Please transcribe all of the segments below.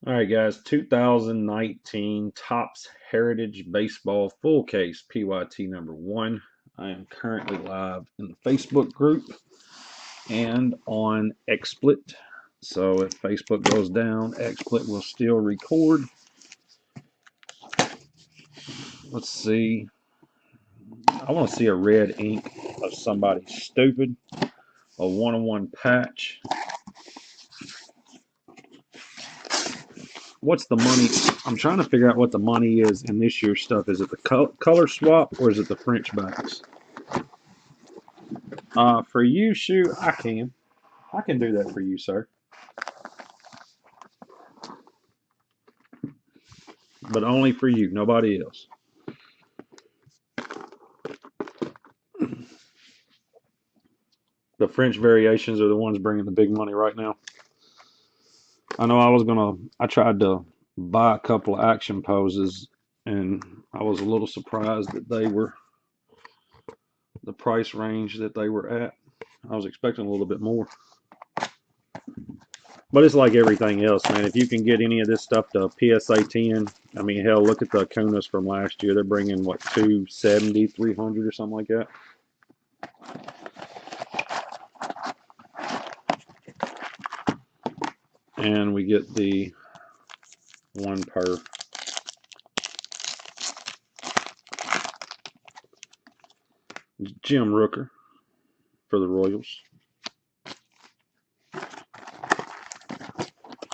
All right, guys, 2019 Topps Heritage Baseball Full Case PYT number one. I am currently live in the Facebook group and on XSplit. So if Facebook goes down, XSplit will still record. Let's see. I want to see a red ink of somebody stupid, a one-on-one patch. What's the money? I'm trying to figure out what the money is in this year's stuff. Is it the color swap or is it the French backs? For you, shoot, I can. I can do that for you, sir. But only for you, nobody else. The French variations are the ones bringing the big money right now. I know I tried to buy a couple of action poses, and I was a little surprised that they were the price range that they were at. I was expecting a little bit more. But it's like everything else, man. If you can get any of this stuff to PSA 10, I mean, hell, look at the Acunas from last year. They're bringing, what, 270, 300 or something like that. And we get the one per. Jim Rooker for the Royals.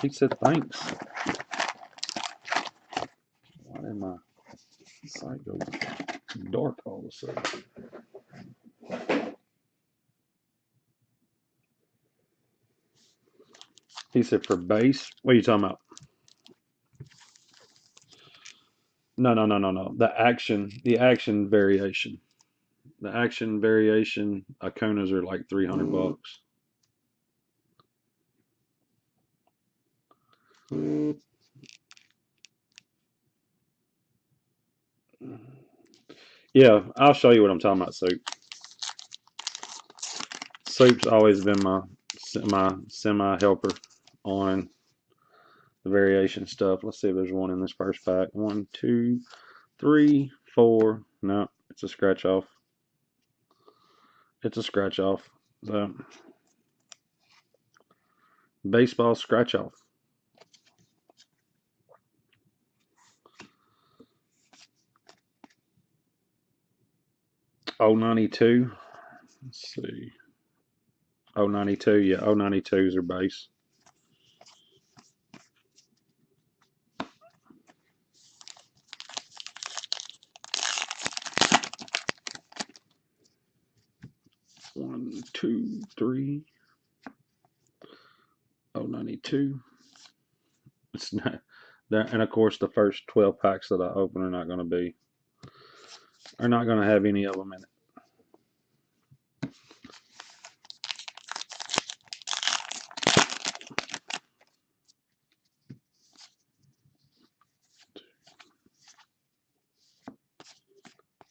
He said thanks. Why did my site go dark all of a sudden? He said for base. What are you talking about? No, no, no, no, no. The action variation. The action variation Acunas are like 300 bucks. Yeah, I'll show you what I'm talking about, Soup. Soup's always been my semi helper on the variation stuff. Let's see if there's one in this first pack. One, two, three, four. No, it's a scratch off. It's a scratch off. The baseball scratch off. Oh 92. Let's see. Oh 92. Yeah, oh 92s are base. One, two, three. Oh 92. It's not that, and of course the first 12 packs that I open are not going to have any of them in it.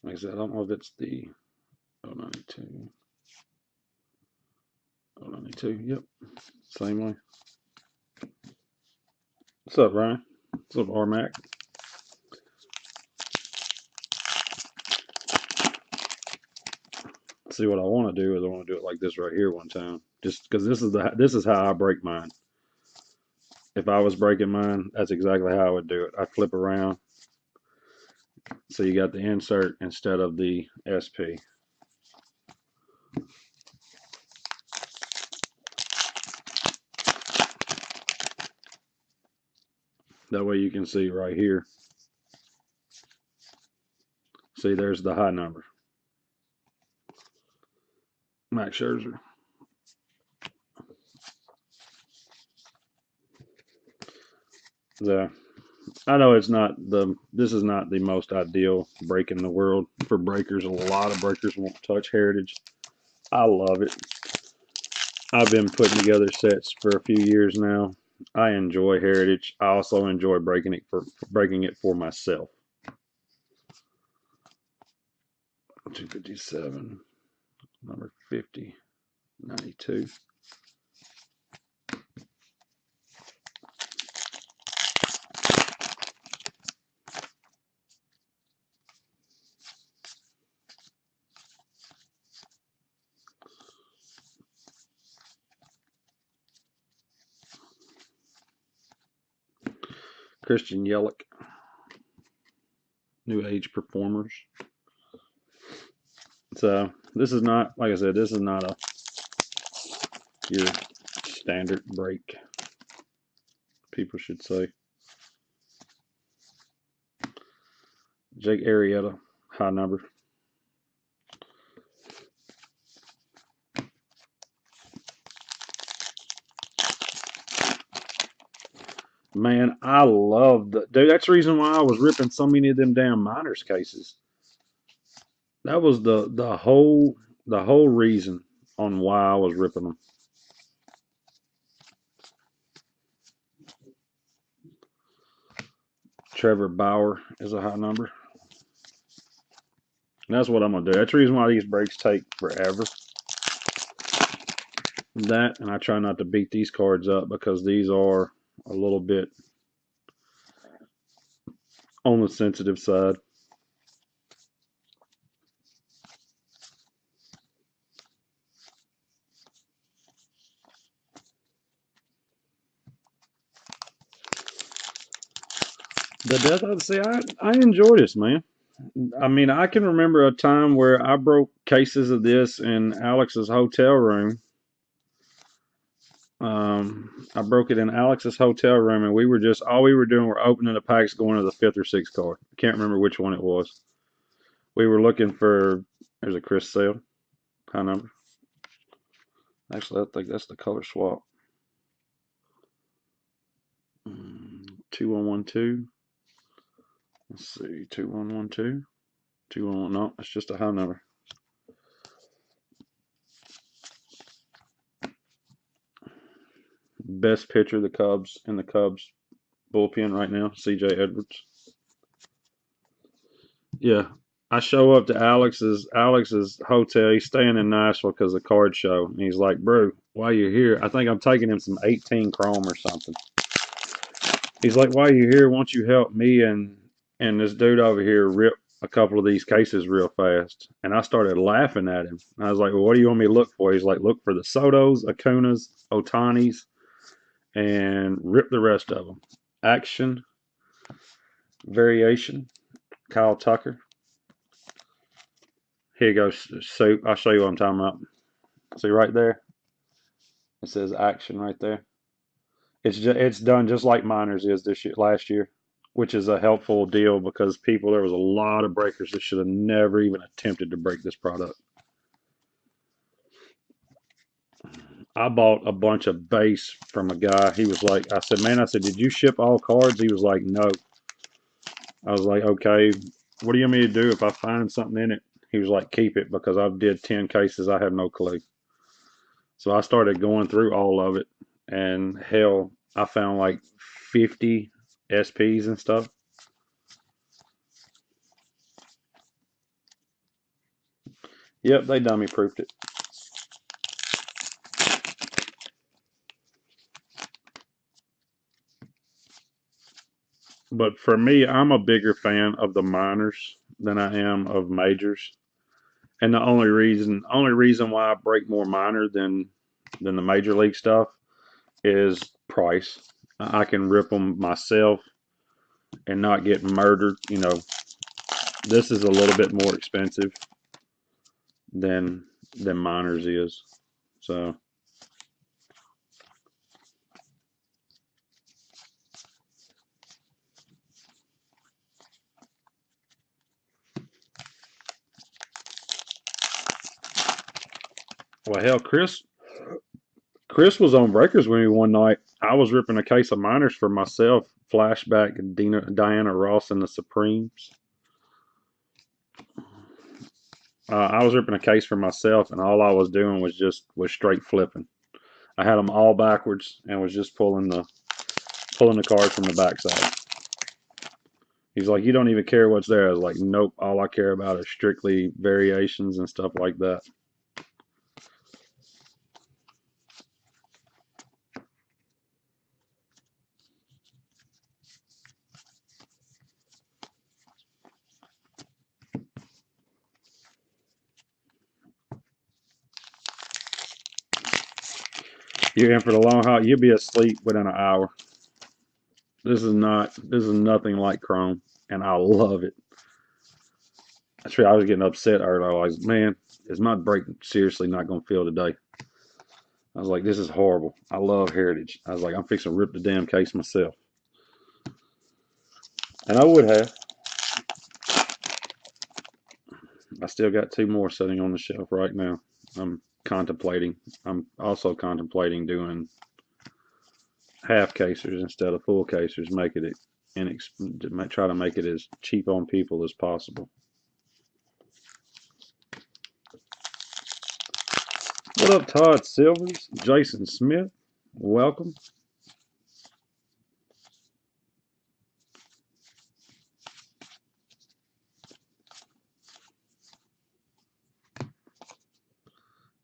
Like I said, I don't know if it's the 092. 092, yep. Same way. What's up, Ryan? What's up, RMAC? See, what I want to do is I want to do it like this right here one time. Just because this is how I break mine. If I was breaking mine, that's exactly how I would do it. I flip around. So you got the insert instead of the SP. That way you can see right here. See, there's the high number. Max Scherzer. The I know this is not the most ideal break in the world for breakers. A lot of breakers won't touch Heritage. I love it. I've been putting together sets for a few years now. I enjoy Heritage. I also enjoy breaking it for myself. 257, number 50, 92. Christian Yelich. New Age Performers. So this is not, like I said, this is not your standard break, people should say. Jake Arrieta, high number. Man, I love the dude. That's the reason why I was ripping so many of them damn minors cases. That was the whole reason on why I was ripping them. Trevor Bauer is a high number. And that's what I'm gonna do. That's the reason why these breaks take forever. That, and I try not to beat these cards up because these are a little bit on the sensitive side. The death of see, I enjoy this, man. I mean, I can remember a time where I broke cases of this in Alex's hotel room. I broke it in Alex's hotel room, and we were just all we were doing were opening the packs, going to the 5th or 6th card. I can't remember which one it was. We were looking for. There's a Chris Sale, high number. Actually, I think that's the color swap. 2112. Let's see, 2112. 211. No, it's just a high number. Best pitcher the Cubs in the Cubs bullpen right now, C.J. Edwards. Yeah, I show up to Alex's hotel. He's staying in Nashville because of the card show, and he's like, "Bro, while you're here, I think I'm taking him some 18 chrome or something." He's like, "While you're here, won't you help me and this dude over here rip a couple of these cases real fast?" And I started laughing at him. I was like, "Well, what do you want me to look for?" He's like, "Look for the Sotos, Acunas, Otanis, and rip the rest of them. Action, variation, Kyle Tucker." Here you go. So I'll show you what I'm talking about. See right there? It says action right there. It's done just like minors is this year, last year, which is a helpful deal because there was a lot of breakers that should have never even attempted to break this product. I bought a bunch of base from a guy. He was like, I said, "Man," I said, "Did you ship all cards?" He was like, "No." I was like, "Okay, what do you want me to do if I find something in it?" He was like, "Keep it," because I did 10 cases. I have no clue. So I started going through all of it, and hell, I found like 50 SPs and stuff. Yep, they dummy proofed it. But for me, I'm a bigger fan of the minors than I am of majors. And the only reason why I break more minor than the major league stuff is price. I can rip them myself and not get murdered. This is a little bit more expensive than minors is. So well, hell, Chris was on Breakers with me one night. I was ripping a case of minors for myself. Flashback Diana Ross and the Supremes. I was ripping a case for myself, and all I was doing was straight flipping. I had them all backwards and was just pulling the card from the backside. He's like, "You don't even care what's there." I was like, "Nope. All I care about is strictly variations and stuff like that." You're in for the long haul. You'll be asleep within an hour. This is nothing like chrome, and I love it. Actually, I was getting upset earlier. I was like, man, is my brake seriously not going to feel today? I was like, this is horrible. I love Heritage. I was like, I'm fixing to rip the damn case myself. And I would have. I still got two more sitting on the shelf right now. I'm contemplating. I'm also contemplating doing half casers instead of full casers, making it try to make it as cheap on people as possible. What up, Todd Silvers? Jason Smith, welcome.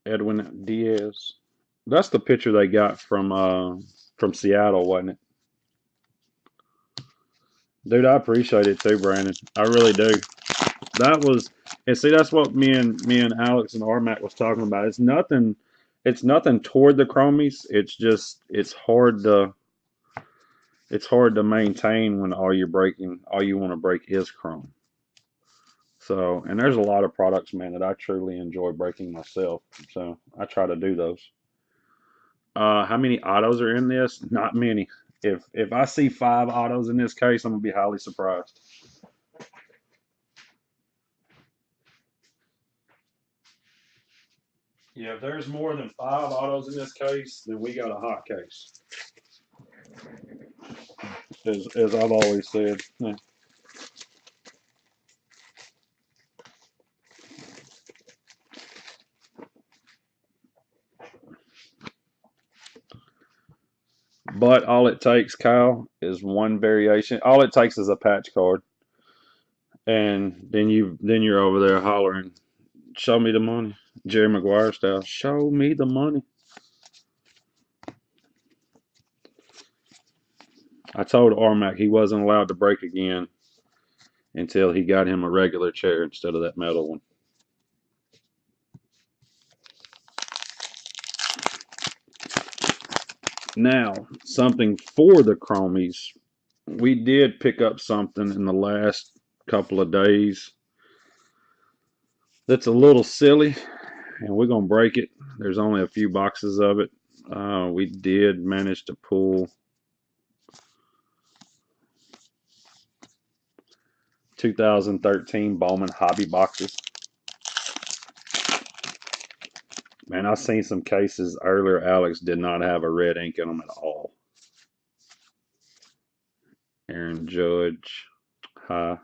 Edwin Diaz. That's the picture they got from Seattle, wasn't it? Dude, I appreciate it too, Brandon. I really do. That was, and see, that's what me and Alex and Armac was talking about. It's nothing toward the chromies. It's just it's hard to maintain when all you want to break is chrome. So, and there's a lot of products, man, that I truly enjoy breaking myself. So I try to do those. How many autos are in this? Not many. If I see 5 autos in this case, I'm gonna be highly surprised. Yeah, if there's more than 5 autos in this case, then we got a hot case, as I've always said. But all it takes, Kyle, is one variation. All it takes is a patch card, and then you're over there hollering, "Show me the money," Jerry Maguire style. Show me the money. I told Armac he wasn't allowed to break again until he got him a regular chair instead of that metal one. Now, something for the chromies. We did pick up something in the last couple of days that's a little silly, and we're going to break it. There's only a few boxes of it. We did manage to pull 2013 Bowman hobby boxes. Man, I seen some cases earlier. Alex did not have a red ink in them at all. Aaron Judge, hi.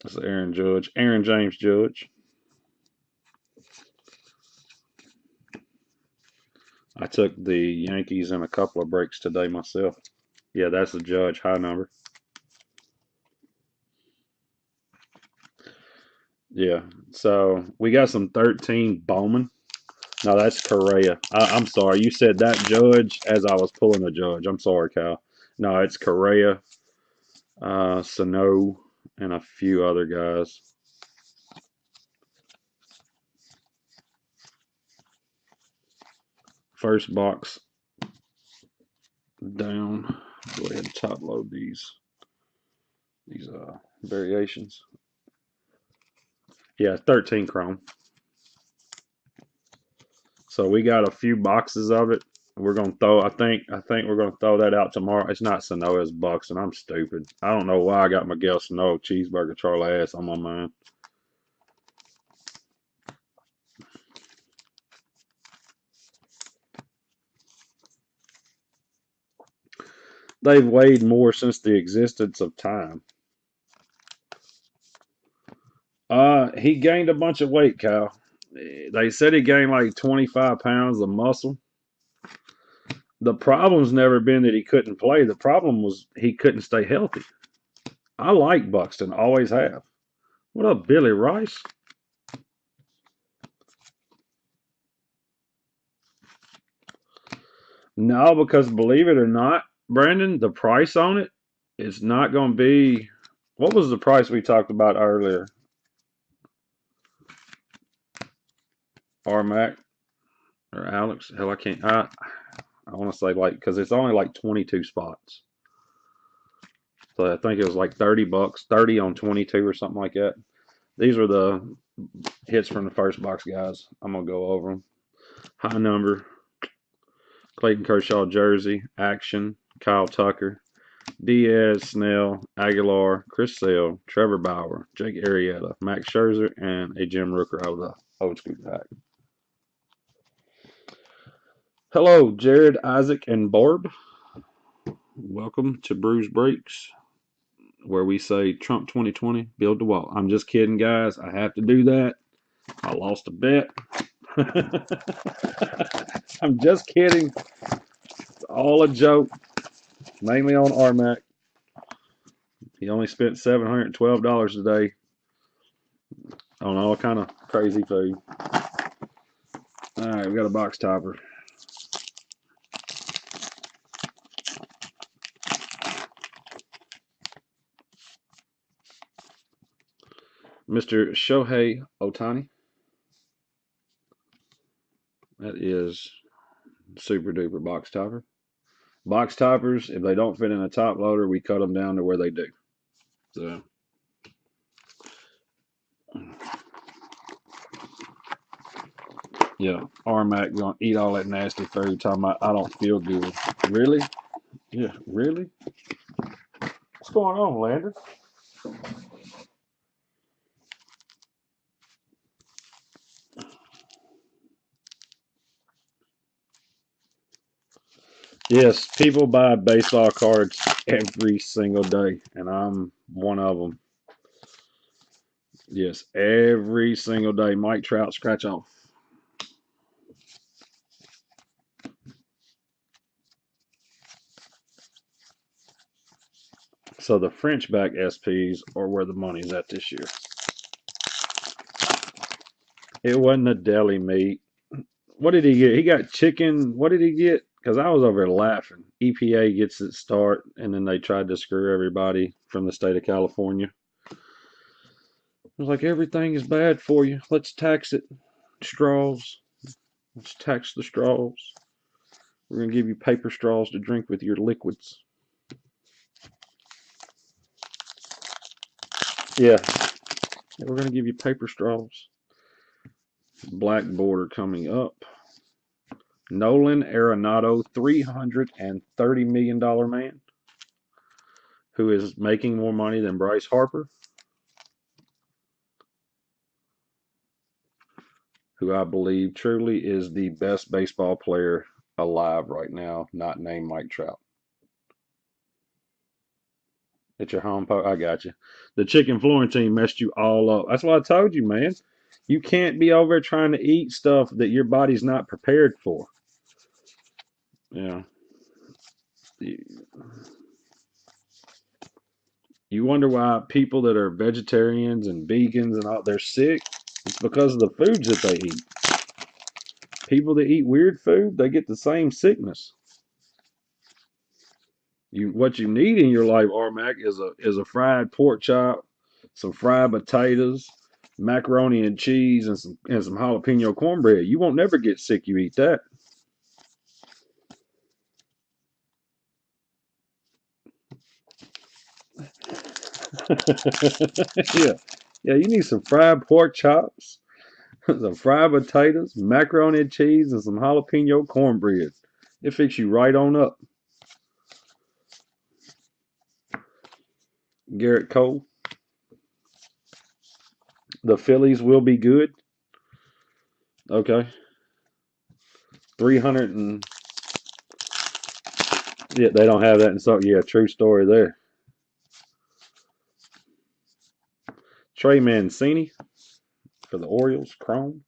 That's Aaron Judge. Aaron James Judge. I took the Yankees in a couple of breaks today myself. Yeah, that's the Judge high number. Yeah, so we got some 13 Bowman. No, that's Correa. I'm sorry. You said that Judge as I was pulling the Judge. I'm sorry, Cal. No, it's Correa, Sano, and a few other guys. First box down. Go ahead and top load these variations. Yeah, 13 chrome. So we got a few boxes of it. We're gonna throw. I think we're gonna throw that out tomorrow. It's not Sanoa, it's Bucks, and I'm stupid. I don't know why I got Miguel Sano cheeseburger Charlie ass on my mind. They've weighed more since the existence of time. He gained a bunch of weight, Kyle. They said he gained like 25 pounds of muscle. The problem's never been that he couldn't play. The problem was he couldn't stay healthy. I like Buxton, always have. What up, Billy Rice? No, because believe it or not, Brandon, the price on it is not going to be. What was the price we talked about earlier? RMAC. or Alex. Hell, I can't. I want to say like because it's only like 22 spots. So I think it was like $30, 30 on 22 or something like that. These are the hits from the first box, guys. I'm gonna go over them. High number: Clayton Kershaw jersey, action, Kyle Tucker, Diaz, Snell, Aguilar, Chris Sale, Trevor Bauer, Jake Arrieta, Max Scherzer, and a Jim Rooker out of the old school pack. Hello, Jared, Isaac, and Barb. Welcome to Brews Breaks, where we say Trump 2020, build the wall. I'm just kidding, guys. I have to do that. I lost a bet. I'm just kidding. It's all a joke, mainly on RMAC. He only spent $712 today on all kind of crazy food. All right, we got a box topper. Mr. Shohei Ohtani. That is super duper box topper. Box toppers, if they don't fit in a top loader, we cut them down to where they do. So, yeah, RMAC gonna eat all that nasty food. Talking about I don't feel good. Really? Yeah, really? What's going on, Landon? Yes, people buy baseball cards every single day, and I'm one of them. Yes, every single day. Mike Trout scratch off. So the French back SPs are where the money's at this year. It wasn't a deli meat. What did he get? He got chicken. What did he get? Because I was over there laughing. EPA gets its start, and then they tried to screw everybody from the state of California. It was like everything is bad for you. Let's tax it. Straws. Let's tax the straws. We're gonna give you paper straws to drink with your liquids. Yeah, we're gonna give you paper straws. Black border coming up. Nolan Arenado, $330 million man, who is making more money than Bryce Harper, who I believe truly is the best baseball player alive right now, not named Mike Trout. At your home I got you. The chicken Florentine messed you all up. That's what I told you, man. You can't be over trying to eat stuff that your body's not prepared for. Yeah. You wonder why people that are vegetarians and vegans and all they're sick. It's because of the foods that they eat. People that eat weird food, they get the same sickness. What you need in your life, Armac, is a fried pork chop, some fried potatoes, macaroni and cheese, and some jalapeno cornbread. You won't never get sick. You eat that. Yeah, yeah. You need some fried pork chops, some fried potatoes, macaroni and cheese, and some jalapeno cornbread. It fix you right on up. Garrett Cole. The Phillies will be good. Okay. 300 and yeah, they don't have that. And so yeah, true story there. Trey Mancini for the Orioles, Chrome.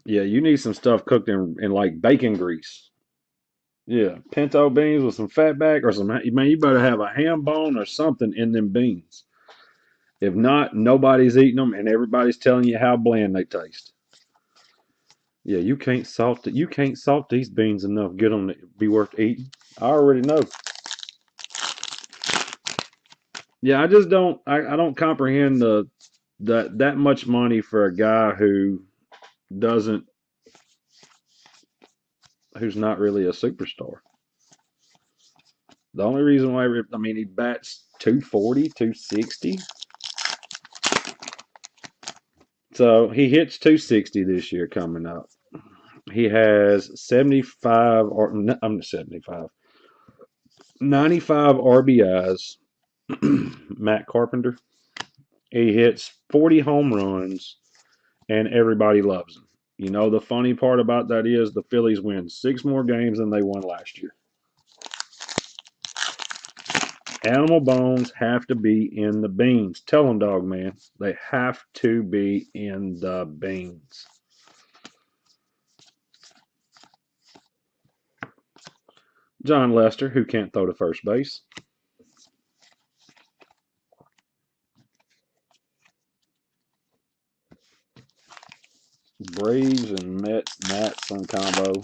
Yeah, you need some stuff cooked in like bacon grease. Yeah, pinto beans with some fat back or some man. You better have a ham bone or something in them beans. If not, nobody's eating them, and everybody's telling you how bland they taste. Yeah, you can't salt it. You can't salt these beans enough. Get them to be worth eating. I already know. Yeah, I just don't. I don't comprehend that much money for a guy doesn't who's not really a superstar. The only reason why, I mean, he bats 240, 260. So he hits 260 this year coming up. He has 75 or I'm 75, 95 RBIs. Matt Carpenter. He hits 40 home runs, and everybody loves him. You know, the funny part about that is the Phillies win 6 more games than they won last year. Animal bones have to be in the beans. Tell them, dog man. They have to be in the beans. John Lester, who can't throw to first base. Braves and Nats on combo.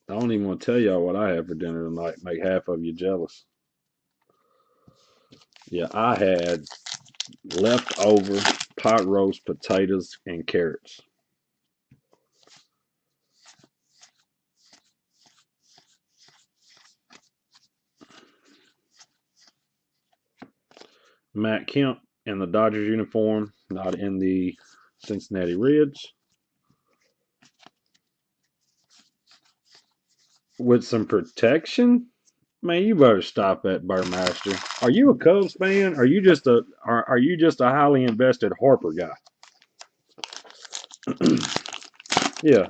I don't even want to tell y'all what I had for dinner tonight. Make half of you jealous. Yeah, I had leftover pot roast potatoes and carrots. Matt Kemp in the Dodgers uniform, not in the Cincinnati Reds. With some protection? Man, you better stop that, Burmaster. Are you a Cubs fan? Are you just a highly invested Harper guy? Yeah.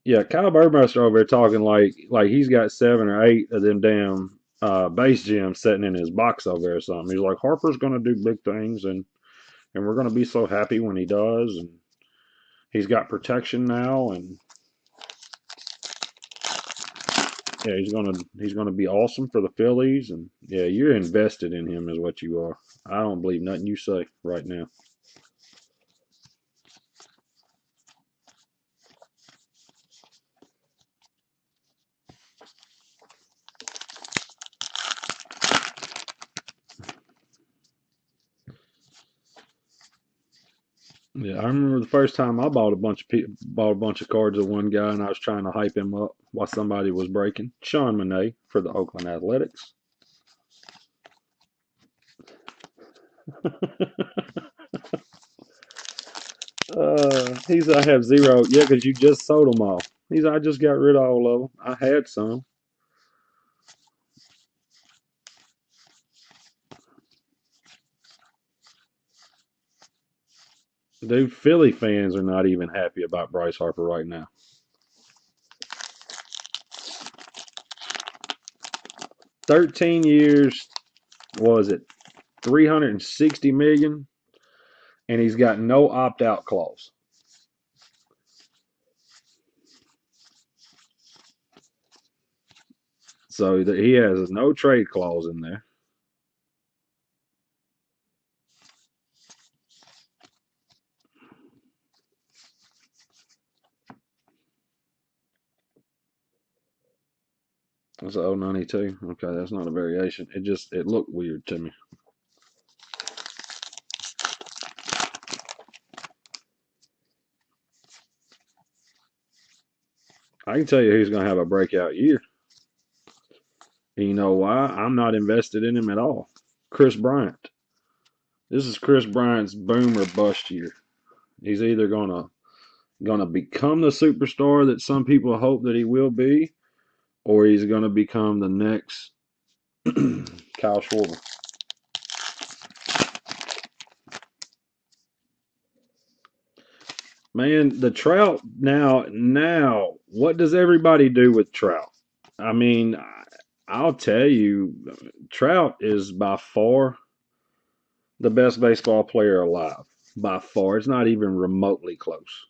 Yeah, Kyle Burmaster over there talking like he's got 7 or 8 of them damn base gems sitting in his box over there or something. He's like, Harper's gonna do big things and we're gonna be so happy when he does, and he's got protection now, and yeah, he's gonna be awesome for the Phillies, and yeah, you're invested in him is what you are. I don't believe nothing you say right now. Yeah, I remember the first time I bought a bunch of cards of one guy, and I was trying to hype him up while somebody was breaking. Sean Monet for the Oakland Athletics. I have zero. Yeah, because you just sold them all. I just got rid of all of them. I had some. Dude, Philly fans are not even happy about Bryce Harper right now. 13 years, what was it, 360 million, and he's got no opt-out clause. So he has no trade clause in there. That's a 092. Okay, that's not a variation. It looked weird to me. I can tell you who's going to have a breakout year. And you know why? I'm not invested in him at all. Chris Bryant. This is Chris Bryant's boom or bust year. He's either gonna become the superstar that some people hope that he will be, or he's gonna become the next Kyle Schwarber. Man, the Trout now, what does everybody do with Trout? I mean, I'll tell you, Trout is by far the best baseball player alive. By far, it's not even remotely close.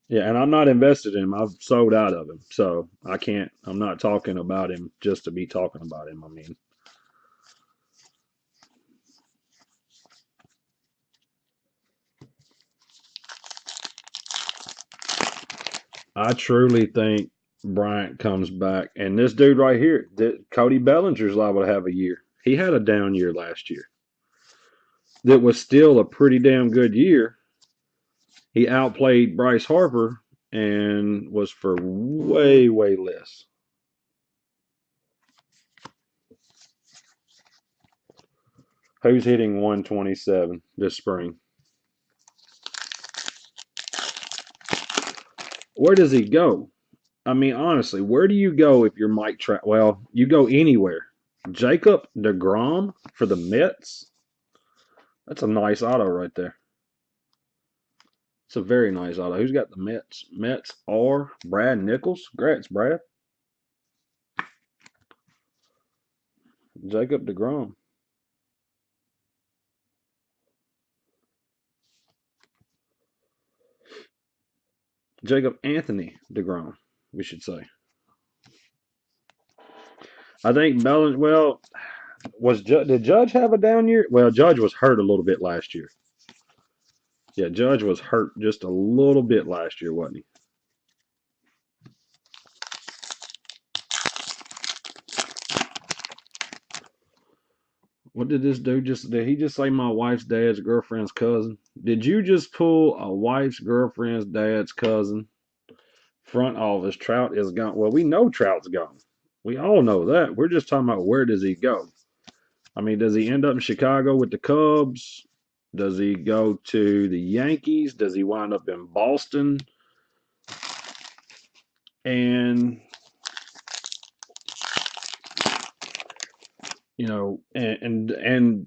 Yeah, and I'm not invested in him. I've sold out of him, so I can't. I'm not talking about him just to be talking about him. I mean, I truly think Bryant comes back, and this dude right here, Cody Bellinger's liable to have a year. He had a down year last year. That was still a pretty damn good year. He outplayed Bryce Harper and was for way, way less. Who's hitting 127 this spring? Where does he go? I mean, honestly, where do you go if you're Mike Trout? Well, you go anywhere. Jacob DeGrom for the Mets? That's a nice auto right there. It's a very nice auto. Who's got the Mets? Mets are Brad Nichols. Congrats, Brad. Jacob DeGrom. Jacob Anthony DeGrom, we should say. I think Bellinger, well, did Judge have a down year? Well, Judge was hurt a little bit last year. Yeah, Judge was hurt just a little bit last year, wasn't he? What did this dude just, did he just say my wife's dad's girlfriend's cousin? Did you just pull a wife's girlfriend's dad's cousin? Front office, Trout is gone. Well, we know Trout's gone. We all know that. We're just talking about where does he go? I mean, does he end up in Chicago with the Cubs? Does he go to the Yankees? Does he wind up in Boston? And and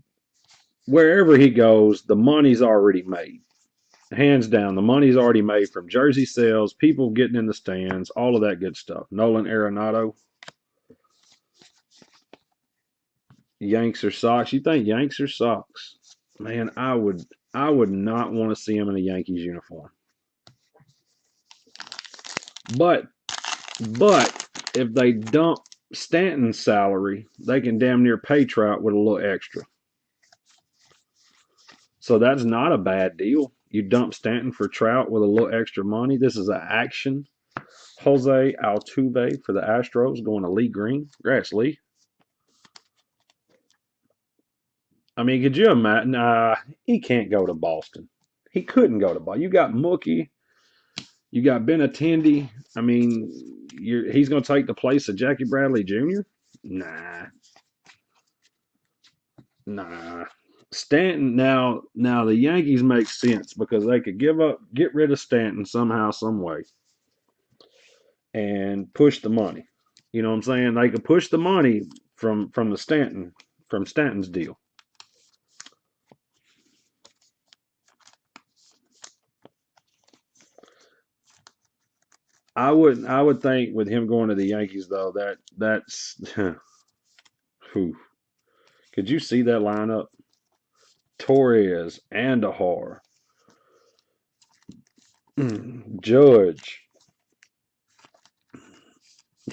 wherever he goes, the money's already made. Hands down, the money's already made from jersey sales, people getting in the stands, all of that good stuff. Nolan Arenado, Yanks or Sox. You think Yanks or Sox? Man, I would not want to see him in a Yankees uniform. But but if they dump Stanton's salary, they can damn near pay Trout with a little extra. So that's not a bad deal. You dump Stanton for Trout with a little extra money. This is an action. Jose Altuve for the Astros going to Lee Green. Congrats, Lee. I mean, could you imagine? He can't go to Boston. He couldn't go to Boston. You got Mookie. You got Benintendi. I mean, he's going to take the place of Jackie Bradley Jr.? Nah, nah. Stanton now the Yankees make sense because they could get rid of Stanton somehow, some way, and push the money. You know what I'm saying? They could push the money from Stanton's deal. I would think with him going to the Yankees though that's whew. Could you see that lineup? Torres, Andahar, Judge.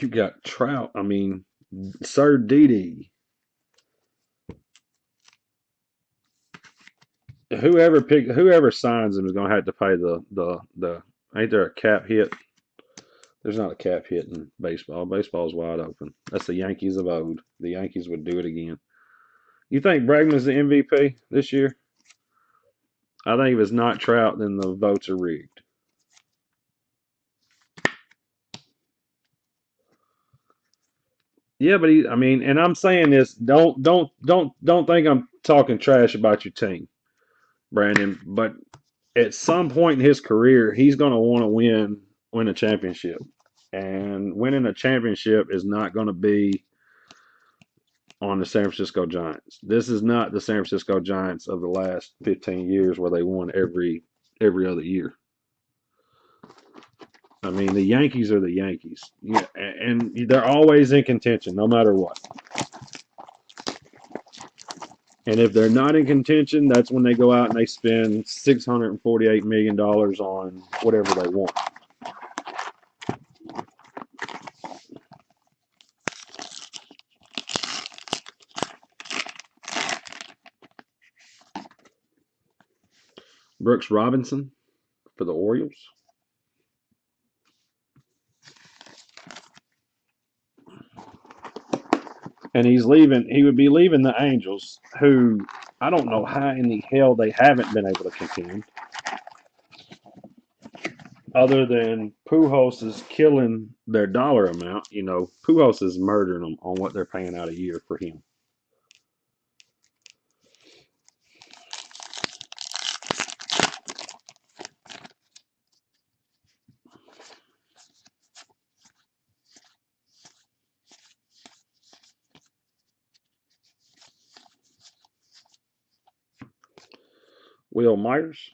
You got Trout. I mean, Sir Didi. Whoever signs him is going to have to pay the. Ain't there a cap hit? There's not a cap hit in baseball. Baseball's wide open. That's the Yankees of old. The Yankees would do it again. You think Bregman's the MVP this year? I think if it's not Trout, then the votes are rigged. Yeah, but I mean, and I'm saying this. Don't think I'm talking trash about your team, Brandon. But at some point in his career, he's going to want to win a championship, and winning a championship is not going to be on the San Francisco Giants. This is not the San Francisco Giants of the last 15 years where they won every other year. I mean, the Yankees are the Yankees, yeah, and they're always in contention, no matter what. And if they're not in contention, that's when they go out and they spend $648 million on whatever they want. Brooks Robinson for the Orioles. and he's leaving. He would be leaving the Angels, who I don't know how in the hell they haven't been able to contend, other than Pujols is killing their dollar amount. You know, Pujols is murdering them on what they're paying out a year for him. Will Myers,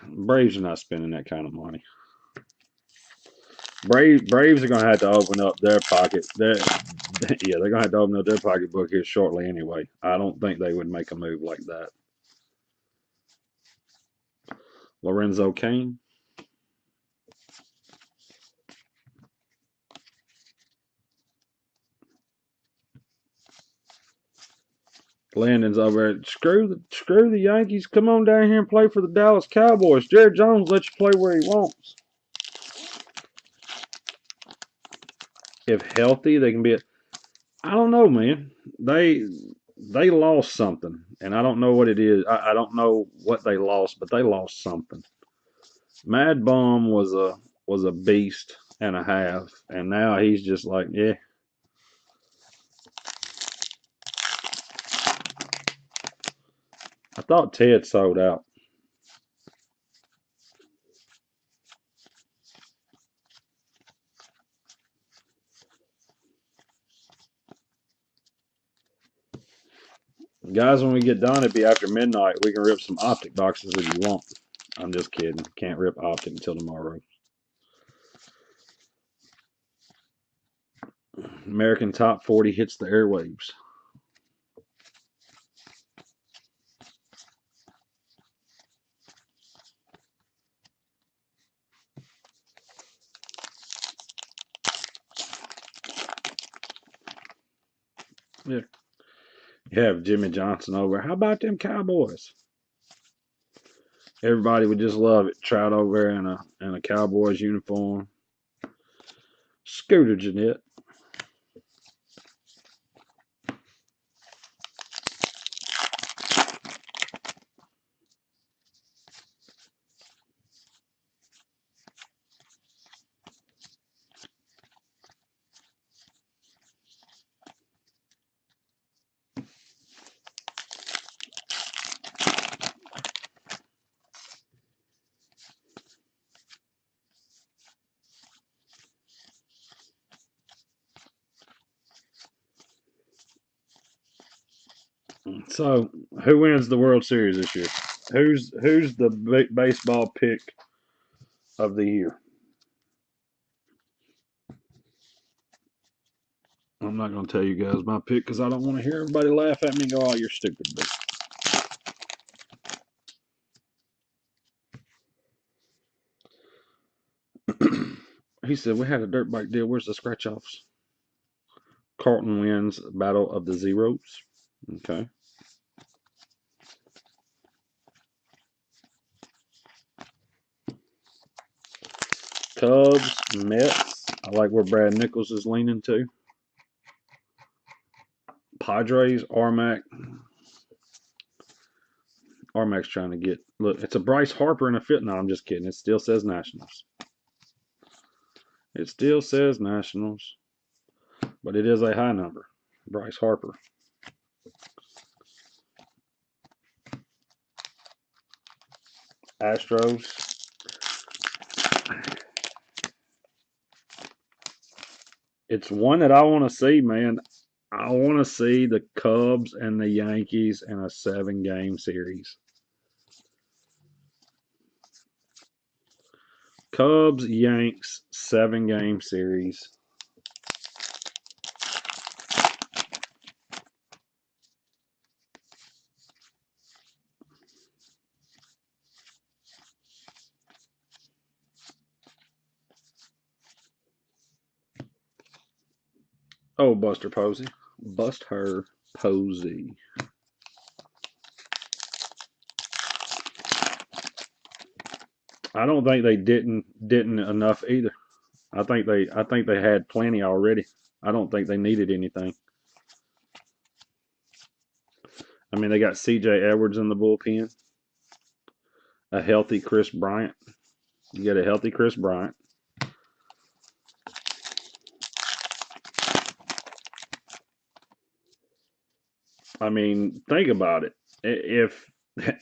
Braves are not spending that kind of money. Braves are going to have to open up their pocket. Yeah, they're going to have to open up their pocketbook here shortly anyway. I don't think they would make a move like that. Lorenzo Cain. Landon's over at screw the Yankees. Come on down here and play for the Dallas Cowboys. Jared Jones lets you play where he wants. If healthy, they can be. I don't know, man. They lost something, and I don't know what it is. I don't know what they lost, but they lost something. Mad Bum was a beast and a half, and now he's just like, yeah. I thought Ted sold out. Guys, when we get done, it'd be after midnight. We can rip some optic boxes if you want. I'm just kidding. Can't rip optic until tomorrow. American Top 40 hits the airwaves. Yeah. You have Jimmy Johnson over. How about them Cowboys? Everybody would just love it. Trout over in a Cowboys uniform. Scooter Jeanette. So, who wins the World Series this year? Who's the baseball pick of the year? I'm not going to tell you guys my pick because I don't want to hear everybody laugh at me and go, "Oh, you're stupid." But he said we had a dirt bike deal. Where's the scratch offs? Carlton wins Battle of the Zeros. Okay. Cubs, Mets. I like where Brad Nichols is leaning to. Padres, Armac. Armac's trying to get. Look, it's a Bryce Harper and a fit. No, I'm just kidding. It still says Nationals. It still says Nationals, but it is a high number. Bryce Harper. Astros. It's one that I want to see, man. I want to see the Cubs and the Yankees in a 7-game series. Cubs, Yanks, 7-game series. Oh, Buster Posey. Bust her Posey. I don't think they didn't enough either. I think they had plenty already. I don't think they needed anything. I mean, they got C.J. Edwards in the bullpen, a healthy Chris Bryant. You get a healthy Chris Bryant. I mean, think about it. If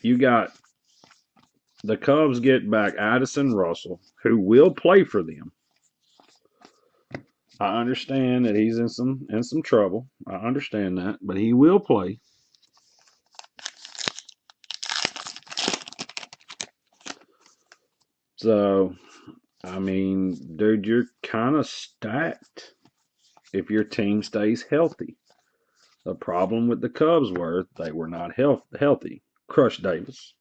you got the Cubs get back Addison Russell, who will play for them. I understand that he's in some trouble. I understand that, but he will play. So, I mean, dude, you're kind of stacked if your team stays healthy. The problem with the Cubs were they were not healthy. Crush Davis.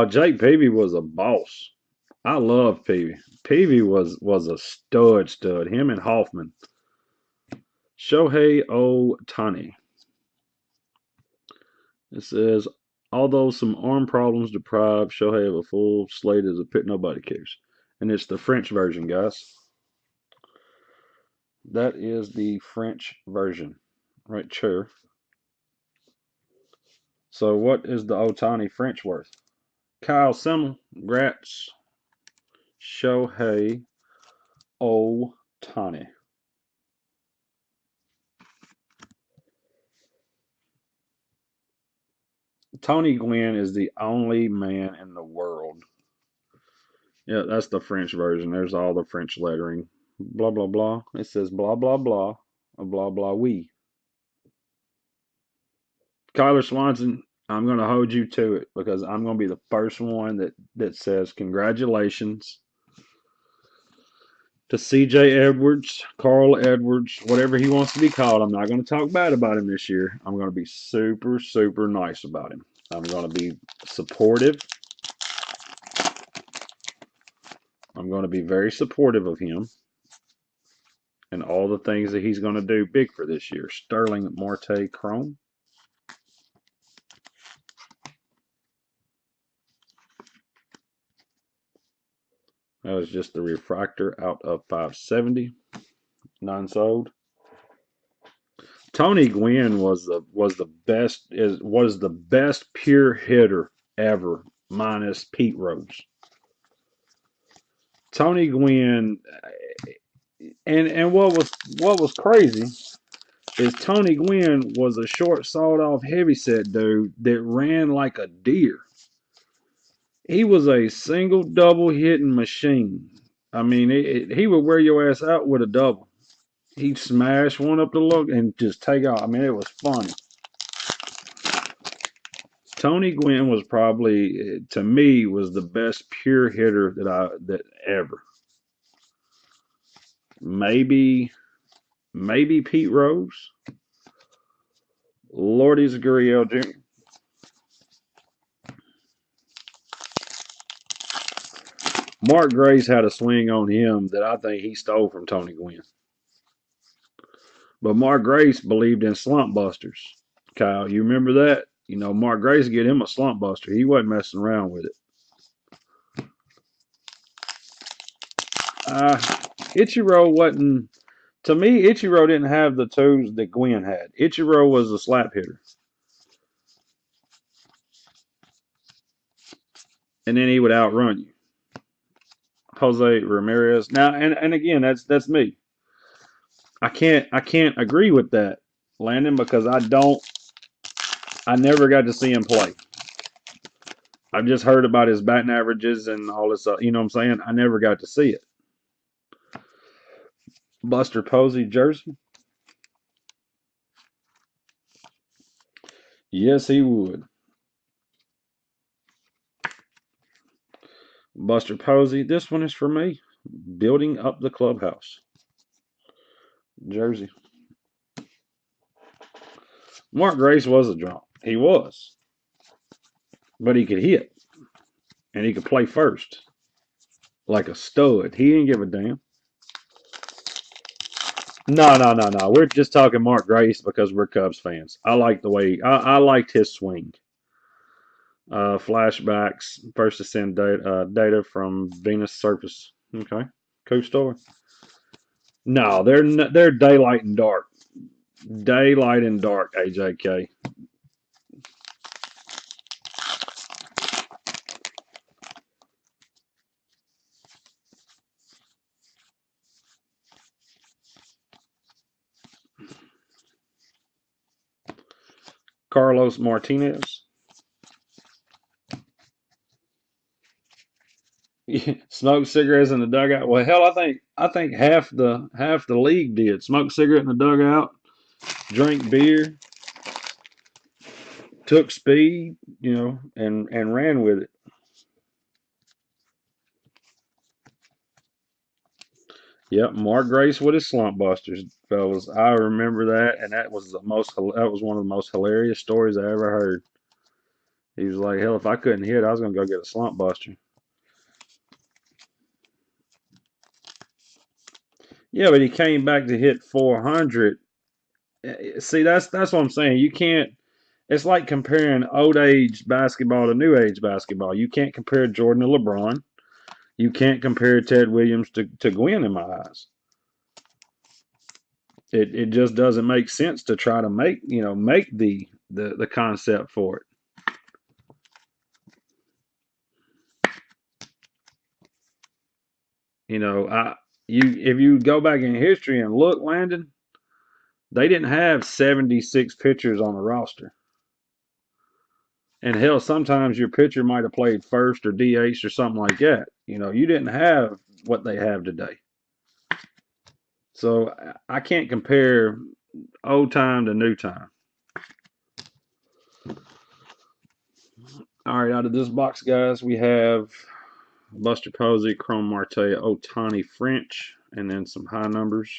Jake Peavy was a boss. I love Peavy. Peavy was a stud. Him and Hoffman. Shohei Ohtani. It says, although some arm problems deprive Shohei of a full slate as a pick, nobody cares. And it's the French version, guys. That is the French version. Right, sure. So what is the Ohtani French worth? Kyle Simmel, Gratz, Shohei Ohtani. Tony Gwynn is the only man in the world. Yeah, that's the French version. There's all the French lettering. Blah, blah, blah. It says blah, blah, blah. Blah, blah, we. Kyler Swanson, I'm going to hold you to it because I'm going to be the first one that says congratulations to C.J. Edwards, Carl Edwards, whatever he wants to be called. I'm not going to talk bad about him this year. I'm going to be super, super nice about him. I'm going to be supportive. I'm going to be very supportive of him and all the things that he's going to do big for this year. Sterling Marte Chrome. That was just the refractor out of 570. Non-sold. Tony Gwynn was the best pure hitter ever, minus Pete Rose. Tony Gwynn, and what was crazy is Tony Gwynn was a short, sawed-off, heavyset dude that ran like a deer. He was a single, double hitting machine. I mean, he would wear your ass out with a double. He'd smash one up the look and just take off. I mean, it was funny. Tony Gwynn was probably, to me, was the best pure hitter that ever. Maybe Pete Rose. Lourdes Gurriel Jr. Mark Grace had a swing on him that I think he stole from Tony Gwynn. But Mark Grace believed in slump busters. Kyle, you remember that? You know, Mark Grace get him a slump buster. He wasn't messing around with it. Ichiro wasn't. To me, Ichiro didn't have the tools that Gwynn had. Ichiro was a slap hitter. And then he would outrun you. Jose Ramirez. Now, and again, that's me. I can't agree with that, Landon, because I never got to see him play. I've just heard about his batting averages and all this you know what I'm saying? I never got to see it. Buster Posey jersey? Yes, he would. Buster Posey, this one is for me. Building up the clubhouse. Jersey. Mark Grace was a drunk. He was. But he could hit. And he could play first. Like a stud. He didn't give a damn. No. We're just talking Mark Grace because we're Cubs fans. I like the way I liked his swing. Flashbacks, first ascend data from Venus surface. Okay, cool story. No, they're daylight and dark. Daylight and dark. AJK. Carlos Martinez. Smoke cigarettes in the dugout. Well, hell, I think half the league did. Smoke cigarette in the dugout, drink beer, took speed, and ran with it. Yep, Mark Grace with his slump busters, fellas. I remember that, and that was one of the most hilarious stories I ever heard. He was like, "Hell, if I couldn't hit, I was gonna go get a slump buster." Yeah, but he came back to hit 400. See, that's what I'm saying. You can't. It's like comparing old age basketball to new age basketball. You can't compare Jordan to LeBron. You can't compare Ted Williams to Gwen in my eyes. It just doesn't make sense to try to make the concept for it. You know, I you if you go back in history and look, Landon, they didn't have 76 pitchers on the roster. And hell, sometimes your pitcher might have played first or DH or something like that. You didn't have what they have today. So I can't compare old time to new time. All right, out of this box, guys, we have Buster Posey, Chrome Marte, Otani French, and then some high numbers.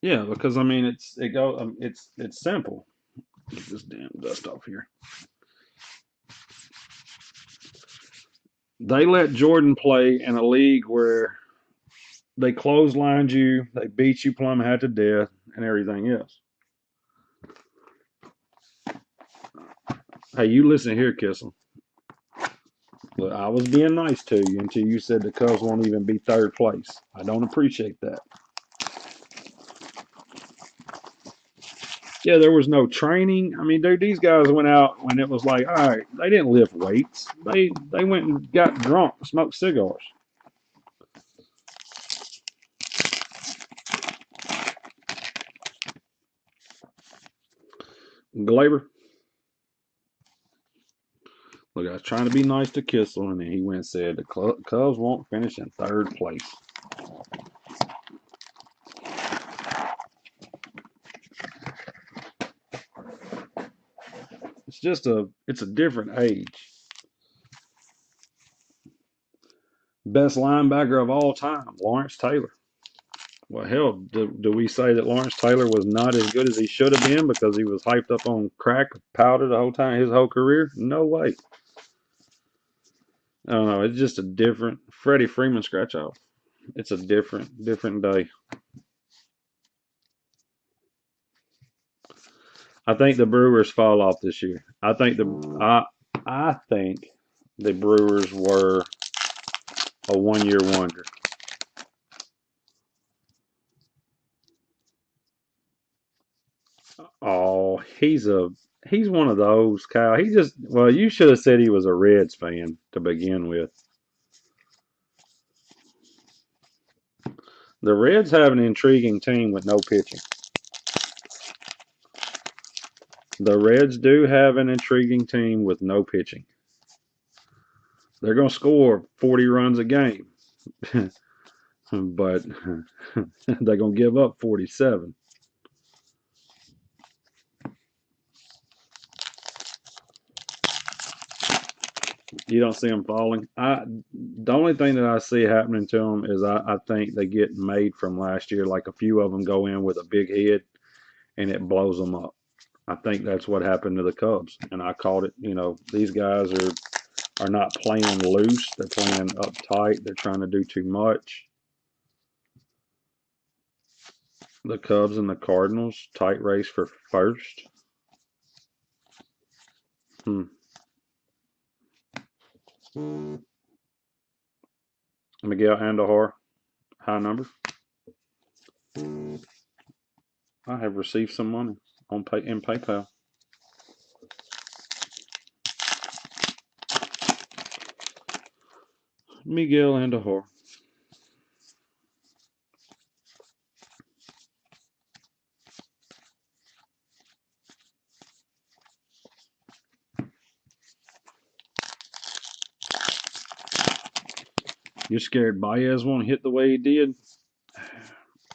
Yeah, because I mean it's simple. Get this damn dust off here. They let Jordan play in a league where they clotheslined you, they beat you plumb half to death, and everything else. Hey, you listen here, Kissel. Look, I was being nice to you until you said the Cubs won't even be third place. I don't appreciate that. Yeah, there was no training. I mean, dude, these guys went out when it was like, all right, they didn't lift weights. They went and got drunk, smoked cigars. Glaber, look, I was trying to be nice to Kissel, and then he went and said the Cubs won't finish in third place. It's a different age. Best linebacker of all time, Lawrence Taylor. Well, hell, do we say that Lawrence Taylor was not as good as he should have been because he was hyped up on crack powder the whole time, his whole career? No way. I don't know. It's just a different Freddie Freeman scratch off. It's a different day. I think the Brewers fall off this year. I think the Brewers were a 1 year wonder. Oh, he's one of those, Kyle. You should have said he was a Reds fan to begin with. The Reds have an intriguing team with no pitching. The Reds do have an intriguing team with no pitching. They're going to score 40 runs a game, but they're going to give up 47. You don't see them falling. The only thing that I see happening to them is I think they get made from last year. Like a few of them go in with a big head and it blows them up. I think that's what happened to the Cubs, and I called it. These guys are are not playing loose. They're playing uptight. They're trying to do too much. The Cubs and the Cardinals, tight race for first. Miguel Andujar, high number. I have received some money in PayPal. Miguel Andujar. You're scared Baez won't hit the way he did,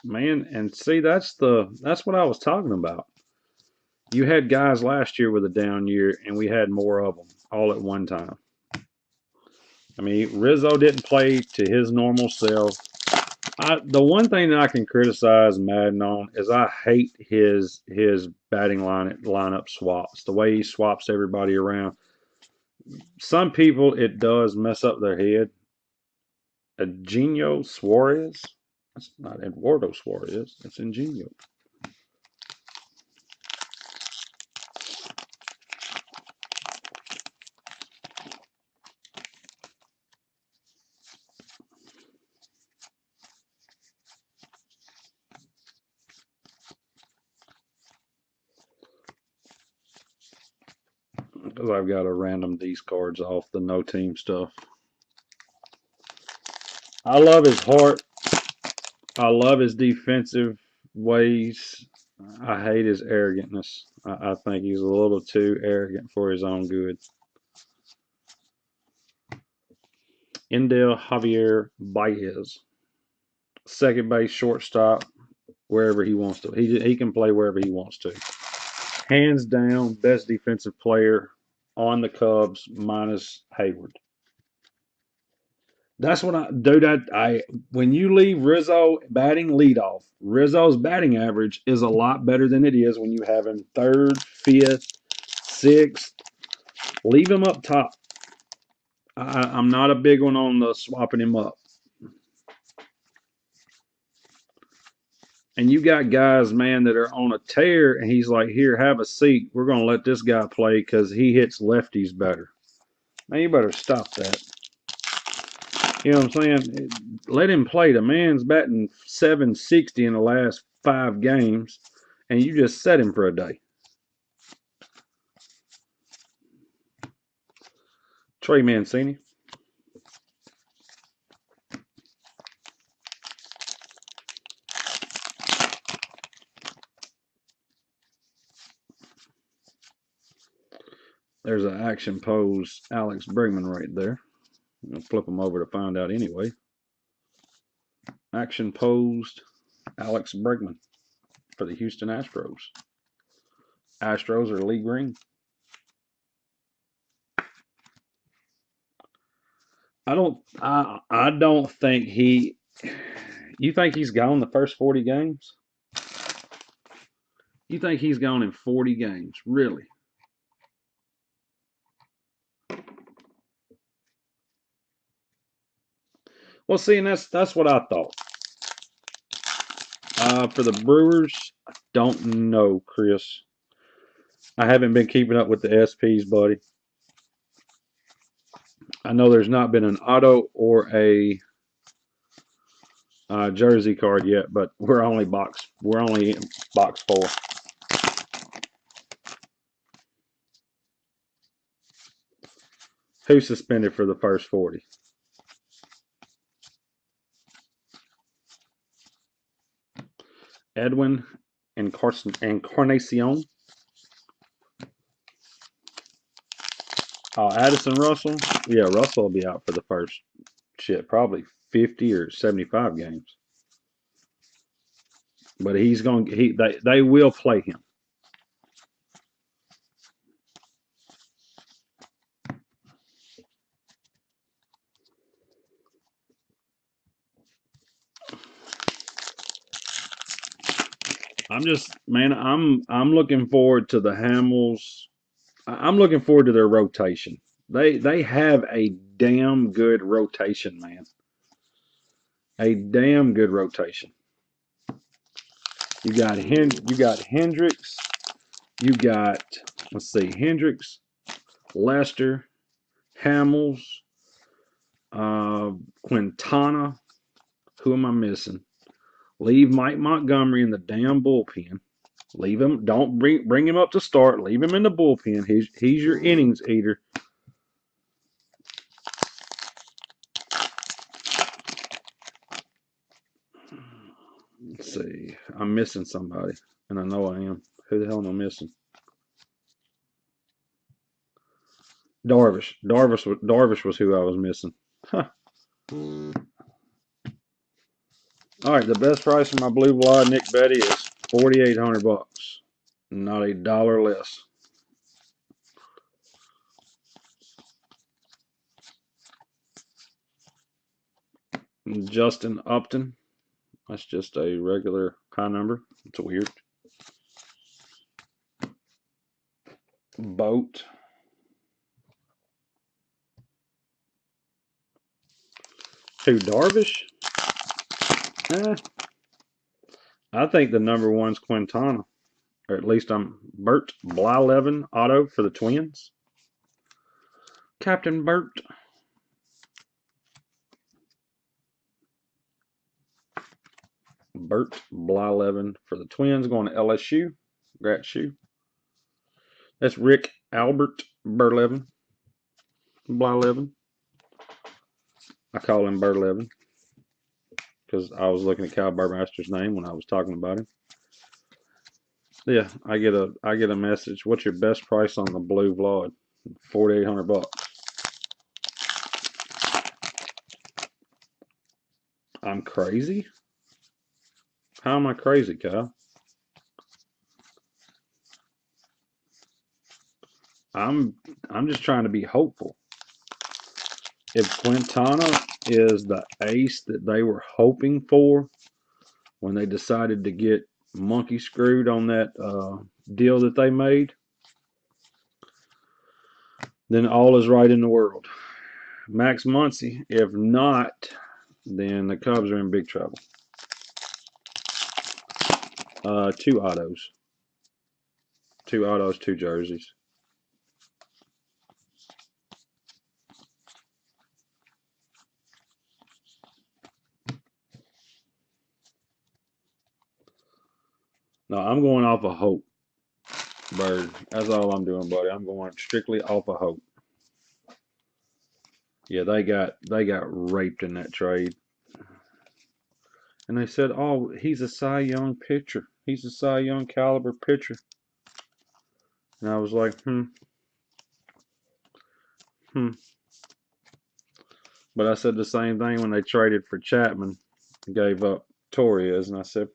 man. And see, that's what I was talking about. You had guys last year with a down year, and we had more of them all at one time. I mean, Rizzo didn't play to his normal self. The one thing that I can criticize Madden on is I hate his batting lineup swaps. The way he swaps everybody around. Some people, it does mess up their head. Eugenio Suarez. That's not Eduardo Suarez. It's Eugenio. Because I've got to random these cards off the no team stuff. I love his heart. I love his defensive ways. I hate his arrogantness. I think he's a little too arrogant for his own good. Endel Javier Baez, second base, shortstop, wherever he wants to. He can play wherever he wants to. Hands down, best defensive player on the Cubs minus Hayward. That's what I do. When you leave Rizzo batting leadoff, Rizzo's batting average is a lot better than it is when you have him third, fifth, sixth. Leave him up top. I'm not a big one on the swapping him up. And you got guys, man, that are on a tear, and he's like, "Here, have a seat. We're going to let this guy play because he hits lefties better." Man, you better stop that. You know what I'm saying? Let him play. The man's batting 760 in the last 5 games, and you just set him for a day. Trey Mancini. There's an action pose Alex Bregman right there. I'll flip him over to find out anyway. Action posed Alex Bregman for the Houston Astros. Astros are Lee Green. I don't think he. You think he's gone the first 40 games? You think he's gone in 40 games? Really? Well, see, and that's what I thought. For the Brewers, I don't know, Chris. I haven't been keeping up with the SPs, buddy. I know there's not been an auto or a jersey card yet, but we're only box 4. Who's suspended for the first 40? Edwin Encarnacion. Addison Russell. Yeah, Russell will be out for the first probably 50 or 75 games. But he's going. They will play him. I'm looking forward to the Hamels. I'm looking forward to their rotation. They have a damn good rotation, man. A damn good rotation. You got Hendricks. You got, let's see, Hendricks, Lester, Hamels, Quintana. Who am I missing? Leave Mike Montgomery in the damn bullpen. Leave him. Don't bring him up to start. Leave him in the bullpen. He's your innings eater. Let's see. I'm missing somebody, and I know I am. Who the hell am I missing? Darvish. Darvish was who I was missing. Huh. All right. The best price in my blue blood Nick Betty is $4,800. Not a dollar less. Justin Upton. That's just a regular high number. It's weird. Boat. Who, Darvish? I think the number one's Quintana. Or at least I'm Bert Blyleven auto for the Twins. Captain Bert. Bert Blyleven for the Twins going to LSU. Grat shoe. That's Rick Albert Burlevin. Blyleven. I call him Burlevin because I was looking at Kyle Burmaster's name when I was talking about him. Yeah, I get a message. What's your best price on the blue Vlad? $4,800. I'm crazy? How am I crazy, Kyle? I'm just trying to be hopeful. If Quintana is the ace that they were hoping for when they decided to get monkey screwed on that deal that they made, then all is right in the world. Max Muncy, if not, then the Cubs are in big trouble. 2 autos. 2 autos, 2 jerseys. No, I'm going off of hope, Bird. That's all I'm doing, buddy. I'm going strictly off of hope. Yeah, they got raped in that trade. And they said, oh, he's a Cy Young pitcher. He's a Cy Young caliber pitcher. And I was like, But I said the same thing when they traded for Chapman, gave up Torres, and I said,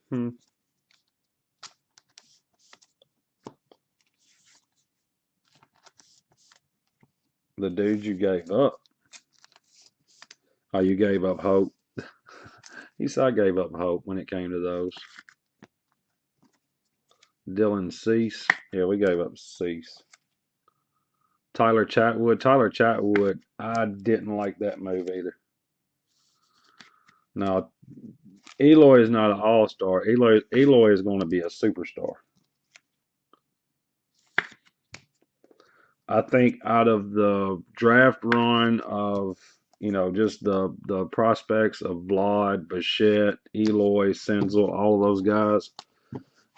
The dude you gave up. Oh, you gave up hope. He said I gave up hope when it came to those. Dylan Cease. Yeah, we gave up Cease. Tyler Chatwood. I didn't like that move either. Now, Eloy is not an all-star. Eloy is going to be a superstar. I think out of the draft run of, just the prospects of Vlad, Bichette, Eloy, Senzel, all of those guys,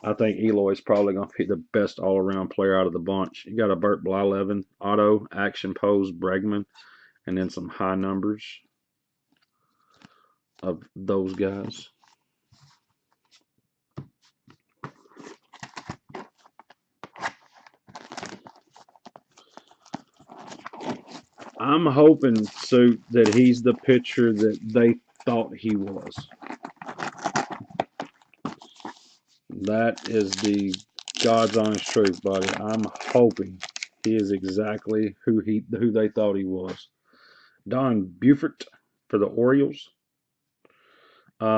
I think Eloy is probably going to be the best all-around player out of the bunch. You got a Bert Blyleven, auto, action pose, Bregman, and then some high numbers of those guys. I'm hoping, Suit, that he's the pitcher that they thought he was. That is the God's honest truth, buddy. I'm hoping he is exactly who they thought he was. Don Buford for the Orioles.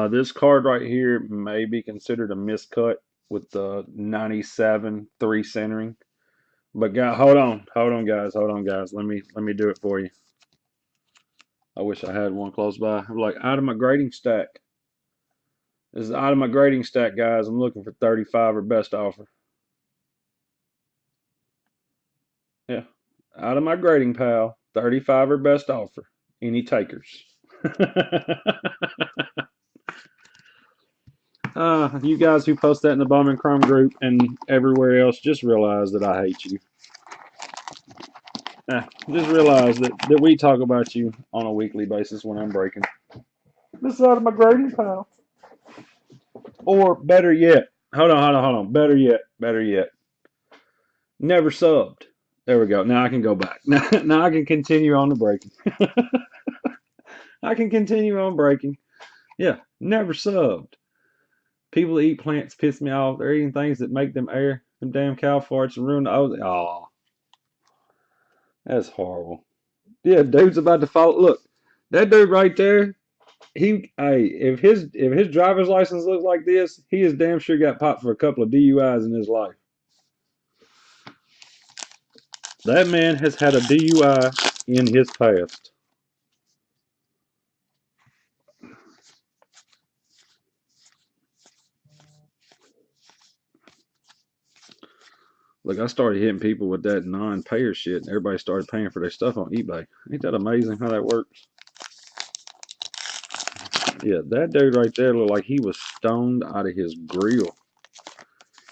This card right here may be considered a miscut with the 97 3 centering. But guys, hold on, guys. Let me do it for you. I wish I had one close by. I'm like out of my grading stack. This is out of my grading stack, guys. I'm looking for 35 or best offer. Yeah, out of my grading pal, 35 or best offer. Any takers? You guys who post that in the Bowman Chrome group and everywhere else, just realize that I hate you. Just realize that we talk about you on a weekly basis when I'm breaking. This is out of my grading pal. Or better yet, hold on. Better yet. Never subbed. There we go. Now I can go back. Now I can continue on the breaking. I can continue on breaking. Yeah, never subbed. People that eat plants piss me off. They're eating things that make them air. Them damn cow farts and ruin the. Oh, that's horrible. Yeah, dude's about to follow. Look, that dude right there. Hey, if his driver's license looks like this, he is damn sure got popped for a couple of DUIs in his life. That man has had a DUI in his past. Look, I started hitting people with that non-payer shit, and everybody started paying for their stuff on eBay. Ain't that amazing how that works? Yeah, that dude right there looked like he was stoned out of his grill.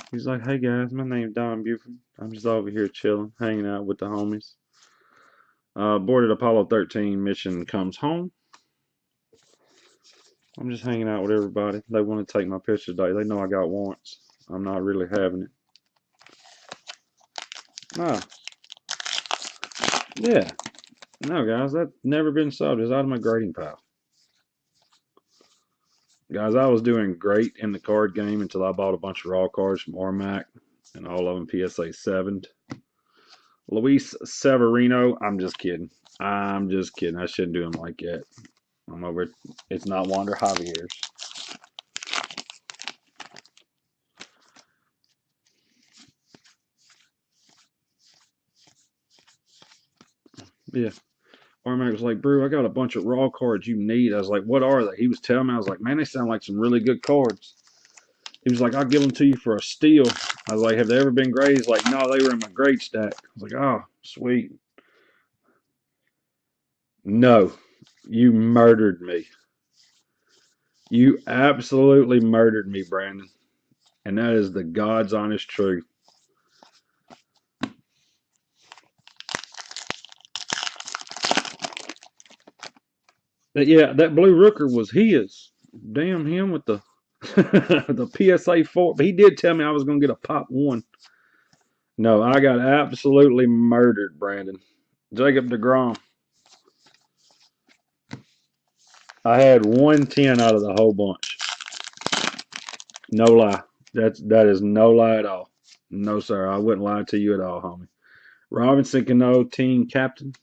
He's like, "Hey guys, my name's Don Buford. I'm just over here chilling, hanging out with the homies. Boarded Apollo 13 mission comes home. I'm just hanging out with everybody. They want to take my picture today. They know I got warrants. I'm not really having it. Nah, yeah. No, guys, that's never been sold. It's out of my grading pile. Guys, I was doing great in the card game until I bought a bunch of raw cards from Armac, and all of them PSA 7'd. Luis Severino, I'm just kidding. I'm just kidding. I shouldn't do him like that. I'm over it. It's not Wander Javier's. Yeah. Armac was like, "Bro, I got a bunch of raw cards you need." I was like, "What are they?" He was telling me. I was like, "Man, they sound like some really good cards." He was like, "I'll give them to you for a steal." I was like, "Have they ever been graded?" He's like, "No, they were in my grade stack." I was like, "Oh, sweet." No, you murdered me. You absolutely murdered me, Brandon. And that is the God's honest truth. But yeah, that blue rooker was his. Damn him with the the PSA 4. But he did tell me I was going to get a pop one. No, I got absolutely murdered, Brandon. Jacob DeGrom. I had 110 out of the whole bunch. No lie. That is no lie at all. No, sir. I wouldn't lie to you at all, homie. Robinson Cano, team captain.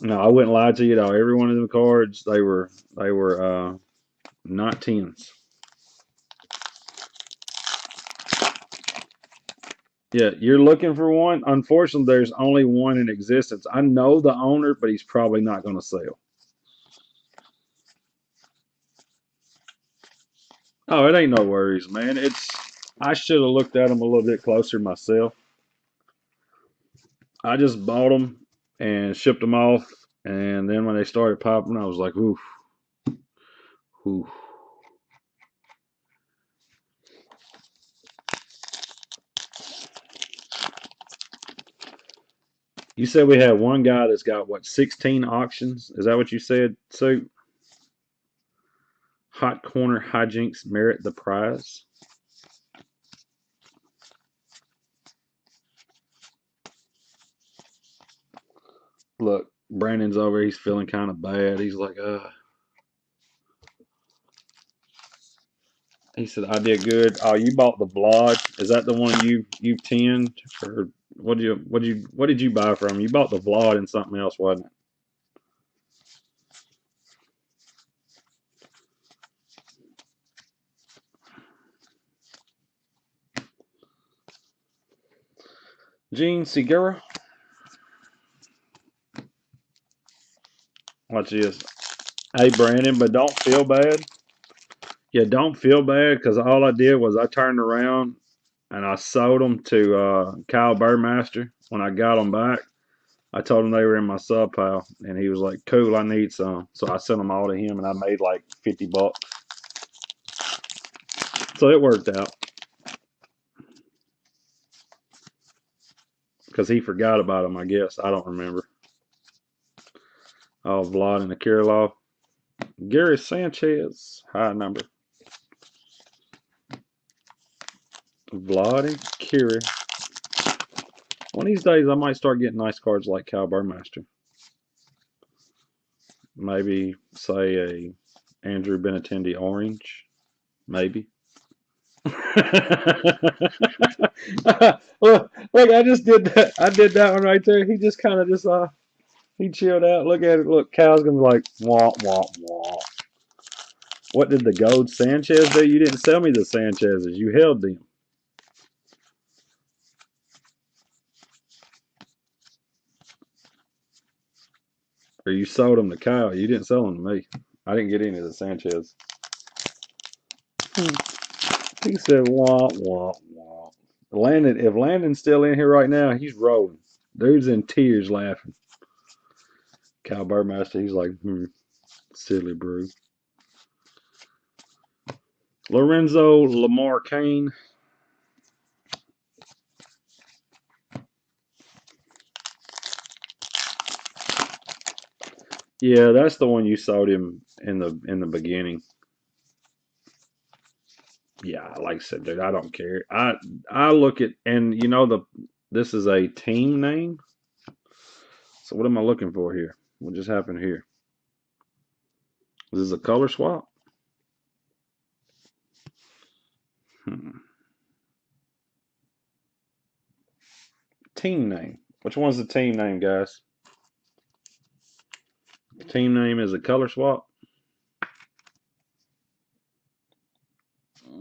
No, I wouldn't lie to you at all. Every one of them cards, they were not tens. Yeah, you're looking for one. Unfortunately, there's only one in existence. I know the owner, but he's probably not going to sell. Oh, it ain't no worries, man. I should have looked at them a little bit closer myself. I just bought them and shipped them off, and then when they started popping, I was like, oof, oof. You said we had one guy that's got what 16 auctions? Is that what you said, Sue? Hot corner hijinks merit the prize. Look, Brandon's over. He's feeling kind of bad. He's like, He said, "I did good." Oh, you bought the Vlad. Is that the one you tinned, or what did you buy from? You bought the Vlad and something else, wasn't it? Gene Segura. Watch this. Hey, Brandon, but don't feel bad. Yeah, don't feel bad because all I did was I turned around and I sold them to Kyle Burmaster when I got them back. I told him they were in my sub pile, and he was like, "Cool, I need some." So I sent them all to him, and I made like $50. So it worked out because he forgot about them. I guess I don't remember. Oh, Vlad and the Kirilov. Gary Sanchez, high number. Vlad and Kiri. One of these days, I might start getting nice cards like Kyle Burmaster. Maybe say a Andrew Benintendi orange. Maybe. look, I just did that. I did that one right there. He just kind of just he chilled out. Look at it. Look, Cal's gonna be like wah wah wah. What did the gold Sanchez do? You didn't sell me the Sanchez's. You held them. Or you sold them to Kyle. You didn't sell them to me. I didn't get any of the Sanchez. He said wah wah wah. Landon, if Landon's still in here right now, he's rolling. Dude's in tears laughing. Kyle Burmaster, he's like, silly brew. Lorenzo Lamar Kane. Yeah, that's the one you sold him in the beginning. Yeah, like I said, dude, I don't care. I look at, and you know, this is a team name. So what am I looking for here? What just happened here? This is a color swap. Team name. Which one's the team name, guys? The team name is a color swap.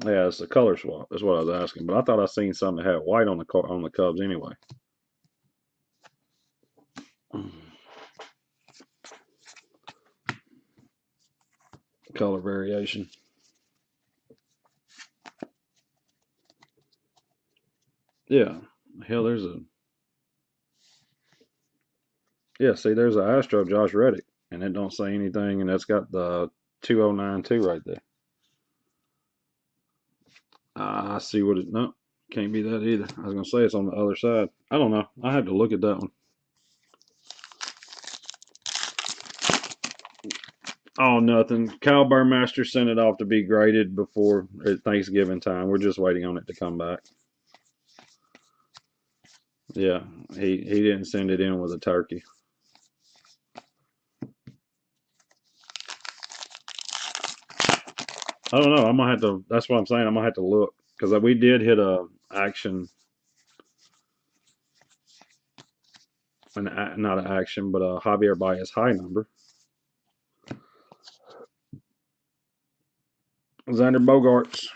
Yeah, it's a color swap. That's what I was asking. But I thought I seen something that had white on the Cubs anyway. Color variation. Yeah. Hell, there's a yeah. See, there's an Astro Josh Reddick, and it don't say anything, and that's got the 2092 right there. I see what it. No, can't be that either. I was gonna say it's on the other side. I don't know. I have to look at that one. Oh, nothing. Kyle Burmaster sent it off to be graded before Thanksgiving time. We're just waiting on it to come back. Yeah, he didn't send it in with a turkey. I don't know. I'm gonna have to. That's what I'm saying. I'm gonna have to look because we did hit a action, not an action, but a Javier Baez high number. Xander Bogaerts.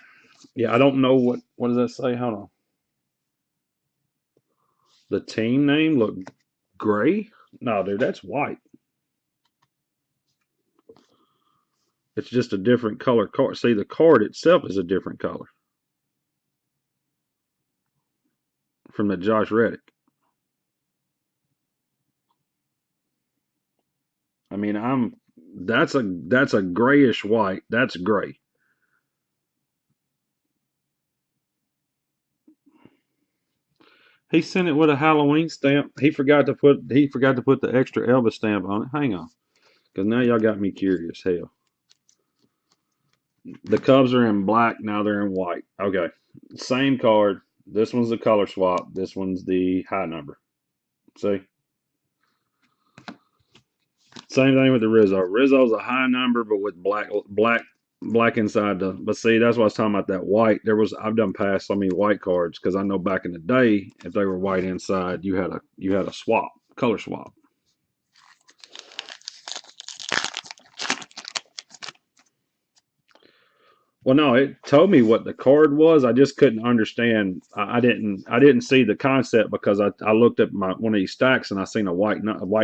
Yeah, I don't know what does that say. Hold on. The team name look gray. No, dude, that's white. It's just a different color card. See, the card itself is a different color from the Josh Reddick. I mean, that's a grayish white. That's gray. He sent it with a Halloween stamp. He forgot to put the extra Elvis stamp on it. Hang on, because now y'all got me curious. Hell, the Cubs are in black. Now they're in white. Okay, same card. This one's the color swap. This one's the high number. See, same thing with the Rizzo. Rizzo's a high number, but with black inside the. But see, that's what I was talking about. That white. I've done passed so many white cards because I know back in the day, if they were white inside, you had a swap, color swap. Well, no, it told me what the card was. I just couldn't understand. I didn't see the concept because I looked at my one of these stacks and I seen a white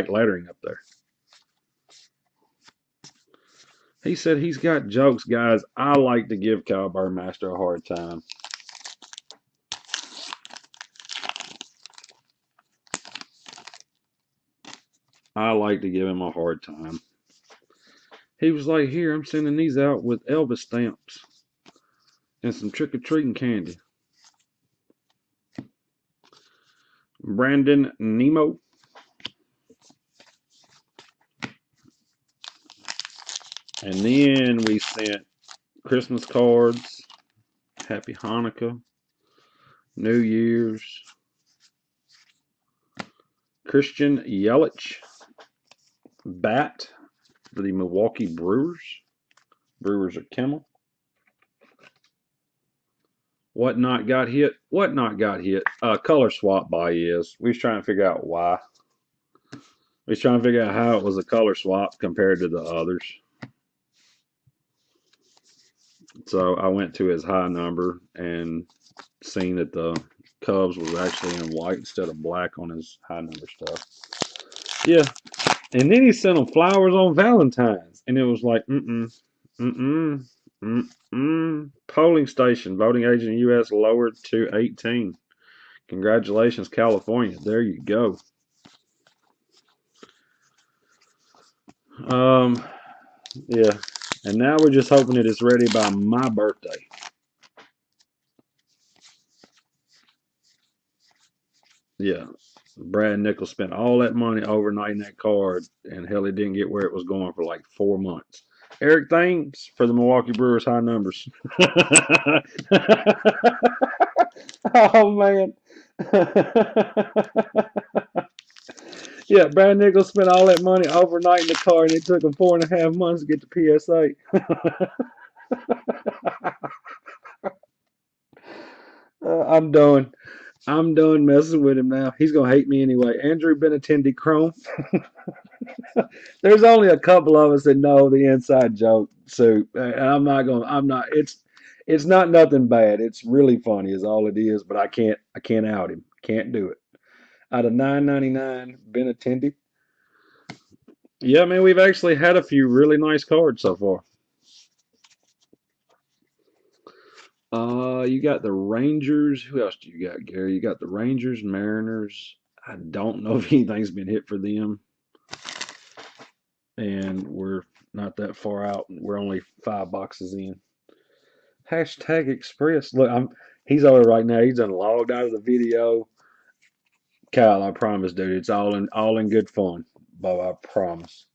lettering up there. He said he's got jokes, guys. I like to give Kyle Burmaster a hard time. I like to give him a hard time. He was like, "Here, I'm sending these out with Elvis stamps and some trick-or-treating candy." Brandon Nemo. And then we sent Christmas cards, Happy Hanukkah, New Year's, Christian Yelich, bat for the Milwaukee Brewers. Brewers are Kimmel. What not got hit? What not got hit? Color swap by is. We was trying to figure out why. We was trying to figure out how it was a color swap compared to the others. So I went to his high number and seen that the Cubs was actually in white instead of black on his high number stuff. Yeah. And then he sent them flowers on Valentine's. And it was like, polling station, voting age in the U.S. lowered to 18. Congratulations, California. There you go. Yeah. And now we're just hoping that it's ready by my birthday. Yeah. Brad Nichols spent all that money overnighting that card, and hell, it didn't get where it was going for like 4 months. Eric Thames for the Milwaukee Brewers high numbers. Oh, man. Yeah, Brad Nichols spent all that money overnighting the card, and it took him 4.5 months to get the PSA. I'm done. I'm done messing with him now. He's gonna hate me anyway. Andrew Benintendi Chrome. There's only a couple of us that know the inside joke, so and I'm not gonna. I'm not. It's not nothing bad. It's really funny, is all it is. But I can't out him. Can't do it. Out of 9.99, Benintendi. Yeah, man, we've actually had a few really nice cards so far. You got the Rangers. Who else do you got, Gary? You got the Rangers, Mariners. I don't know if anything's been hit for them. And we're not that far out. We're only 5 boxes in. Hashtag Express. Look, he's over right now. He's done logged out of the video. Kyle, I promise, dude, it's all in good fun. Bob, I promise.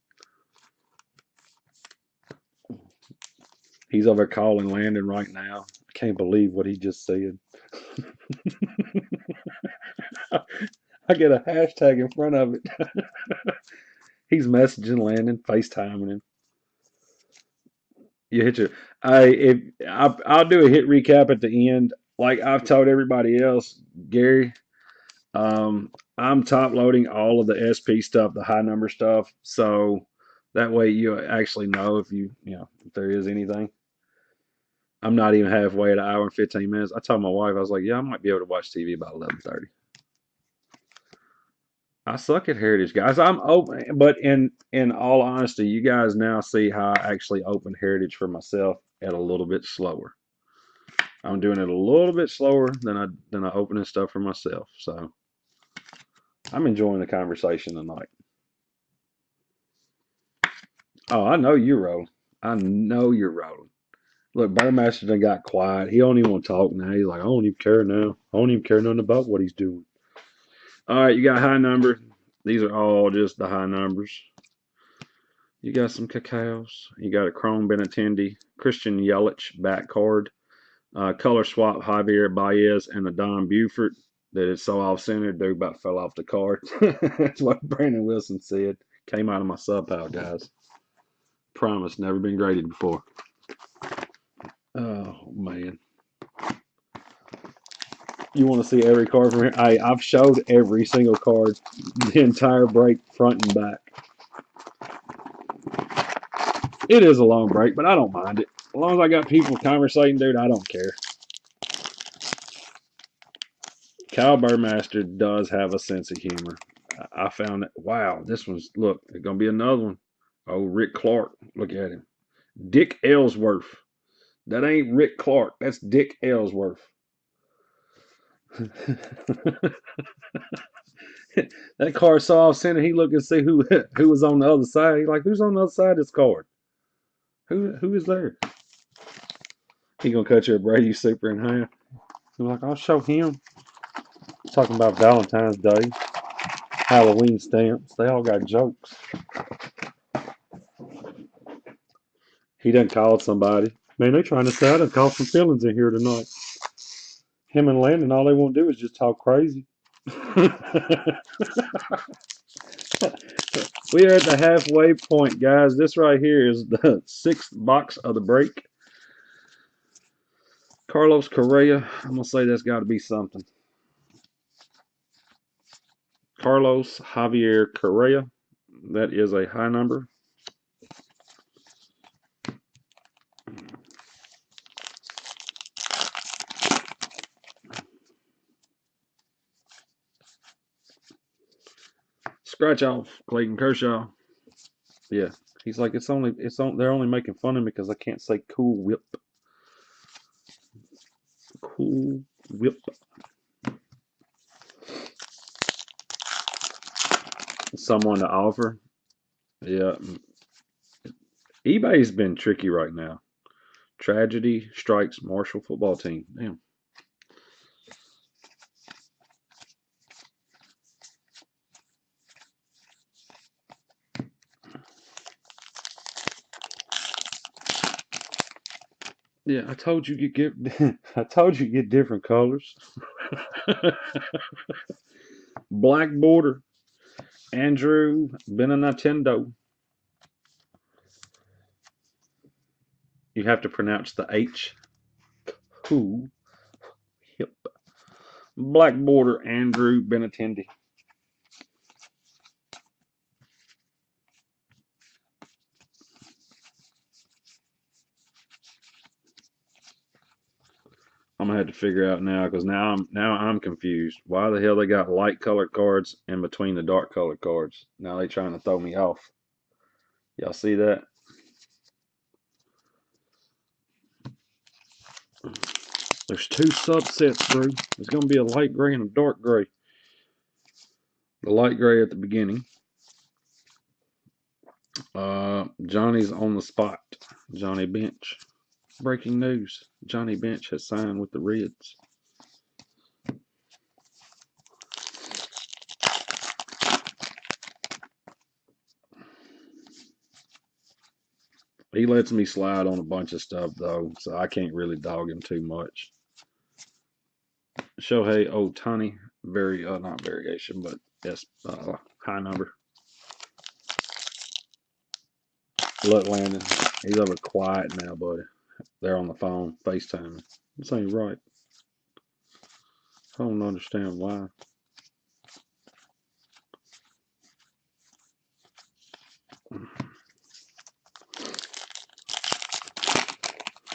He's over calling Landon right now. I can't believe what he just said. I get a hashtag in front of it. He's messaging Landon, FaceTiming him. You hit your. I'll do a hit recap at the end. Like I've told everybody else, Gary. I'm top loading all of the SP stuff, the high number stuff, so that way you actually know if if there is anything. I'm not even halfway at an hour and 15 minutes. I told my wife, I was like, yeah, I might be able to watch TV about 11:30. I suck at Heritage, guys. I'm open, but in all honesty, you guys now see how I actually open Heritage for myself at a little bit slower. I'm doing it a little bit slower than I opening stuff for myself. So I'm enjoying the conversation tonight. Oh, I know you're rolling. I know you're rolling. Look, Burmaster done got quiet. He don't even want to talk now. He's like, I don't even care now. I don't even care nothing about what he's doing. All right, you got high number. These are all just the high numbers. You got some cacaos. You got a Chrome Benintendi, Christian Yelich back card, color swap Javier Baez, and a Don Buford that is so off centered, dude about fell off the card. That's what Brandon Wilson said. Came out of my sub pile, guys. Promise, never been graded before. Oh, man. You want to see every card from here? I've showed every single card, the entire break, front and back. It is a long break, but I don't mind it. long as I got people conversating, dude, I don't care. Kyle Burmaster does have a sense of humor. I found it. Wow, this one's, look, it's going to be another one. Oh, Rick Clark. Look at him. Dick Ellsworth. That ain't Rick Clark. That's Dick Ellsworth. That card saw off center. He looked and see who was on the other side. He like, who's on the other side of this card? Who is there? He gonna cut your Brady super in half. He's like, I'll show him. Talking about Valentine's Day, Halloween stamps. They all got jokes. He done called somebody. Man, they trying to say I done caught some feelings in here tonight. Him and Landon, all they want to do is just talk crazy. We are at the halfway point, guys. This right here is the 6th box of the break. Carlos Correa. I'm going to say that's got to be something. Carlos Javier Correa. That is a high number. Scratch off Clayton Kershaw. Yeah. He's like, they're only making fun of me because I can't say Cool Whip. Cool Whip. Someone to offer. Yeah. eBay's been tricky right now. Tragedy strikes Marshall football team. Damn. Yeah, I told you get I told you get different colors. Black border. Andrew Beninatendo. You have to pronounce the H. Cool. Hip. Black border. Andrew Benintendi. I'm gonna have to figure out now because now I'm confused. Why the hell they got light colored cards in between the dark colored cards? Now they trying to throw me off. Y'all see that? There's 2 subsets, Drew. There's gonna be a light gray and a dark gray. The light gray at the beginning. Johnny's on the spot. Johnny Bench. Breaking news. Johnny Bench has signed with the Reds. He lets me slide on a bunch of stuff, though, so I can't really dog him too much. Shohei Ohtani, not variation, but yes, high number. Look, Landon, he's over quiet now, buddy. They're on the phone, FaceTiming. This ain't right. I don't understand why.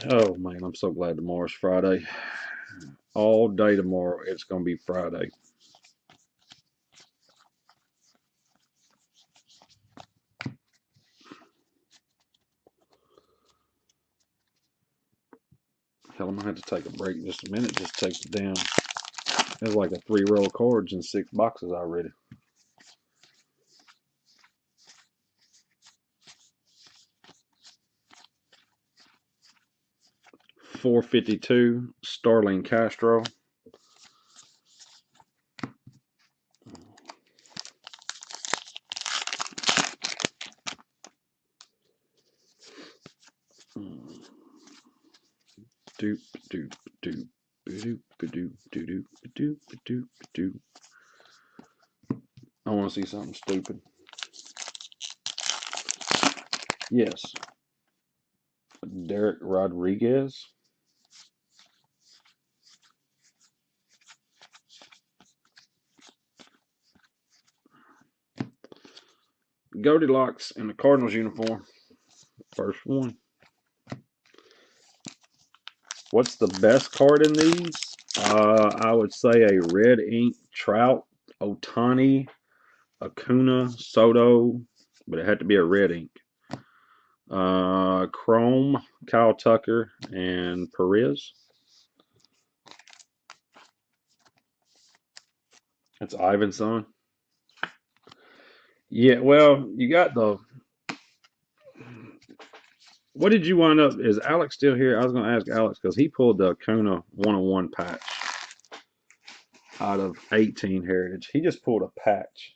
Oh, man, I'm so glad tomorrow's Friday. All day tomorrow, it's going to be Friday. Hell, I'm going to have to take a break in just a minute. Just take the damn. There's like a 3-row of cards and 6 boxes already. .452 Starling Castro. Doop doop doop doop doop doop doop doop doop. I want to see something stupid. Yes. Derek Rodriguez. Goldilocks in the Cardinals uniform. First one. What's the best card in these? I would say a red ink Trout, Otani, Acuna, Soto, but it had to be a red ink. Chrome, Kyle Tucker, and Perez. That's Ivanson. Yeah, well, you got the. What did you wind up? Is Alex still here? I was going to ask Alex because he pulled the Acuna 101 patch out of 18 Heritage. He just pulled a patch.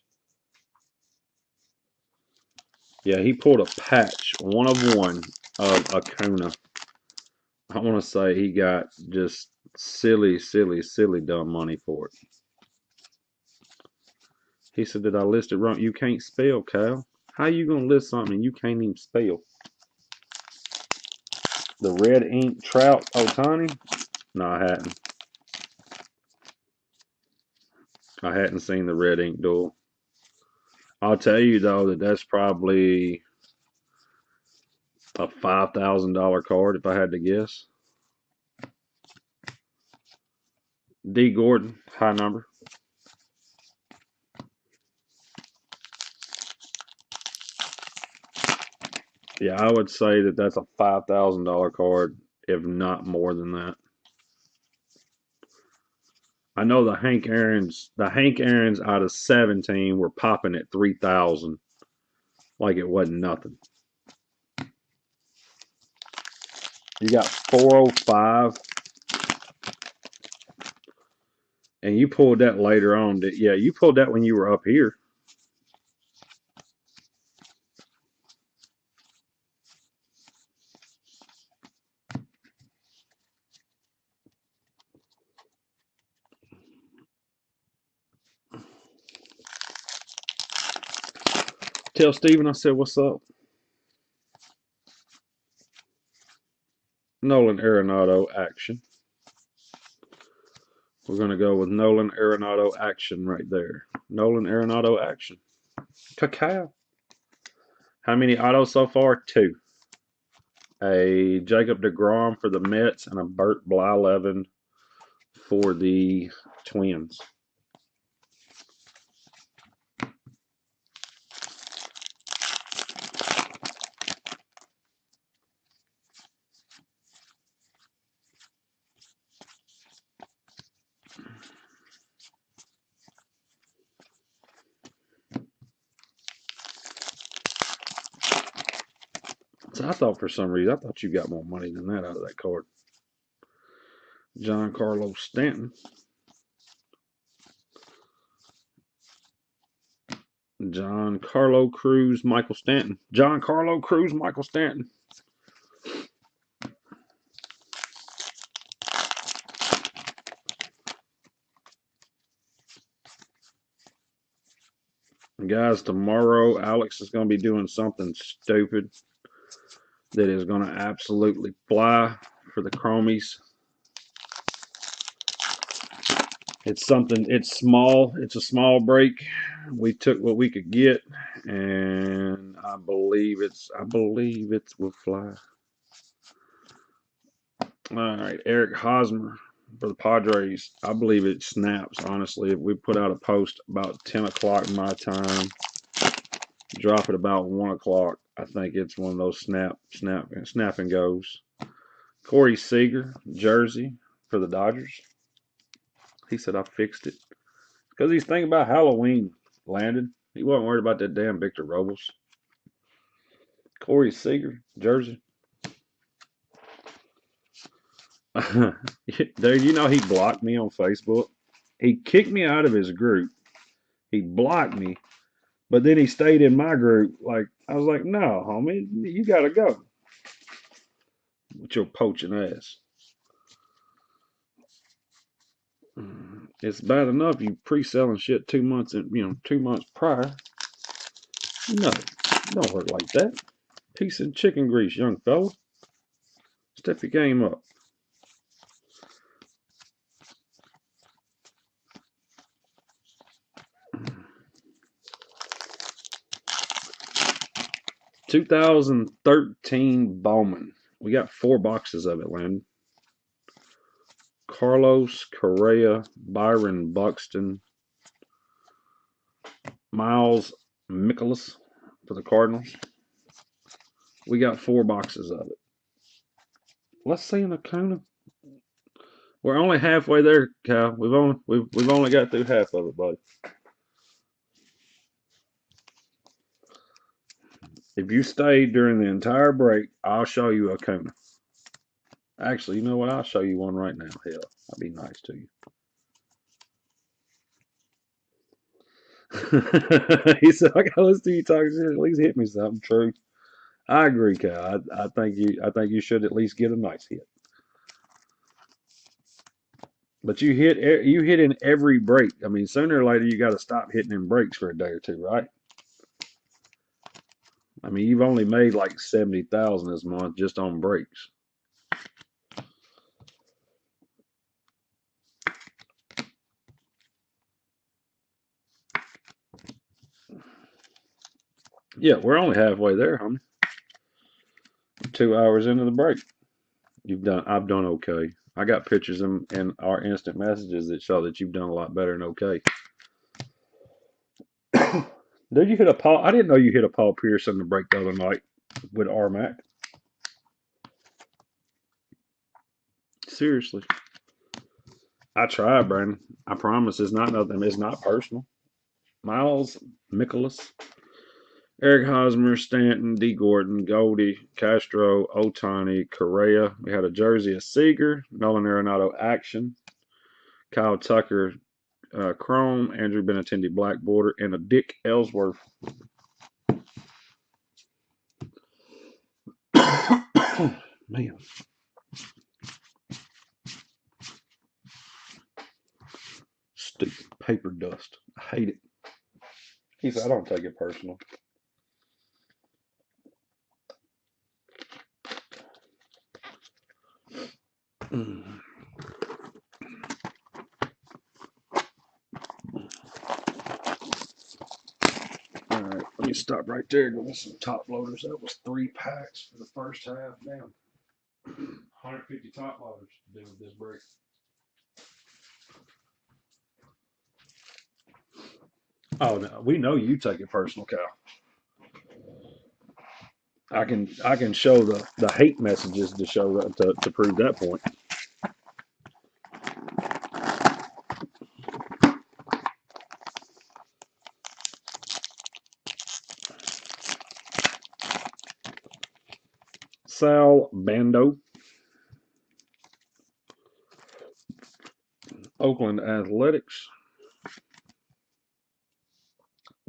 Yeah, he pulled a patch, 1 of 1 of Acuna. I want to say he got just silly, silly, silly dumb money for it. He said that I listed wrong. You can't spell, Cal. How you going to list something you can't even spell? The red ink Trout Otani? No, I hadn't. I hadn't seen the red ink duel. I'll tell you though that that's probably a $5,000 card if I had to guess. D. Gordon, high number. Yeah, I would say that that's a $5,000 card, if not more than that. I know the Hank Aaron's out of 17 were popping at 3,000, like it wasn't nothing. You got 405, and you pulled that later on. Yeah, you pulled that when you were up here. Tell Steven I said, what's up? Nolan Arenado action. We're going to go with Nolan Arenado action right there. Nolan Arenado action. Cacao. How many autos so far? 2. A Jacob deGrom for the Mets and a Bert Blyleven for the Twins. So I thought for some reason, I thought you got more money than that out of that card. Giancarlo Stanton. Giancarlo Cruz, Michael Stanton. Giancarlo Cruz, Michael Stanton. And guys, tomorrow Alex is going to be doing something stupid that is going to absolutely fly for the Chromies. It's something, it's small, it's a small break. We took what we could get, and I believe it will fly. All right, Eric Hosmer for the Padres. I believe it snaps, honestly. If we put out a post about 10 o'clock my time, drop it about 1 o'clock, I think it's one of those snap and goes. Corey Seager, jersey for the Dodgers. He said I fixed it. Because he's thinking about Halloween, Landon. He wasn't worried about that damn Victor Robles. Corey Seager, jersey. Dude, you know he blocked me on Facebook. He kicked me out of his group. He blocked me, but then he stayed in my group. Like I was like, no, homie, you gotta go with your poaching ass. It's bad enough you pre-selling shit 2 months, 2 months prior. No, don't work like that. Piece of chicken grease, young fella. Step your game up. "2013 Bowman." We got 4 boxes of it, Landon. Carlos Correa, Byron Buxton, Miles Mikolas for the Cardinals. We got 4 boxes of it. Let's see an Acuna. We're only halfway there, Kyle. We've only got through half of it, buddy. If you stayed during the entire break, I'll show you Acuna. Actually, you know what? I'll show you one right now. Hell, I'll be nice to you. He said, "I gotta listen to you talk shit. At least hit me something." True. I agree, Kyle. I think you should at least get a nice hit. But you hit in every break. I mean, sooner or later you got to stop hitting in breaks for a day or two, right? I mean, you've only made like 70,000 this month just on breaks. Yeah, we're only halfway there, homie. 2 hours into the break. I've done okay. I got pictures in our instant messages that show that you've done a lot better than okay. Did you hit a Paul? I didn't know you hit a Paul Pierce in the break the other night with RMAC. Seriously. I tried, Brandon. I promise it's not nothing. It's not personal. Miles Mikolas, Eric Hosmer, Stanton, D. Gordon, Goldie, Castro, Otani, Correa. We had a jersey of Seager, Nolan Arenado Action, Kyle Tucker Chrome, Andrew Benintendi Black Border, and a Dick Ellsworth. Man. Stupid paper dust. I hate it. He said, I don't take it personal. All right, let me stop right there. Go get some top loaders. That was 3 packs for the first half. Damn. 150 top loaders to do with this break. Oh no, we know you take it personal, Cal. I can show the hate messages to show that to prove that point. Sal Bando, Oakland Athletics.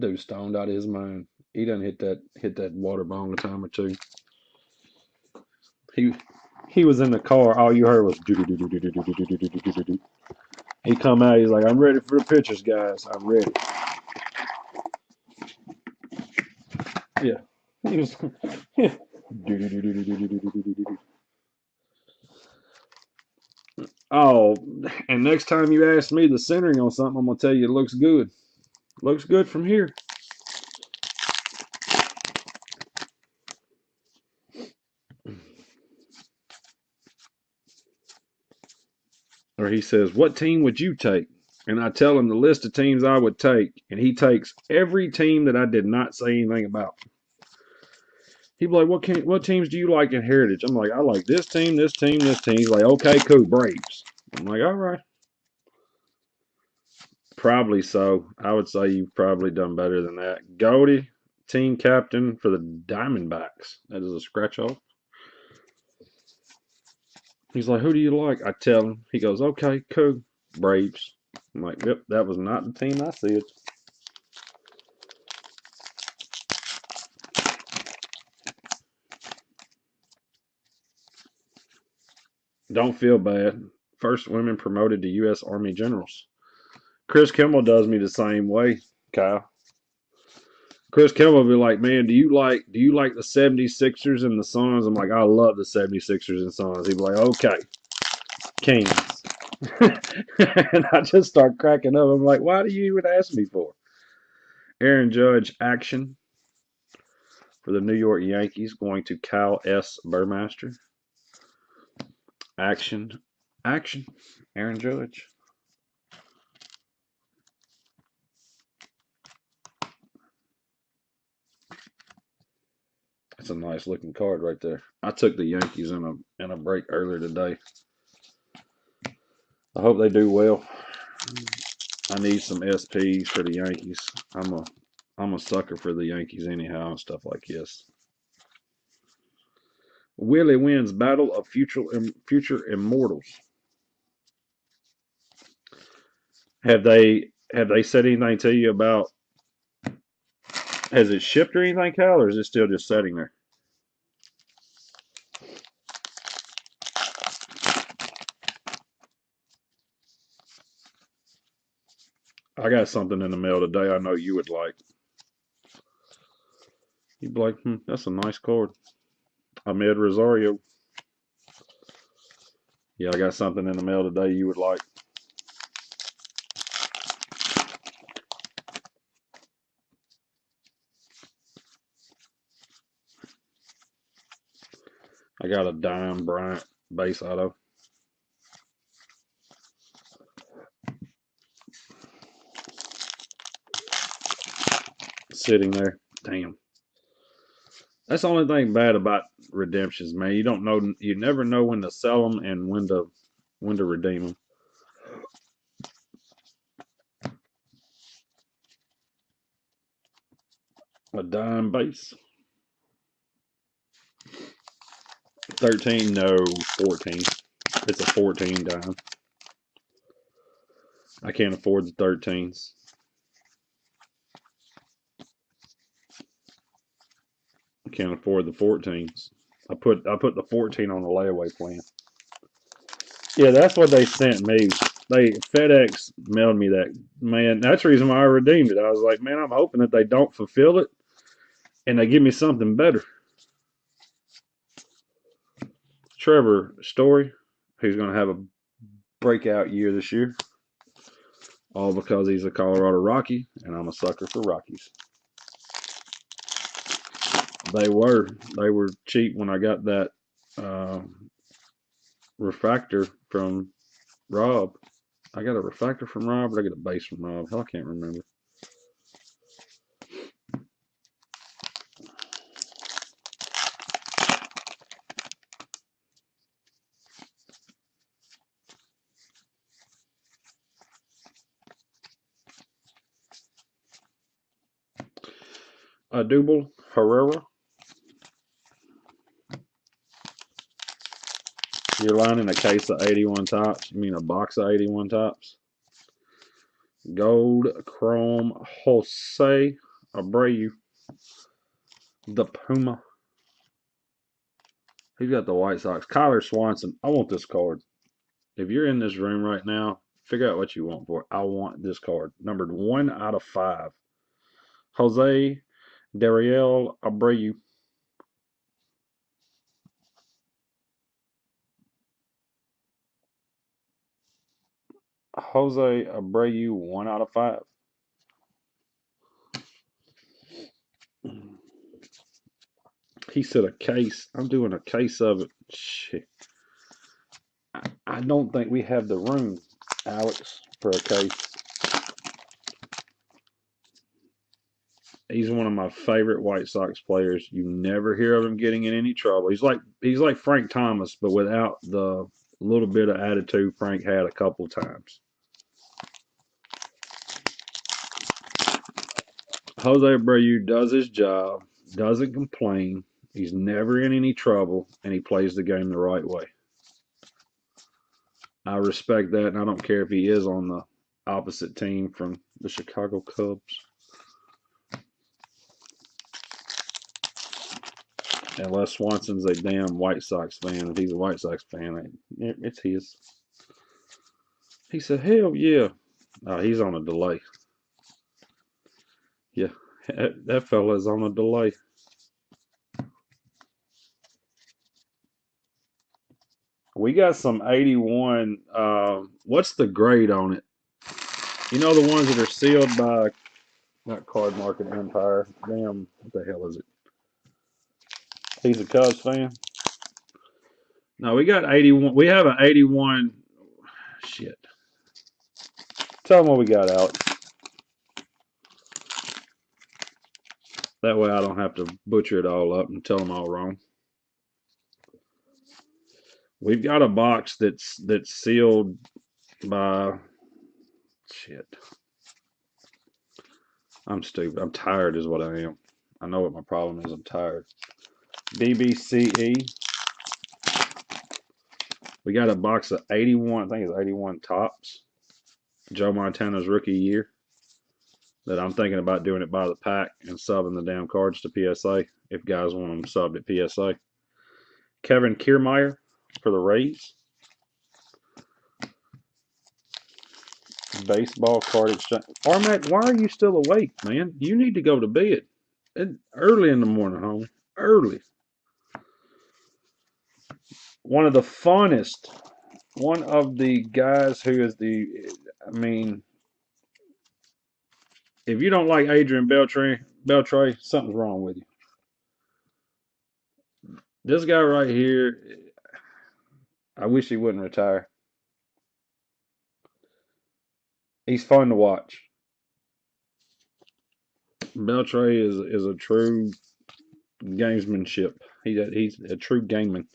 Dude stoned out of his mind. He done hit that water bong a time or two. He was in the car. All you heard was do do do do do do do do do do do do do. He come out. He's like, "I'm ready for the pitchers, guys. I'm ready." Yeah, he was. Yeah. Do do do do do do do do do do do. Oh, and next time you ask me the centering on something, I'm gonna tell you it looks good. Looks good from here. Or he says, "What team would you take?" And I tell him the list of teams I would take, and he takes every team that I did not say anything about. He'd be like, what teams do you like in Heritage?" I'm like, "I like this team, this team, this team." He's like, "Okay, cool, Braves." I'm like, "All right." Probably so. I would say you've probably done better than that. Goldie, team captain for the Diamondbacks. That is a scratch off. He's like, "Who do you like?" I tell him. He goes, "Okay, cool, Braves." I'm like, "Yep, that was not the team I said." Don't feel bad. First women promoted to U.S. Army generals. Chris Kimmel does me the same way, Kyle. Chris Kimmel will be like, "Man, do you like the 76ers and the Suns?" I'm like, "I love the 76ers and Suns." He'd be like, "Okay, Kings." And I just start cracking up. I'm like, "Why do you even ask me for?" Aaron Judge action for the New York Yankees going to Cal S. Burmaster. Action. Action. Aaron Judge. That's a nice looking card right there. I took the Yankees in a break earlier today. I hope they do well. I need some SPs for the Yankees. I'm a sucker for the Yankees anyhow and stuff like this. Willie wins Battle of Future Immortals. Have they said anything to you about, has it shipped or anything, Cal, or is it still just sitting there? I got something in the mail today I know you would like. You'd be like, that's a nice card. Ahmed Rosario. Yeah, I got something in the mail today you would like. I got a Dime Bryant base auto. Sitting there. Damn. That's the only thing bad about redemptions, man. You don't know, you never know when to sell them and when to redeem them. A dime base. 13, no, 14. It's a 14 dime. I can't afford the 13s. I can't afford the 14s. I put the 14 on the layaway plan. Yeah, that's what they sent me. FedEx mailed me that. Man, that's the reason why I redeemed it. I was like, man, I'm hoping that they don't fulfill it and they give me something better. Trevor Story, who's going to have a breakout year this year, all because he's a Colorado Rocky, and I'm a sucker for Rockies. They were cheap when I got that refractor from Rob. I got a refractor from Rob, or I get a base from Rob. Hell, I can't remember. Adubel Herrera. You're lining a case of 81 tops. You mean a box of 81 tops? Gold Chrome Jose Abreu. The Puma. Who's got the White Sox? Kyler Swanson. I want this card. If you're in this room right now, figure out what you want for it. I want this card. Numbered 1 out of 5. Jose Dariel Abreu. Jose Abreu, 1 out of 5. He said a case. I'm doing a case of it. Shit. I don't think we have the room, Alex, for a case. He's one of my favorite White Sox players. You never hear of him getting in any trouble. He's like Frank Thomas, but without the little bit of attitude Frank had a couple times. Jose Abreu does his job, doesn't complain. He's never in any trouble, and he plays the game the right way. I respect that, and I don't care if he is on the opposite team from the Chicago Cubs. Unless Swanson's a damn White Sox fan. If he's a White Sox fan, it's his. He said, hell yeah. He's on a delay. Yeah, that fella's on a delay. We got some 81. What's the grade on it? You know the ones that are sealed by, not Card Market Empire. Damn, what the hell is it? He's a Cubs fan. No, we got 81. We have an 81. Shit. Tell them what we got, Alex. That way I don't have to butcher it all up and tell them all wrong. We've got a box that's sealed by shit. I'm stupid. I'm tired is what I am. I know what my problem is. I'm tired. BBCE. We got a box of 81. I think it's 81 tops. Joe Montana's rookie year. That I'm thinking about doing it by the pack and subbing the damn cards to PSA if guys want them subbed at PSA. Kevin Kiermaier for the Rays. Baseball card exchange. Armac, why are you still awake, man? You need to go to bed. Early in the morning, homie. Early. One of the funnest. One of the guys who is I mean, if you don't like Adrian Beltre, something's wrong with you. This guy right here, I wish he wouldn't retire. He's fun to watch. Beltre is a true gamesmanship. He's a true gameman.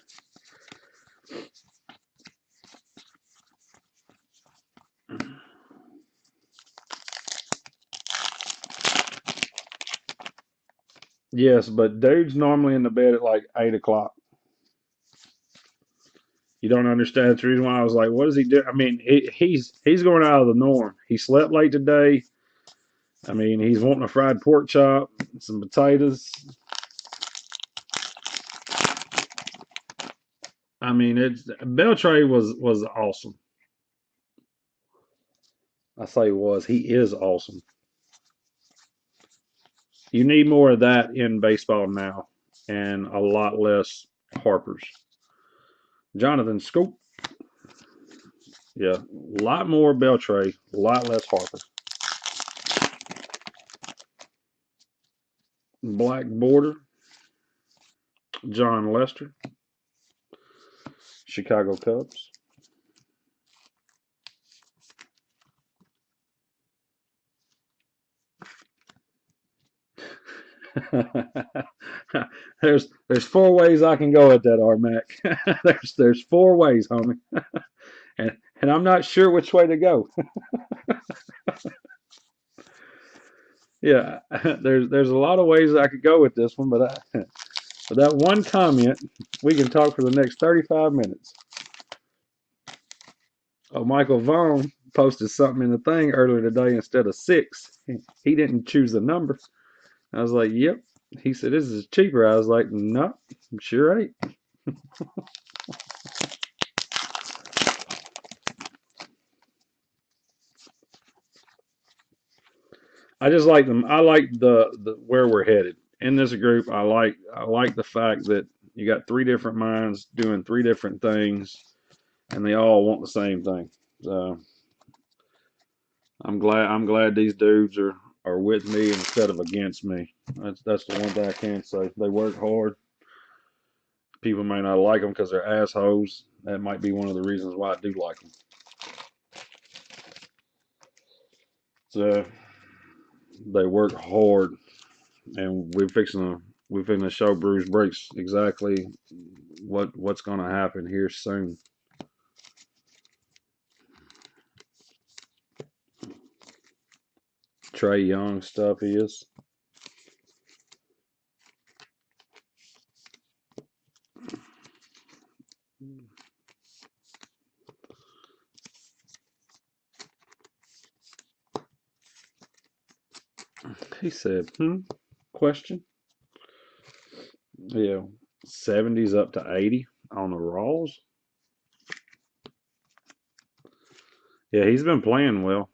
Yes, but dude's normally in the bed at like 8 o'clock. You don't understand. That's the reason why I was like, what does he do? I mean, he's going out of the norm. He slept late today. I mean, he's wanting a fried pork chop, some potatoes. I mean, Beltre was awesome. I say was. He is awesome. You need more of that in baseball now, and a lot less Harpers. Jonathan Scoop. Yeah, a lot more Beltre, a lot less Harper. Black border. John Lester. Chicago Cubs. there's 4 ways I can go at that, Armac. there's 4 ways, homie. and I'm not sure which way to go. Yeah, there's a lot of ways I could go with this one, but for that one comment, we can talk for the next 35 minutes. Oh, Michael Vaughn posted something in the thing earlier today instead of 6. He didn't choose the number. I was like, yep. He said, this is cheaper. I was like, no, sure ain't. I just like them. I like the where we're headed in this group. I like the fact that you got 3 different minds doing 3 different things, and they all want the same thing. So I'm glad these dudes are with me instead of against me. That's the one thing I can say. They work hard. People may not like them because they're assholes. That might be one of the reasons why I do like them. So they work hard, and we're fixing to show Bruce Breaks exactly what's going to happen here soon. Trey Young stuff is. He said, question? Yeah, 70s up to 80 on the Raws. Yeah, he's been playing well.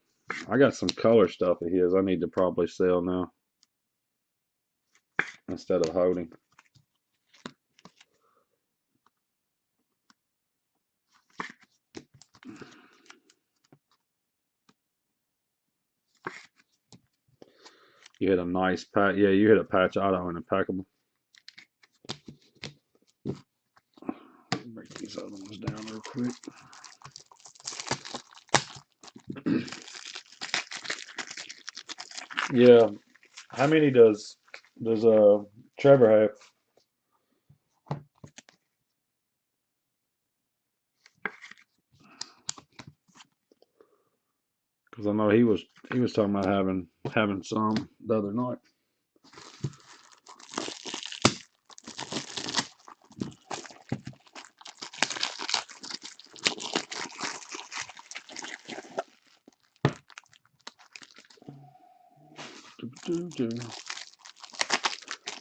I got some color stuff of his I need to probably sell now instead of holding. You hit a nice patch. Yeah, you hit a patch auto and impeccable. Break these other ones down real quick. Yeah. How many does Trevor have? Because I know he was talking about having some the other night.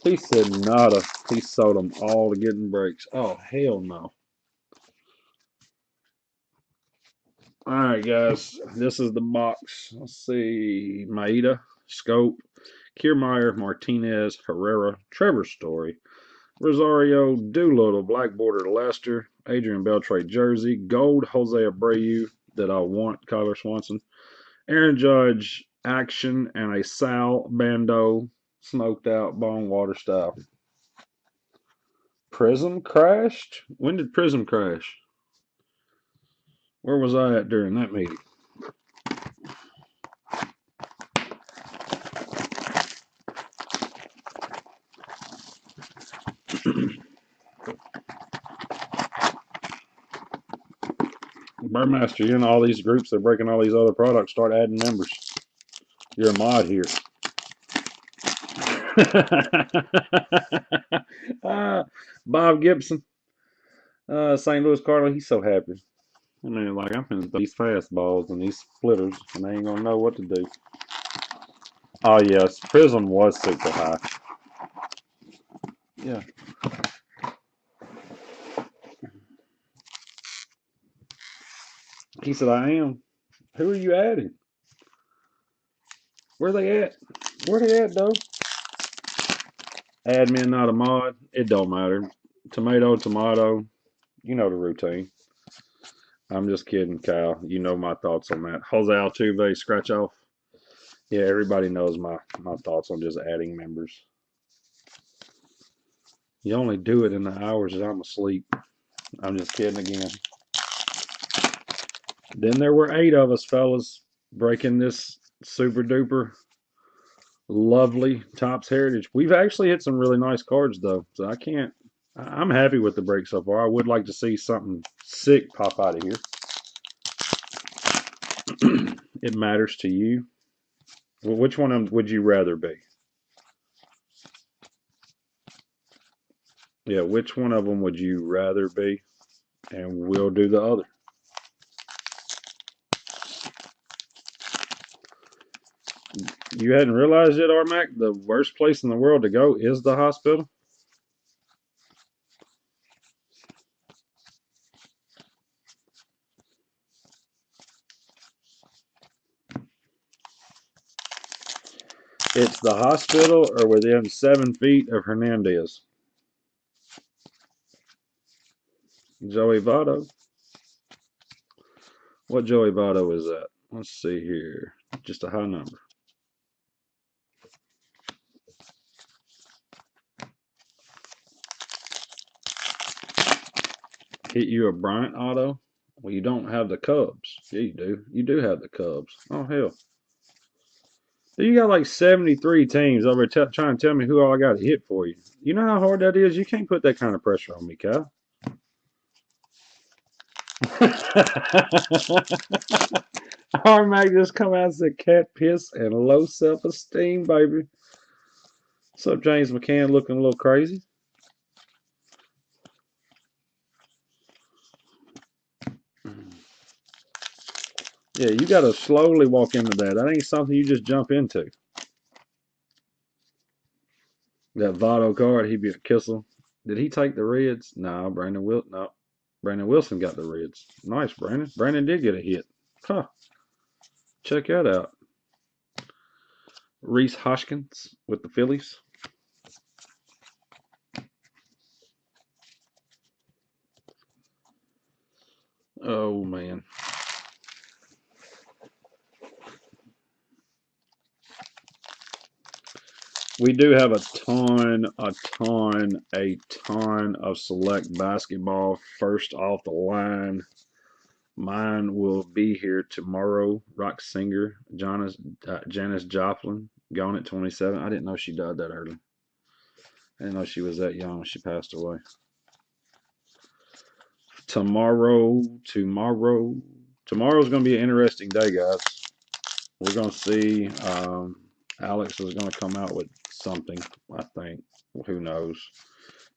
He said nada. He sold them all to getting breaks. Oh hell no. All right, guys. This is the box. Let's see. Maeda, Scope, Kiermaier, Martinez, Herrera, Trevor Story, Rosario, Doolittle, Black Border, Lester, Adrian Beltre, Jersey, Gold, Jose Abreu, that I want, Kyler Swanson, Aaron Judge, Action, and a Sal Bando, smoked out bone water style. Prism crashed? When did Prism crash? Where was I at during that meeting? Burmaster, you're in all these groups. They're breaking all these other products. Start adding members. You're a mod here. Bob Gibson, St. Louis Cardinal. He's so happy. I mean, like I'm in these fastballs and these splitters, and they ain't gonna know what to do. Oh yes, Prism was super high. Yeah. He said, "I am." Who are you adding? Where they at? Where they at, though? Admin, not a mod. It don't matter. Tomato, tomato. You know the routine. I'm just kidding, Kyle. You know my thoughts on that. Jose Altuve, scratch off. Yeah, everybody knows my thoughts on just adding members. You only do it in the hours that I'm asleep. I'm just kidding again. Then there were 8 of us, fellas, breaking this super duper lovely Topps Heritage. We've actually hit some really nice cards, though, so I'm happy with the break so far. I would like to see something sick pop out of here. It matters to you. Well, which one would you rather be? Yeah, which one of them would you rather be? And we'll do the other. You hadn't realized yet, Armac? The worst place in the world to go is the hospital. It's the hospital or within 7 feet of Hernandez. Joey Votto. What Joey Votto is that? Let's see here. Just a high number. Hit you a Bryant auto? Well, you don't have the Cubs. Yeah, you do. You do have the Cubs. Oh, hell. You got like 73 teams over trying to tell me who all I got to hit for you. You know how hard that is? You can't put that kind of pressure on me, Kyle. Armac just come out as a cat piss and low self-esteem, baby. What's up, James McCann, looking a little crazy? Yeah, you got to slowly walk into that. That ain't something you just jump into. That Votto card, he beat Kissel. Did he take the Reds? No, no. Brandon Wilson got the Reds. Nice, Brandon. Brandon did get a hit. Huh. Check that out. Reese Hoskins with the Phillies. Oh, man. We do have a ton of select basketball. First off the line, Mine will be here tomorrow. Rock singer Janis Joplin, gone at 27. I didn't know she died that early. I didn't know she was that young when she passed away. Tomorrow's going to be an interesting day, guys. We're going to see. Alex is going to come out with something. I think. Who knows?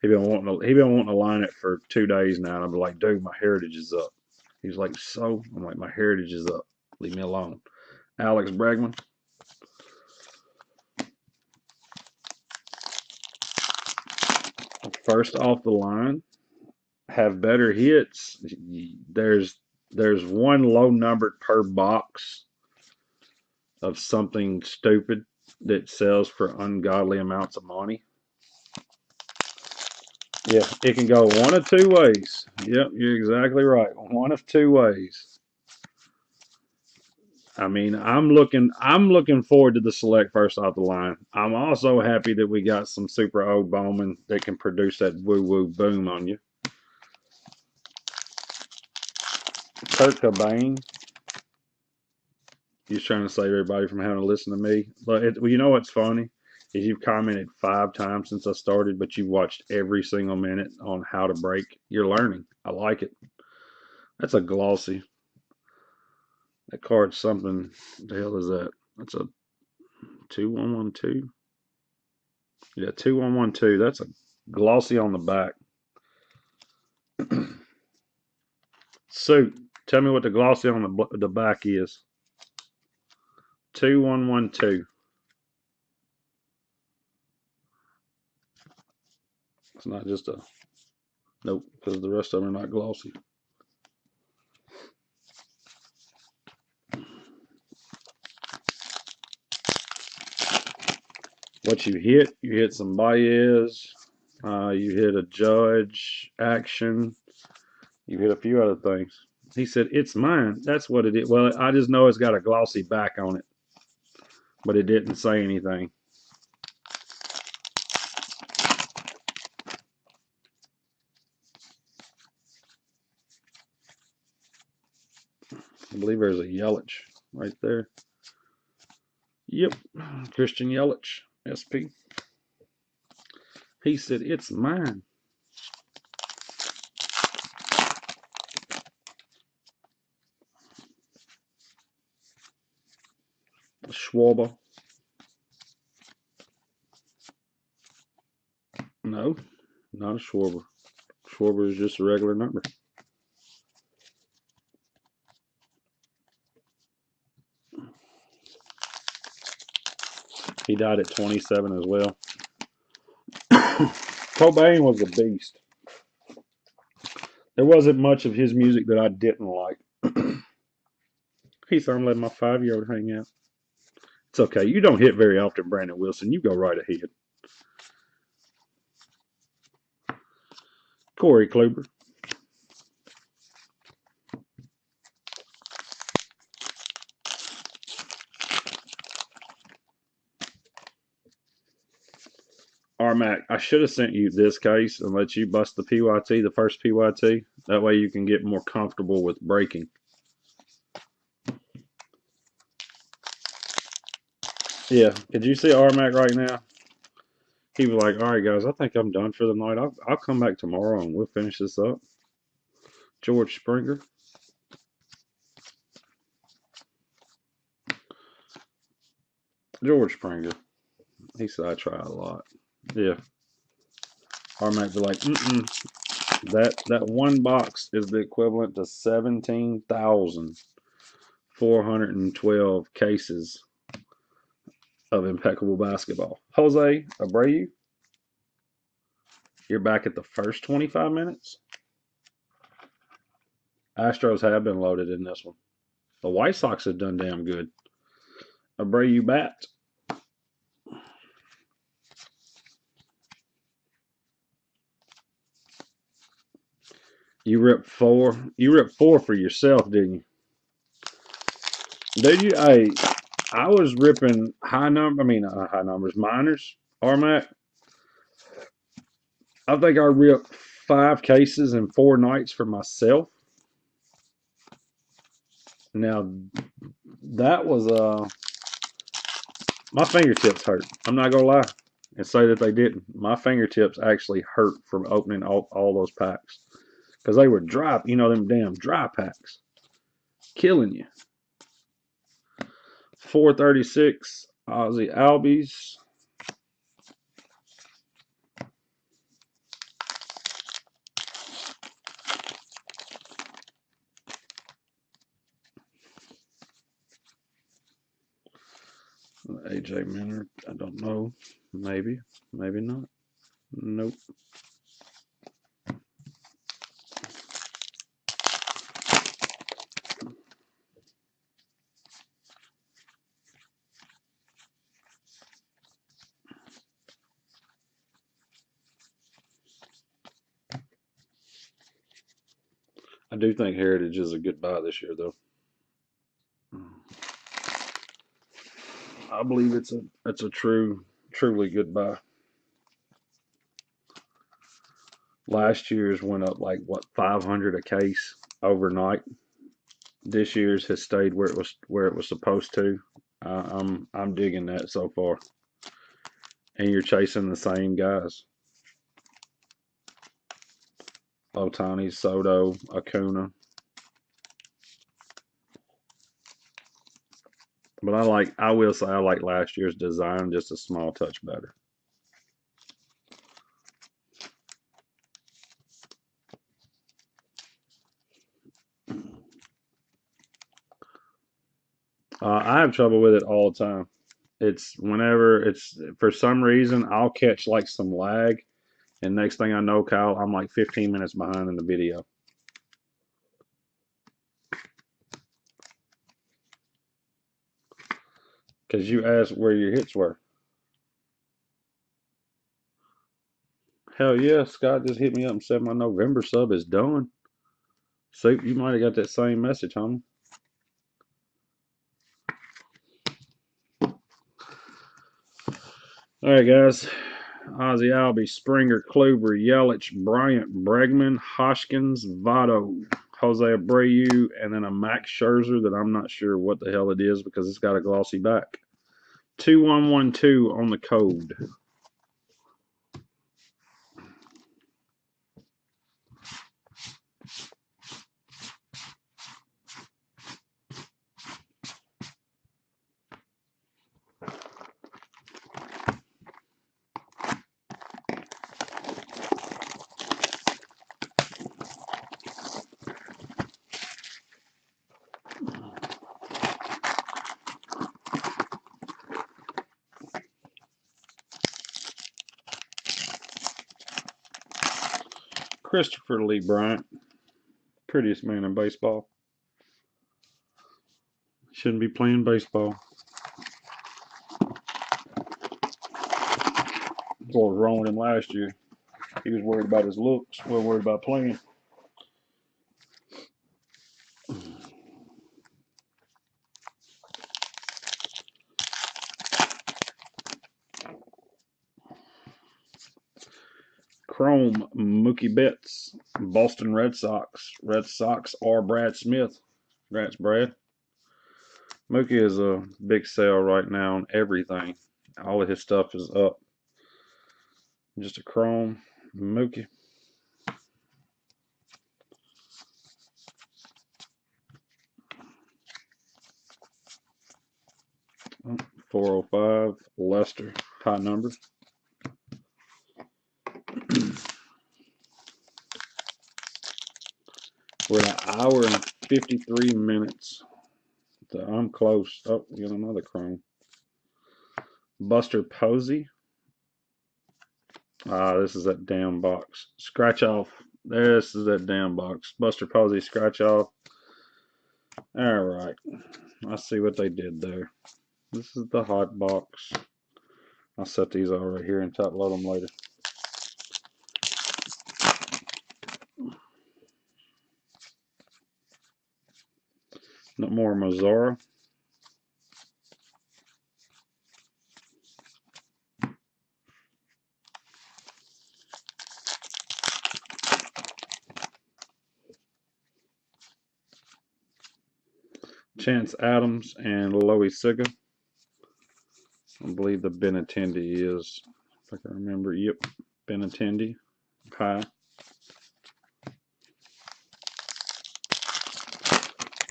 He been wanting to line it for 2 days now. And I'm like, dude, my heritage is up. He's like, so? I'm like, my heritage is up. Leave me alone. Alex Bregman. First off the line, have better hits. There's one low numbered per box of something stupid that sells for ungodly amounts of money. Yeah, it can go one of two ways. Yep, you're exactly right. One of two ways. I mean, I'm looking forward to the select first off the line. I'm also happy that we got some super old Bowman that can produce that woo woo boom on you. Kurt Cobain. He's trying to save everybody from having to listen to me. But well, you know what's funny is you've commented 5 times since I started, but you've watched every single minute on how to break. You're learning. I like it. That's a glossy. That card's something. What the hell is that? That's a 2112. Yeah, 2112. That's a glossy on the back. Suit. Tell me what the glossy on the back is. 2112. It's not just a nope, because the rest of them are not glossy. What you hit some Baez, you hit a Judge action, you hit a few other things. He said, it's mine. That's what it is. Well, I just know it's got a glossy back on it, but it didn't say anything. I believe there's a Yelich right there. Yep, Christian Yelich, SP. He said, it's mine. Schwarber. No, not a Schwarber. Schwarber is just a regular number. He died at 27 as well. Cobain was a beast. There wasn't much of his music that I didn't like. He said, I'm letting my 5-year-old hang out. It's okay. You don't hit very often, Brandon Wilson. You go right ahead. Corey Kluber. Armac, I should have sent you this case and let you bust the PYT, the first PYT. That way you can get more comfortable with breaking. Yeah, could you see Armac right now? He was like, all right, guys, I think I'm done for the night. I'll come back tomorrow and we'll finish this up. George Springer. George Springer. He said, I try a lot. Yeah. Armac be like, that one box is the equivalent to 17,412 cases of impeccable basketball. Jose Abreu, you're back at the first 25 minutes. Astros have been loaded in this one. The White Sox have done damn good. Abreu bat. You ripped four. You ripped four for yourself, didn't you? Did you? Hey, I was ripping high numbers, minors. Armac. I think I ripped 5 cases in 4 nights for myself. Now that was my fingertips hurt. I'm not gonna lie and say that they didn't. My fingertips actually hurt from opening all those packs because they were dry. You know them damn dry packs, killing you. 436 Aussie Albies. AJ Minter, I don't know. Maybe, maybe not. Nope. I do think Heritage is a good buy this year, though. I believe it's a truly good buy. Last year's went up like what 500 a case overnight. This year's has stayed where it was supposed to. I'm digging that so far. And you're chasing the same guys: Otani, Soto, Acuna. But I will say I like last year's design just a small touch better. I have trouble with it all the time. It's whenever it's for some reason I'll catch like some lag, and next thing I know, Kyle, I'm like 15 minutes behind in the video. Because you asked where your hits were. Hell yeah, Scott just hit me up and said my November sub is done. So you might have got that same message, homie. All right, guys. Ozzy Albie, Springer, Kluber, Yelich, Bryant, Bregman, Hoskins, Votto, Jose Abreu, and then a Max Scherzer that I'm not sure what the hell it is because it's got a glossy back. 2112 on the code. Christopher Lee Bryant, prettiest man in baseball. Shouldn't be playing baseball. That's what was wrong with him last year. He was worried about his looks, well worried about playing. Chrome, Mookie Betts, Boston Red Sox. Red Sox are Brad Smith. Congrats, Brad. Mookie is a big sale right now on everything. All of his stuff is up. Just a Chrome, Mookie. Oh, 405, Lester, high number. We're at an hour and 53 minutes. So I'm close. Oh, we got another Chrome. Buster Posey. This is that damn box. Scratch off. This is that damn box. Buster Posey, scratch off. All right. I see what they did there. This is the hot box. I'll set these all right here and top load them later. No more Mazzara. Chance Adams and Loie Sigga. I believe the Benintendi is, if I can remember. Yep, Benintendi. High.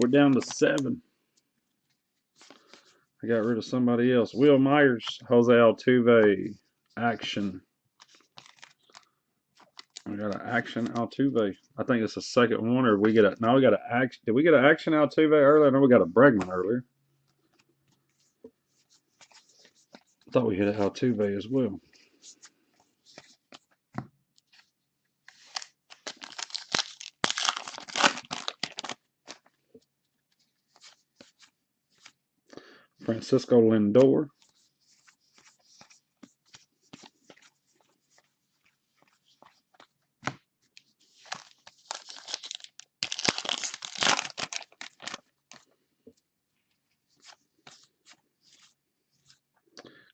We're down to 7. I got rid of somebody else. Will Myers, Jose Altuve, Action. I got an Action Altuve. I think it's the second one, or we get a. No, we got an Action. Did we get an Action Altuve earlier? No, we got a Bregman earlier. I thought we hit an Altuve as well. Francisco Lindor.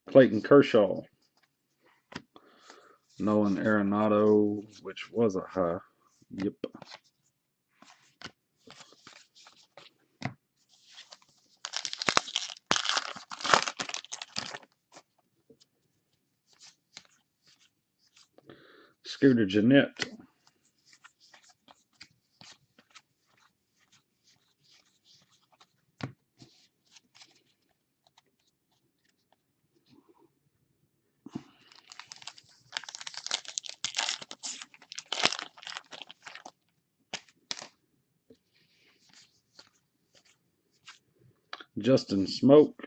Clayton Kershaw. Nolan Arenado, which was a high. Yep. Scooter Gennett. Justin Smoke.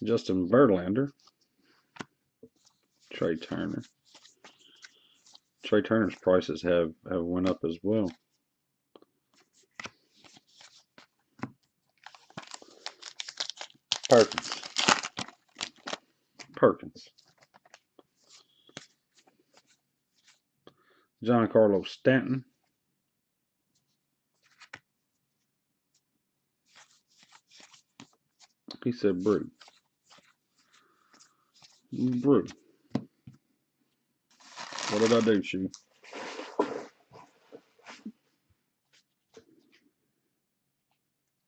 Justin Verlander. Trey Turner. Trey Turner's prices have went up as well. Perkins. Giancarlo Stanton. He said brew. Brew. What did I do, Shu?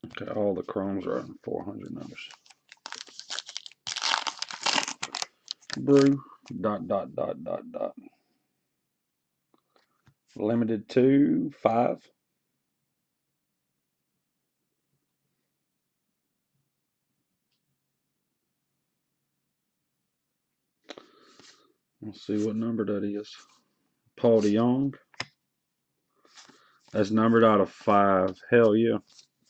Okay, all the chromes are in 400 numbers. Brew. ... Limited to 5. Let's see what number that is. Paul DeYoung. That's numbered out of 5. Hell yeah.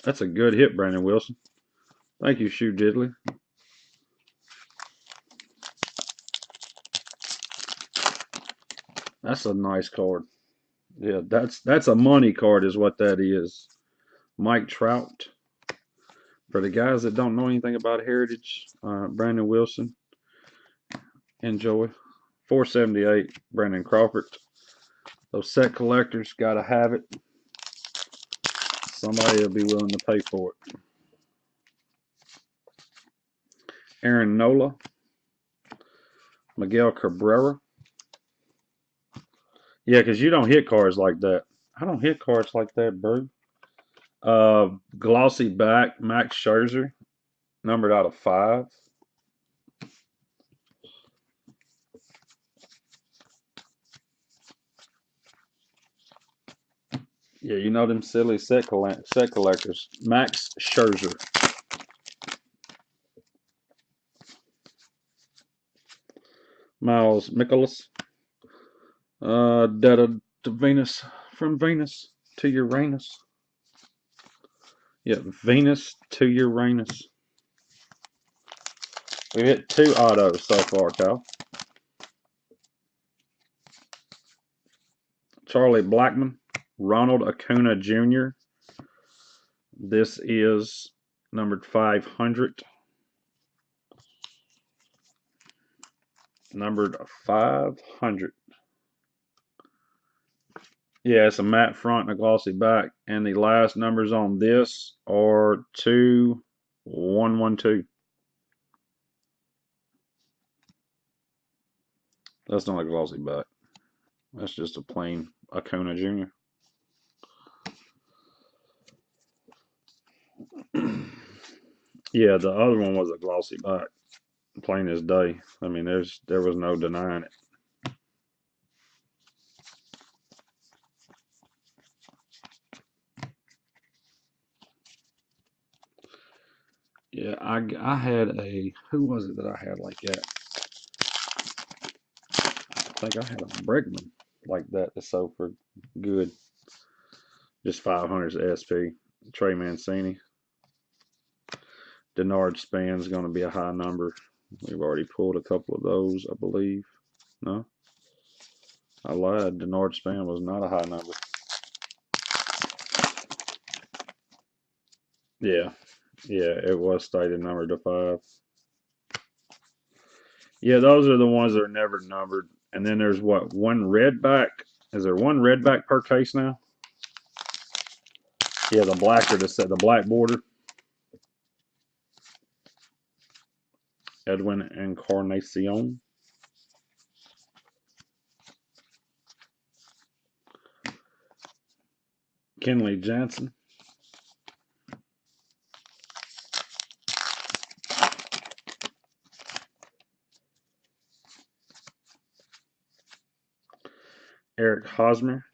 That's a good hit, Brandon Wilson. Thank you, Shoe Diddley. That's a nice card. Yeah, that's a money card is what that is. Mike Trout. For the guys that don't know anything about Heritage, Brandon Wilson. Enjoy. 478, Brandon Crawford. Those set collectors got to have it. Somebody will be willing to pay for it. Aaron Nola. Miguel Cabrera. Yeah, because you don't hit cards like that. I don't hit cards like that, bro. Glossy back, Max Scherzer. Numbered out of 5. Yeah, you know them silly set collectors. Max Scherzer. Miles Mikolas. Data to Venus. From Venus to Uranus. Yeah, Venus to Uranus. We've hit 2 autos so far, Kyle. Charlie Blackmon. Ronald Acuna Jr. This is numbered 500. Numbered 500. Yeah, it's a matte front and a glossy back. And the last numbers on this are 2, 112. That's not a glossy back. That's just a plain Acuna Jr. Yeah, the other one was a glossy back, plain as day. I mean, there was no denying it. Yeah, I had a, who was it that I had like that? I think I had a Bregman like that that sold for good, just 500s SP. Trey Mancini. Denard Span's going to be a high number. We've already pulled a couple of those, I believe. No, I lied. Denard Span was not a high number. Yeah, yeah, it was stated numbered to 5. Yeah, those are the ones that are never numbered. And then there's what, one red back? Is there one red back per case now? Yeah, the black or the black border. Edwin Encarnacion. Kenley Jansen. Eric Hosmer.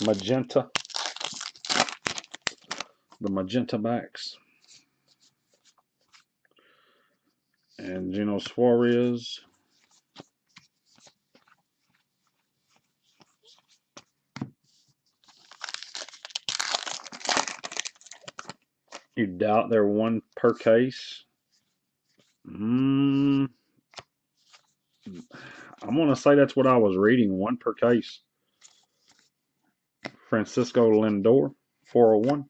Magenta. The magenta backs. And Gino Suarez. You doubt they're one per case? I'm going to say that's what I was reading, one per case. Francisco Lindor, 401.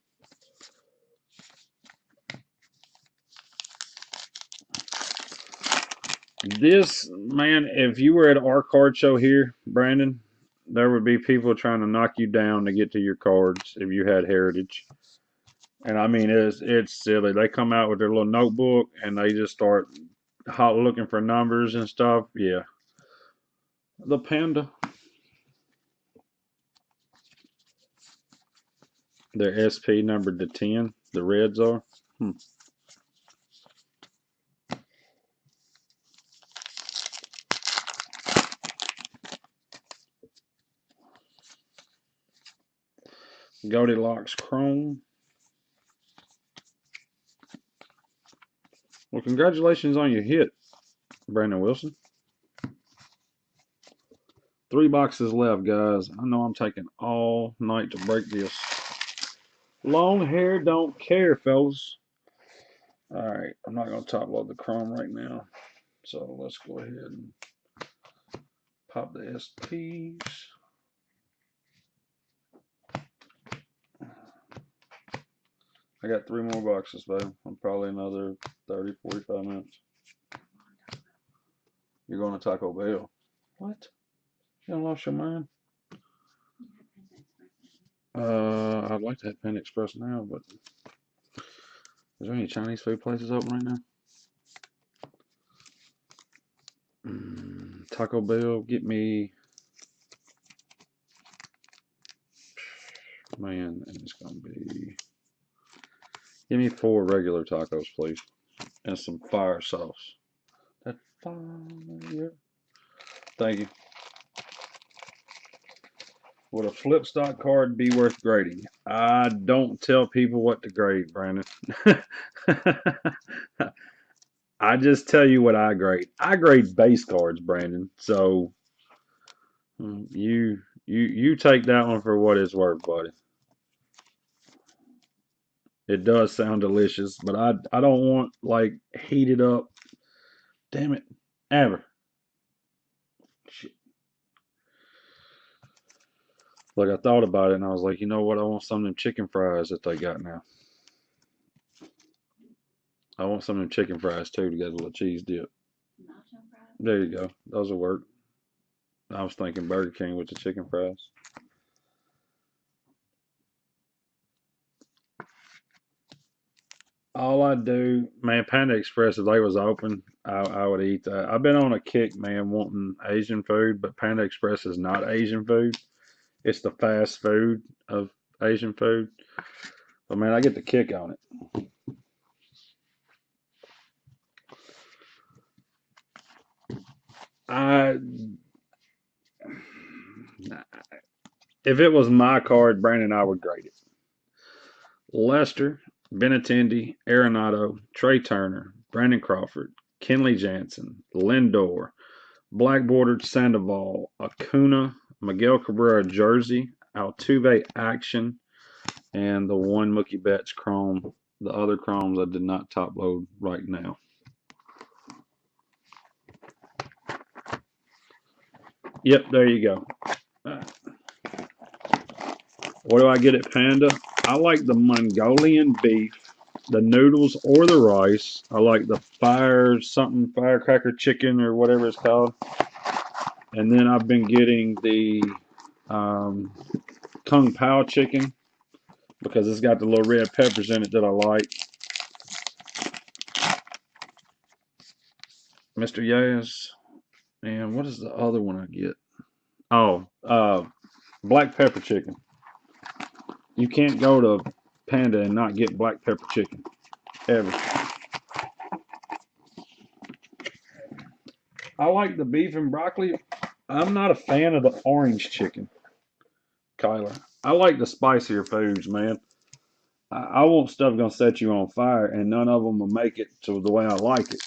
This, man, if you were at our card show here, Brandon, there would be people trying to knock you down to get to your cards if you had Heritage. And I mean, it's silly. They come out with their little notebook and they just start looking for numbers and stuff. Yeah. The Panda. Their SP numbered to 10. The Reds are. Goldilocks Chrome. Well, congratulations on your hit, Brandon Wilson. 3 boxes left, guys. I know I'm taking all night to break this. Long hair don't care, fellas. All right, I'm not going to top load the Chrome right now. So let's go ahead and pop the SPs. I got 3 more boxes, babe. I'm probably another 30, 45 minutes. You're going to Taco Bell. What? You done lost your mind? I'd like to have Panda Express now, but is there any Chinese food places open right now? Taco Bell, get me, man, and it's gonna be, give me 4 regular tacos, please, and some fire sauce. That fire. Thank you. Would a flip stock card be worth grading? I don't tell people what to grade, Brandon. I just tell you what I grade. I grade base cards, Brandon. So you take that one for what it's worth, buddy. It does sound delicious, but I don't want like heated up. Damn it, ever. Shit. Like I thought about it and I was like, you know what? I want some of them chicken fries that they got now. I want some of them chicken fries too to get a little cheese dip. There you go. Those will work. I was thinking Burger King with the chicken fries. All I do, man, Panda Express, if they was open, I would eat that. I've been on a kick, man, wanting Asian food, but Panda Express is not Asian food. It's the fast food of Asian food. But man, I get the kick on it. I If it was my card, Brandon, I would grade it. Lester, Benintendi, Arenado, Trey Turner, Brandon Crawford, Kenley Jansen, Lindor, Black Bordered Sandoval, Acuna, Miguel Cabrera Jersey, Altuve Action, and the one Mookie Betts Chrome. The other Chromes I did not top load right now. Yep, there you go. What do I get at Panda? I like the Mongolian beef, the noodles or the rice. I like the firecracker chicken or whatever it's called. And then I've been getting the Kung Pao chicken because it's got the little red peppers in it that I like. Mr. Yaz. And what is the other one I get? Oh, black pepper chicken. You can't go to Panda and not get black pepper chicken. Ever. I like the beef and broccoli. I'm not a fan of the orange chicken, Kyler. I like the spicier foods, man. I want stuff gonna set you on fire, and none of them will make it to the way I like it.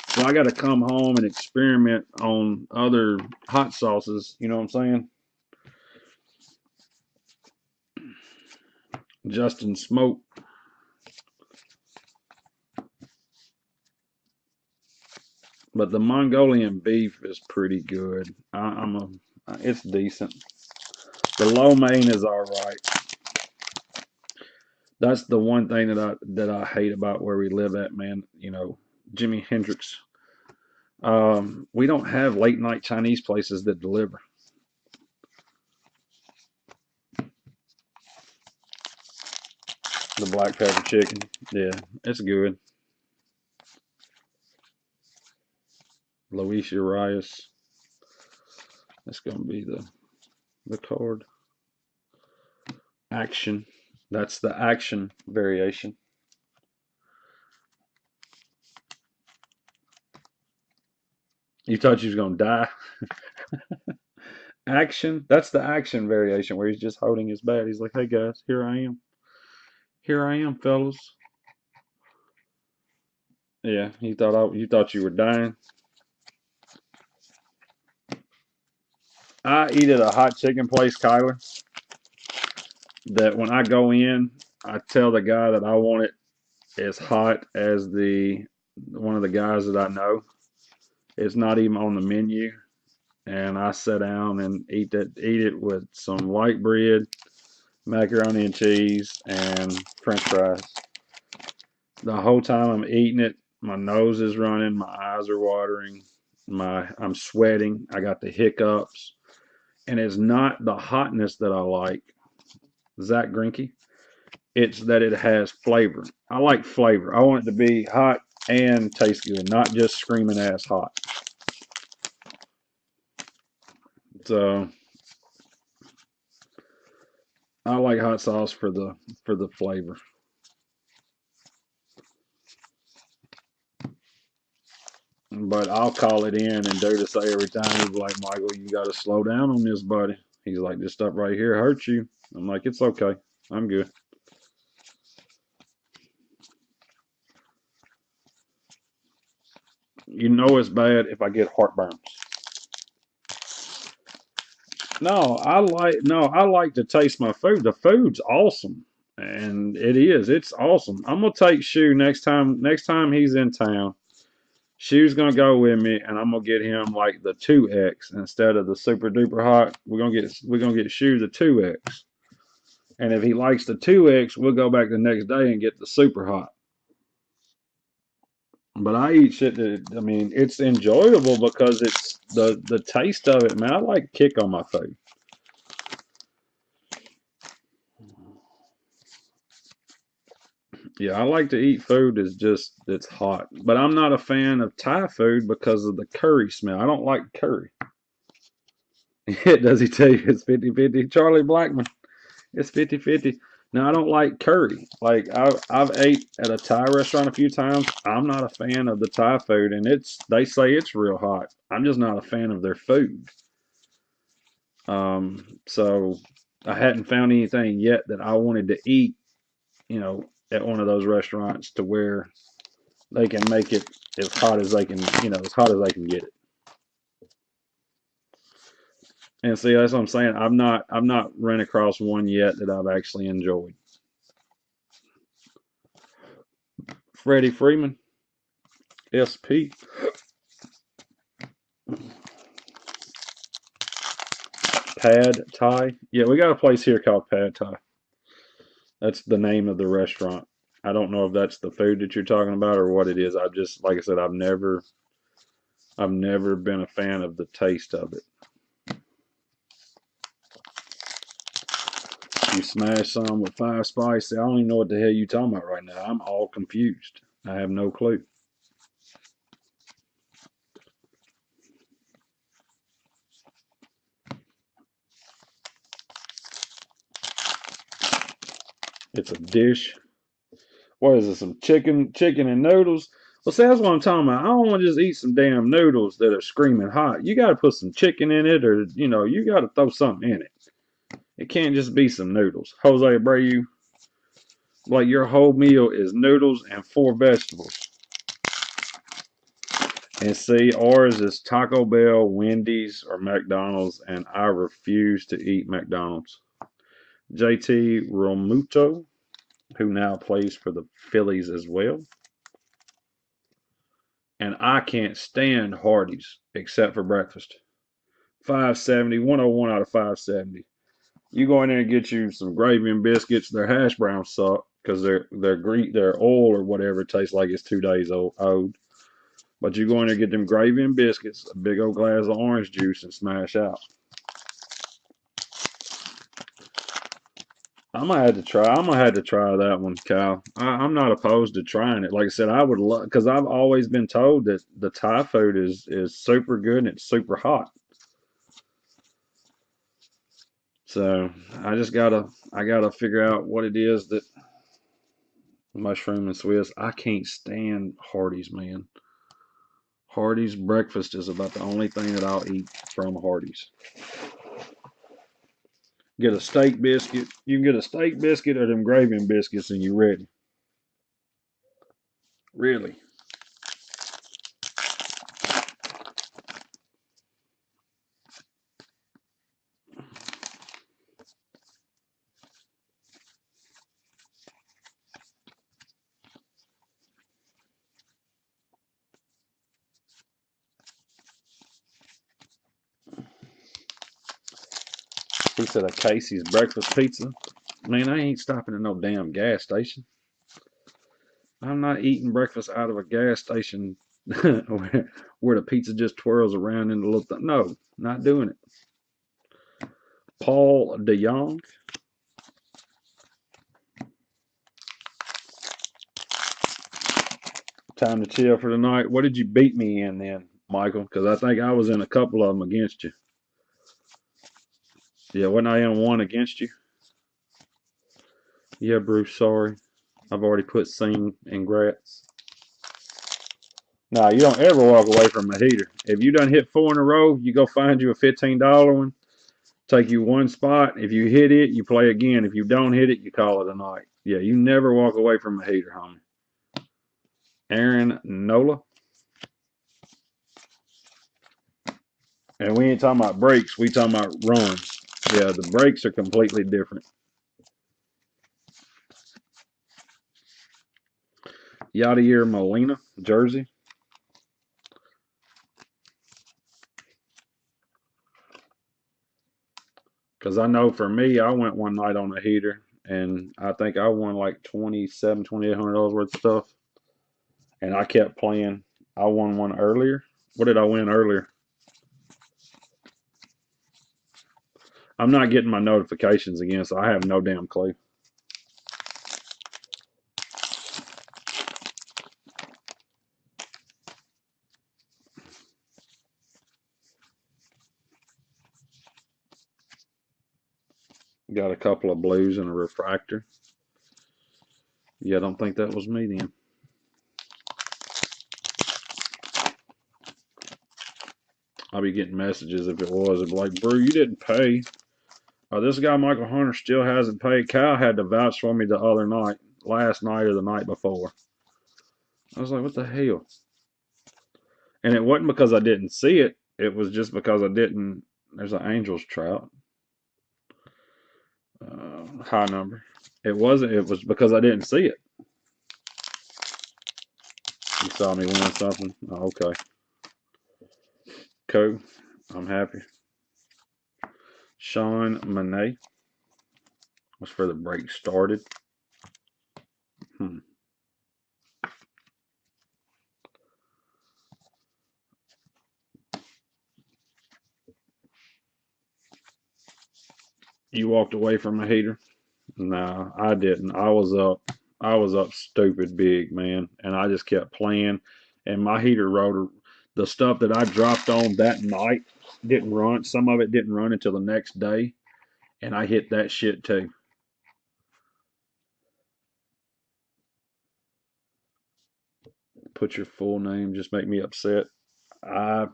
So I got to come home and experiment on other hot sauces. You know what I'm saying? Justin Smoke. But the Mongolian beef is pretty good. It's decent. The lo mein is all right. That's the one thing that I hate about where we live at, man. You know, Jimi Hendrix. We don't have late night Chinese places that deliver. The black pepper chicken, yeah, it's good. Luis Urias. That's gonna be the card. Action. That's the action variation. You thought you was gonna die. Action. That's the action variation where he's just holding his bat. He's like, "Hey guys, here I am. Here I am, fellas." Yeah, you thought you were dying. I eat at a hot chicken place, Kyler, that when I go in, I tell the guy that I want it as hot as the one of the guys that I know. It's not even on the menu, and I sit down and eat it with some white bread, macaroni and cheese, and French fries. The whole time I'm eating it, my nose is running, my eyes are watering, I'm sweating, I got the hiccups, and it's not the hotness that I like, Zach Greinke. It's that it has flavor. I like flavor. I want it to be hot and taste good, not just screaming ass hot. So I like hot sauce for the flavor. But I'll call it in and do to say every time. He's like, "Michael, you got to slow down on this, buddy." He's like, "This stuff right here hurts you." I'm like, "It's okay. I'm good." You know it's bad if I get heartburn. No, I like to taste my food. The food's awesome. And it is. It's awesome. I'm gonna take Shoe next time he's in town. Shoe's gonna go with me, and I'm gonna get him like the 2X instead of the super duper hot. We're gonna get Shoe the 2X, and if he likes the 2X, we'll go back the next day and get the super hot. But I eat shit that, I mean, it's enjoyable because the taste of it, man. I like kick on my food. Yeah, I like to eat food that's hot, but I'm not a fan of Thai food because of the curry smell. I don't like curry. Does he tell you it's 50-50? Charlie Blackman, it's 50-50. Now, I don't like curry. Like, I've ate at a Thai restaurant a few times. I'm not a fan of the Thai food, and they say it's real hot. I'm just not a fan of their food. So I hadn't found anything yet that I wanted to eat, at one of those restaurants to where they can make it as hot as they can, as hot as they can get it. And see, that's what I'm saying. I've not run across one yet that I've actually enjoyed. Freddie Freeman, SP, Pad Thai. Yeah, we got a place here called Pad Thai. That's the name of the restaurant. I don't know if that's the food that you're talking about or what it is. I've just, like I said, I've never been a fan of the taste of it. You smash some with 5 spice. I don't even know what the hell you talking about right now. I'm all confused. I have no clue. It's a dish. What is it? Some chicken and noodles? Well, see, that's what I'm talking about. I don't want to just eat some damn noodles that are screaming hot. You got to put some chicken in it, or you got to throw something in it. It can't just be some noodles. Jose Abreu, like your whole meal is noodles and 4 vegetables. And see, ours is Taco Bell, Wendy's, or McDonald's, and I refuse to eat McDonald's. JT Romuto, who now plays for the Phillies as well. And I can't stand Hardee's except for breakfast. 570, 101 out of 570. You go in there and get you some gravy and biscuits. Their hash browns suck because their oil or whatever tastes like it's 2 days old. But you go in there and get them gravy and biscuits, a big old glass of orange juice, and smash out. I'm gonna have to try. I'm gonna have to try that one, Kyle. I'm not opposed to trying it. Like I said, I would love because I've always been told that the Thai food is super good and it's super hot. So I gotta figure out what it is that mushroom and Swiss. I can't stand Hardee's, man. Hardee's breakfast is about the only thing that I'll eat from Hardee's. Get a steak biscuit. You can get a steak biscuit or them gravy and biscuits, and you're ready. Really. He said a Casey's breakfast pizza. Man, I ain't stopping at no damn gas station. I'm not eating breakfast out of a gas station where the pizza just twirls around in the little thing. No, not doing it. Paul DeYoung. Time to chill for the night. What did you beat me in then, Michael? Because I think I was in a couple of them against you. Yeah, wasn't I in one against you? Yeah, Bruce, sorry. I've already put sing and grats. Nah, you don't ever walk away from a heater. If you done hit 4 in a row, you go find you a $15 one. Take you one spot. If you hit it, you play again. If you don't hit it, you call it a night. Yeah, you never walk away from a heater, homie. Aaron Nola. And we ain't talking about breaks. We talking about runs. Yeah, the breaks are completely different. Yadier Molina, Jersey. Because I know for me, I went one night on a heater, and I think I won like $2,800 worth of stuff. And I kept playing. I won one earlier. What did I win earlier? I'm not getting my notifications again, so I have no damn clue. Got a couple of blues and a refractor. Yeah, I don't think that was me then. I'll be getting messages if it was. It'd be like, bro, you didn't pay. This guy, Michael Hunter, still hasn't paid. Kyle had to vouch for me the other night, last night or the night before. I was like, what the hell? And it wasn't because I didn't see it. It was just because I didn't. There's an Angels trout. High number. It wasn't. It was because I didn't see it. You saw me win something. Oh, okay. Cool. I'm happy. Sean Monet was for the break started. You walked away from a heater? No, I didn't. I was up. I was up stupid big, man, and I just kept playing. And my heater rotor, the stuff that I dropped on that night, didn't run. Some of it didn't run until the next day, and I hit that shit too. Put your full name. Just make me upset. I.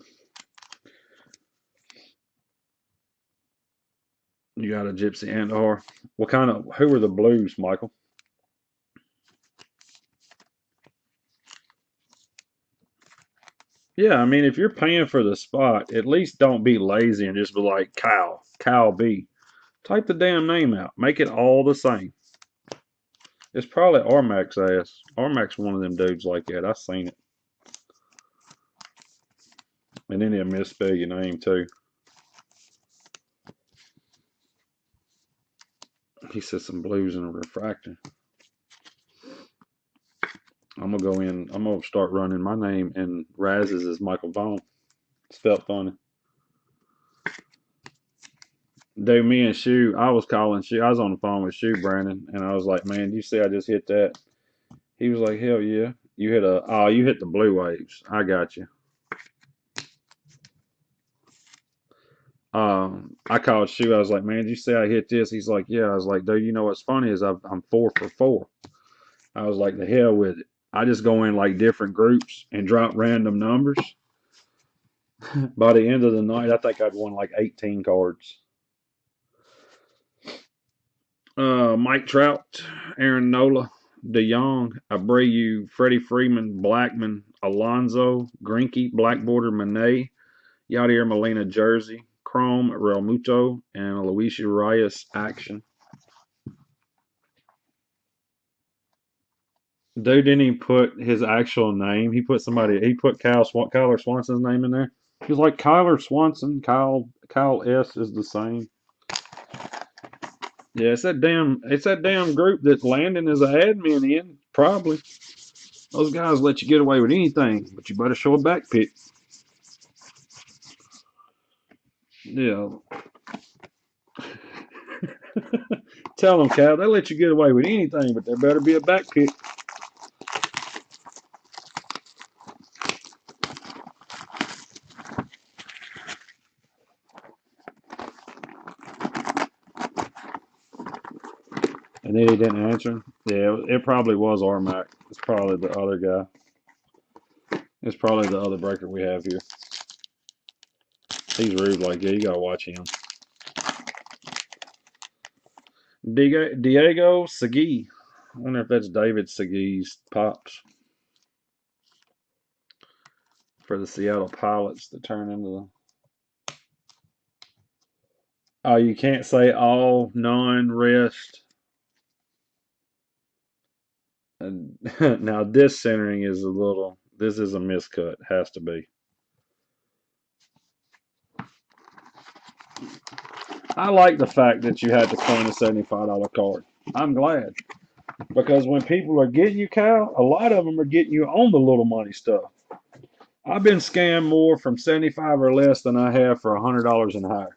You got a Gypsy Andahar. What kind of? Who are the blues, Michael? Yeah, I mean, if you're paying for the spot, at least don't be lazy and just be like Kyle B. Type the damn name out. Make it all the same. It's probably Armac's ass. Armac's one of them dudes like that. I seen it. And then he'll misspell your name too. He said some blues and a refractor. I'm gonna go in. I'm gonna start running my name and Raz's is Michael Vaughn. Spelt funny. Dude, me and Shoe, I was calling Shoe. I was on the phone with Shoe Brandon, and I was like, "Man, you see, I just hit that." He was like, "Hell yeah, you hit a you hit the blue waves. I got you." I called Shoe. I was like, "Man, did you say I hit this?" He's like, "Yeah." I was like, "Dude, you know what's funny is I'm 4 for 4." I was like, "The hell with it." I just go in like different groups and drop random numbers. By the end of the night, I think I'd won like 18 cards. Mike Trout, Aaron Nola, DeYoung, Abreu, Freddie Freeman, Blackman, Alonzo, Greinke, Blackborder, Monet, Yadier Molina, Jersey, Chrome, Real Muto, and Luis Urias action. Dude didn't even put his actual name. He put Kyler Swanson's name in there. He was like Kyler Swanson, Kyle S is the same. Yeah, it's that damn group that Landon is an admin in, probably. Those guys let you get away with anything, but you better show a back pick. Yeah. Tell them, Cal, they let you get away with anything, but there better be a back pick. And then he didn't answer. Yeah, it probably was Armac. It's probably the other guy. It's probably the other breaker we have here. He's rude like, yeah, you gotta watch him. Diego Segui. I wonder if that's David Segui's pops for the Seattle Pilots to turn into the. Oh, you can't say all, none, rest. And now this centering is a little. This is a miscut. Has to be. I like the fact that you had to coin a $75 card. I'm glad. Because when people are getting you, Cal, a lot of them are getting you on the little money stuff. I've been scammed more from 75 or less than I have for $100 and higher.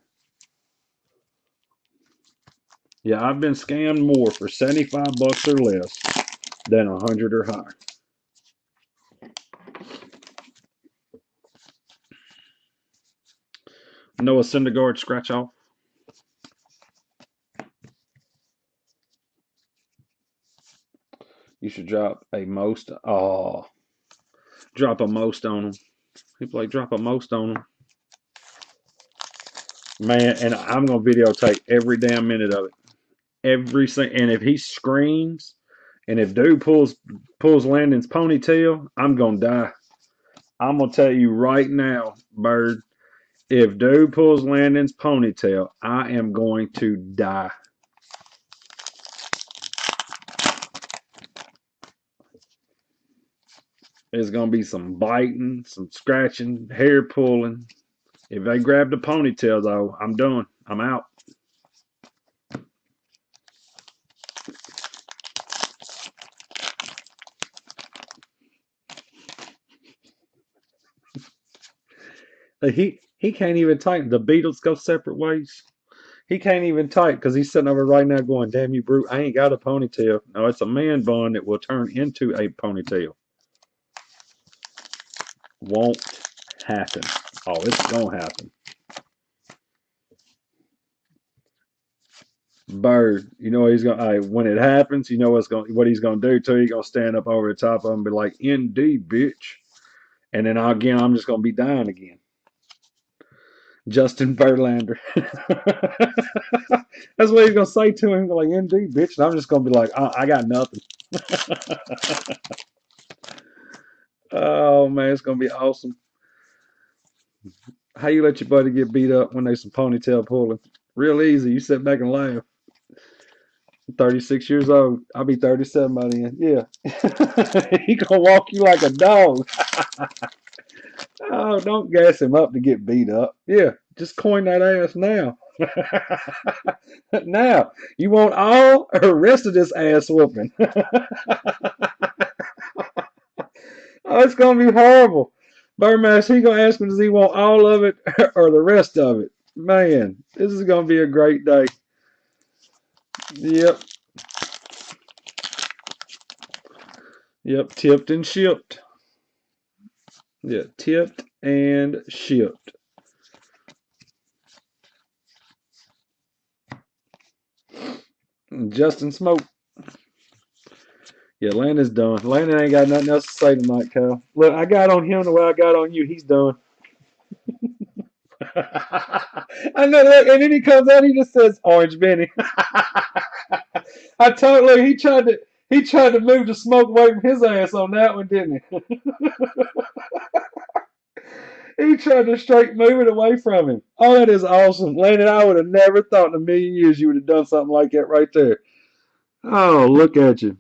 Yeah, I've been scammed more for 75 bucks or less than 100 or higher. Noah Syndergaard scratch off. You should drop a most. Oh, drop a most on him. People like drop a most on him. Man, and I'm gonna videotape every damn minute of it. Every single, and if he screams, and if dude pulls Landon's ponytail, I'm gonna die. I'm gonna tell you right now, Bird. If dude pulls Landon's ponytail, I am going to die. There's gonna be some biting, some scratching, hair pulling. If they grab the ponytail, though, I'm done. I'm out. He can't even type. The Beatles go separate ways. He can't even type because he's sitting over right now going, "Damn you, brute! I ain't got a ponytail. No, it's a man bun that will turn into a ponytail. Won't happen. Oh, it's gonna happen." Bird, you know what he's gonna when it happens, you know what he's gonna do too. He's gonna stand up over the top of him and be like, "Indeed, bitch," and then again, I'm just gonna be dying again. Justin Verlander. That's what he's gonna say to him, like, "Indeed, bitch," and I'm just gonna be like, I got nothing." Oh man, it's gonna be awesome. How you let your buddy get beat up when they some ponytail pulling? Real easy. You sit back and laugh. 36 years old. I'll be 37 by then. Yeah. He gonna walk you like a dog. Oh, don't gas him up to get beat up. Yeah, just coin that ass now. Now, you want all or rest of this ass whooping? Oh, it's gonna be horrible. Burmaster, he gonna ask him, does he want all of it or the rest of it? Man, this is gonna be a great day. Yep, yep, tipped and shipped. Yeah, tipped and shipped. Justin Smoke. Yeah, Landon's done. Landon ain't got nothing else to say tonight, Kyle. Look, I got on him the way I got on you. He's done. I know, look, and then he comes out, he just says Orange Benny. I told look, he tried to move the smoke away from his ass on that one, didn't he? He tried to straight move it away from him. Oh, that is awesome. Landon, I would have never thought in a million years you would have done something like that right there. Oh, look at you.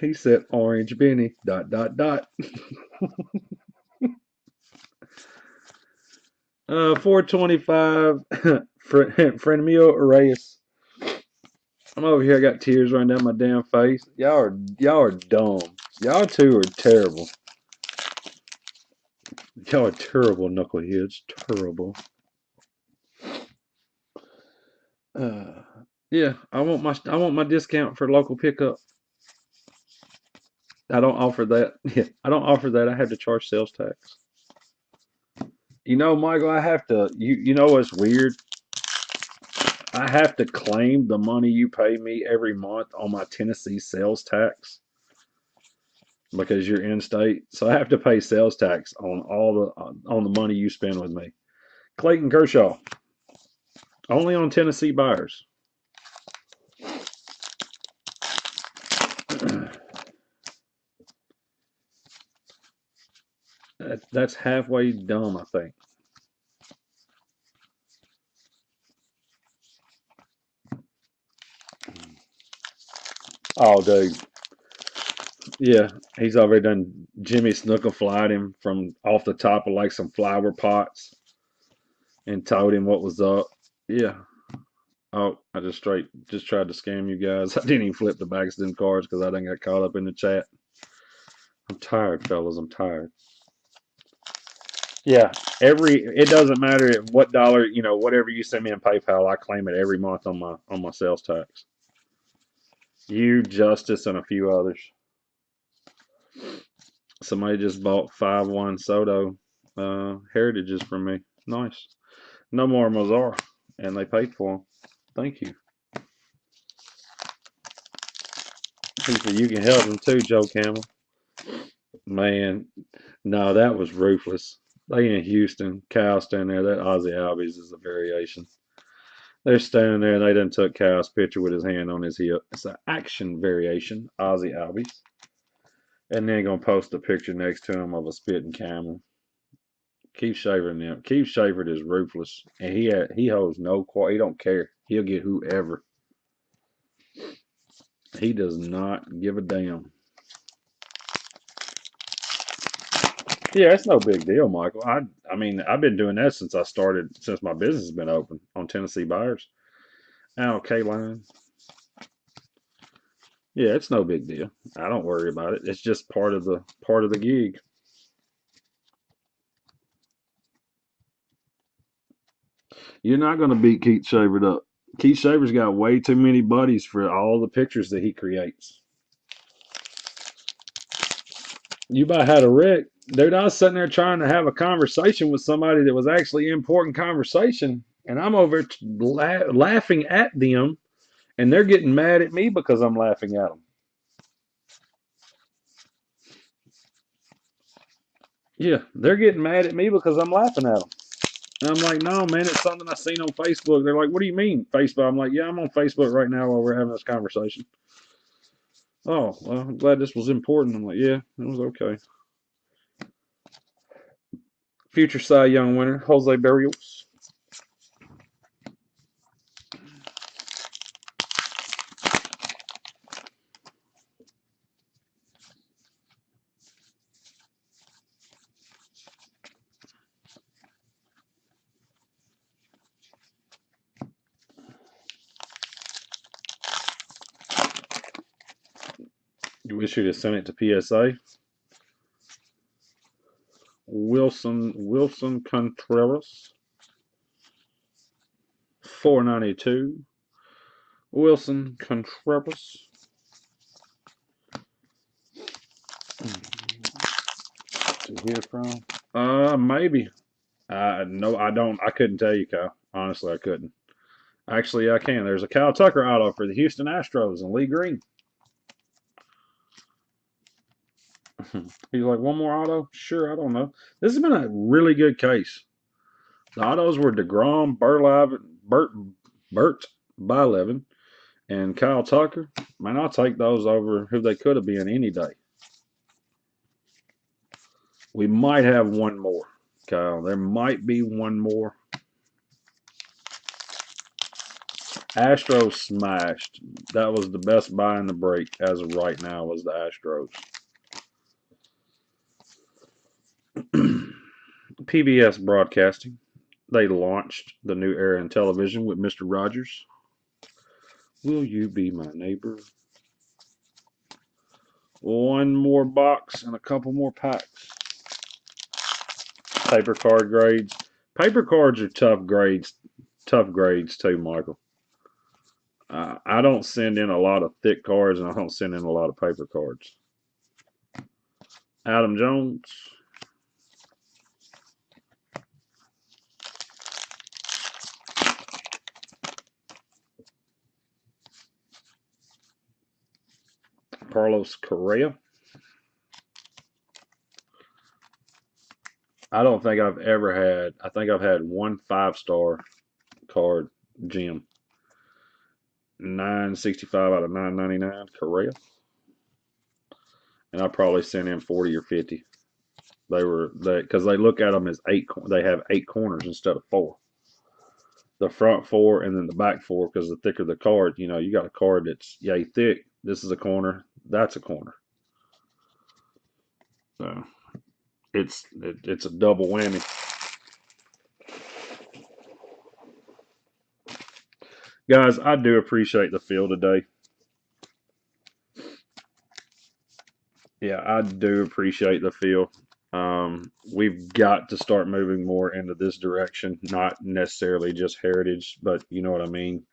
He said Orange Benny, dot, dot, dot. 425, Frenemio Reyes. I'm over here. I got tears running down my damn face. Y'all are dumb. Y'all two are terrible. Y'all are terrible knuckleheads. Terrible. Uh, yeah, I want my discount for local pickup. I don't offer that. Yeah, I don't offer that. I have to charge sales tax. You know, Michael, I have to. You know what's weird? I have to claim the money you pay me every month on my Tennessee sales tax because you're in state. So I have to pay sales tax on the money you spend with me. Clayton Kershaw, only on Tennessee buyers. That's halfway dumb, I think. Oh, dude. Yeah, he's already done Jimmy Snooker flied him from off the top of like some flower pots and told him what was up. Yeah. Oh, I just tried to scam you guys. I didn't even flip the backs of them cards because I didn't get caught up in the chat. I'm tired, fellas. I'm tired. Yeah, it doesn't matter what dollar, whatever you send me in PayPal, I claim it every month on my sales tax. You, Justice, and a few others. Somebody just bought 5-1 Soto heritages from me. Nice. No more Mozart, and they paid for them. Thank you. He said you can help them too, Joe Camel. Man, no, that was ruthless. They in Houston, Cal standing there. That Ozzy Albies is a variation. They're standing there and they done took Cal's picture with his hand on his hip. It's an action variation, Ozzy Albies. And then gonna post a picture next to him of a spitting camel. Keith Shavert them. Keith Shavert is ruthless, and he holds no qual. He don't care. He'll get whoever. He does not give a damn. Yeah, it's no big deal, Michael. I mean, I've been doing that since my business has been open on Tennessee buyers. Now, K-Line. Yeah, it's no big deal. I don't worry about it. It's just part of the gig. You're not going to beat Keith Shavert up. Keith Shaver's got way too many buddies for all the pictures that he creates. You about had a wreck. Dude, I was sitting there trying to have a conversation with somebody that was actually an important conversation, and I'm over laughing at them, and they're getting mad at me because I'm laughing at them. Yeah, they're getting mad at me because I'm laughing at them. And I'm like, no, man, it's something I seen on Facebook. They're like, what do you mean, Facebook? I'm like, yeah, I'm on Facebook right now while we're having this conversation. Oh, well, I'm glad this was important. I'm like, yeah, it was okay. Future Cy Young winner, Jose Barrios. You wish you'd have sent it to PSA. Wilson Contreras, 492. Wilson Contreras. To hear from? Maybe. No, I don't. I couldn't tell you, Kyle. Honestly, I couldn't. Actually, I can. There's a Kyle Tucker auto for the Houston Astros and Lee Green. He's like, one more auto? Sure, I don't know. This has been a really good case. The autos were DeGrom, Bert Bylevin, and Kyle Tucker. Man, I'll take those over who they could have been any day. We might have one more, Kyle. There might be one more. Astros smashed. That was the best buy in the break as of right now was the Astros. PBS Broadcasting. They launched the new era in television with Mr. Rogers. Will you be my neighbor? One more box and a couple more packs. Paper card grades. Paper cards are tough grades. Tough grades too, Michael. I don't send in a lot of thick cards and I don't send in a lot of paper cards. Adam Jones. Carlos Correa. I don't think I've ever had, I think I've had one 5-star card, Jim. 965 out of 999, Correa. And I probably sent in 40 or 50. Because they look at them as they have 8 corners instead of 4. The front 4 and then the back 4, because the thicker the card, you got a card that's yay thick. This is a corner, that's a corner. So it's a double whammy. Guys, I do appreciate the feel today. Yeah, I do appreciate the feel. We've got to start moving more into this direction, not necessarily just heritage, but you know what I mean,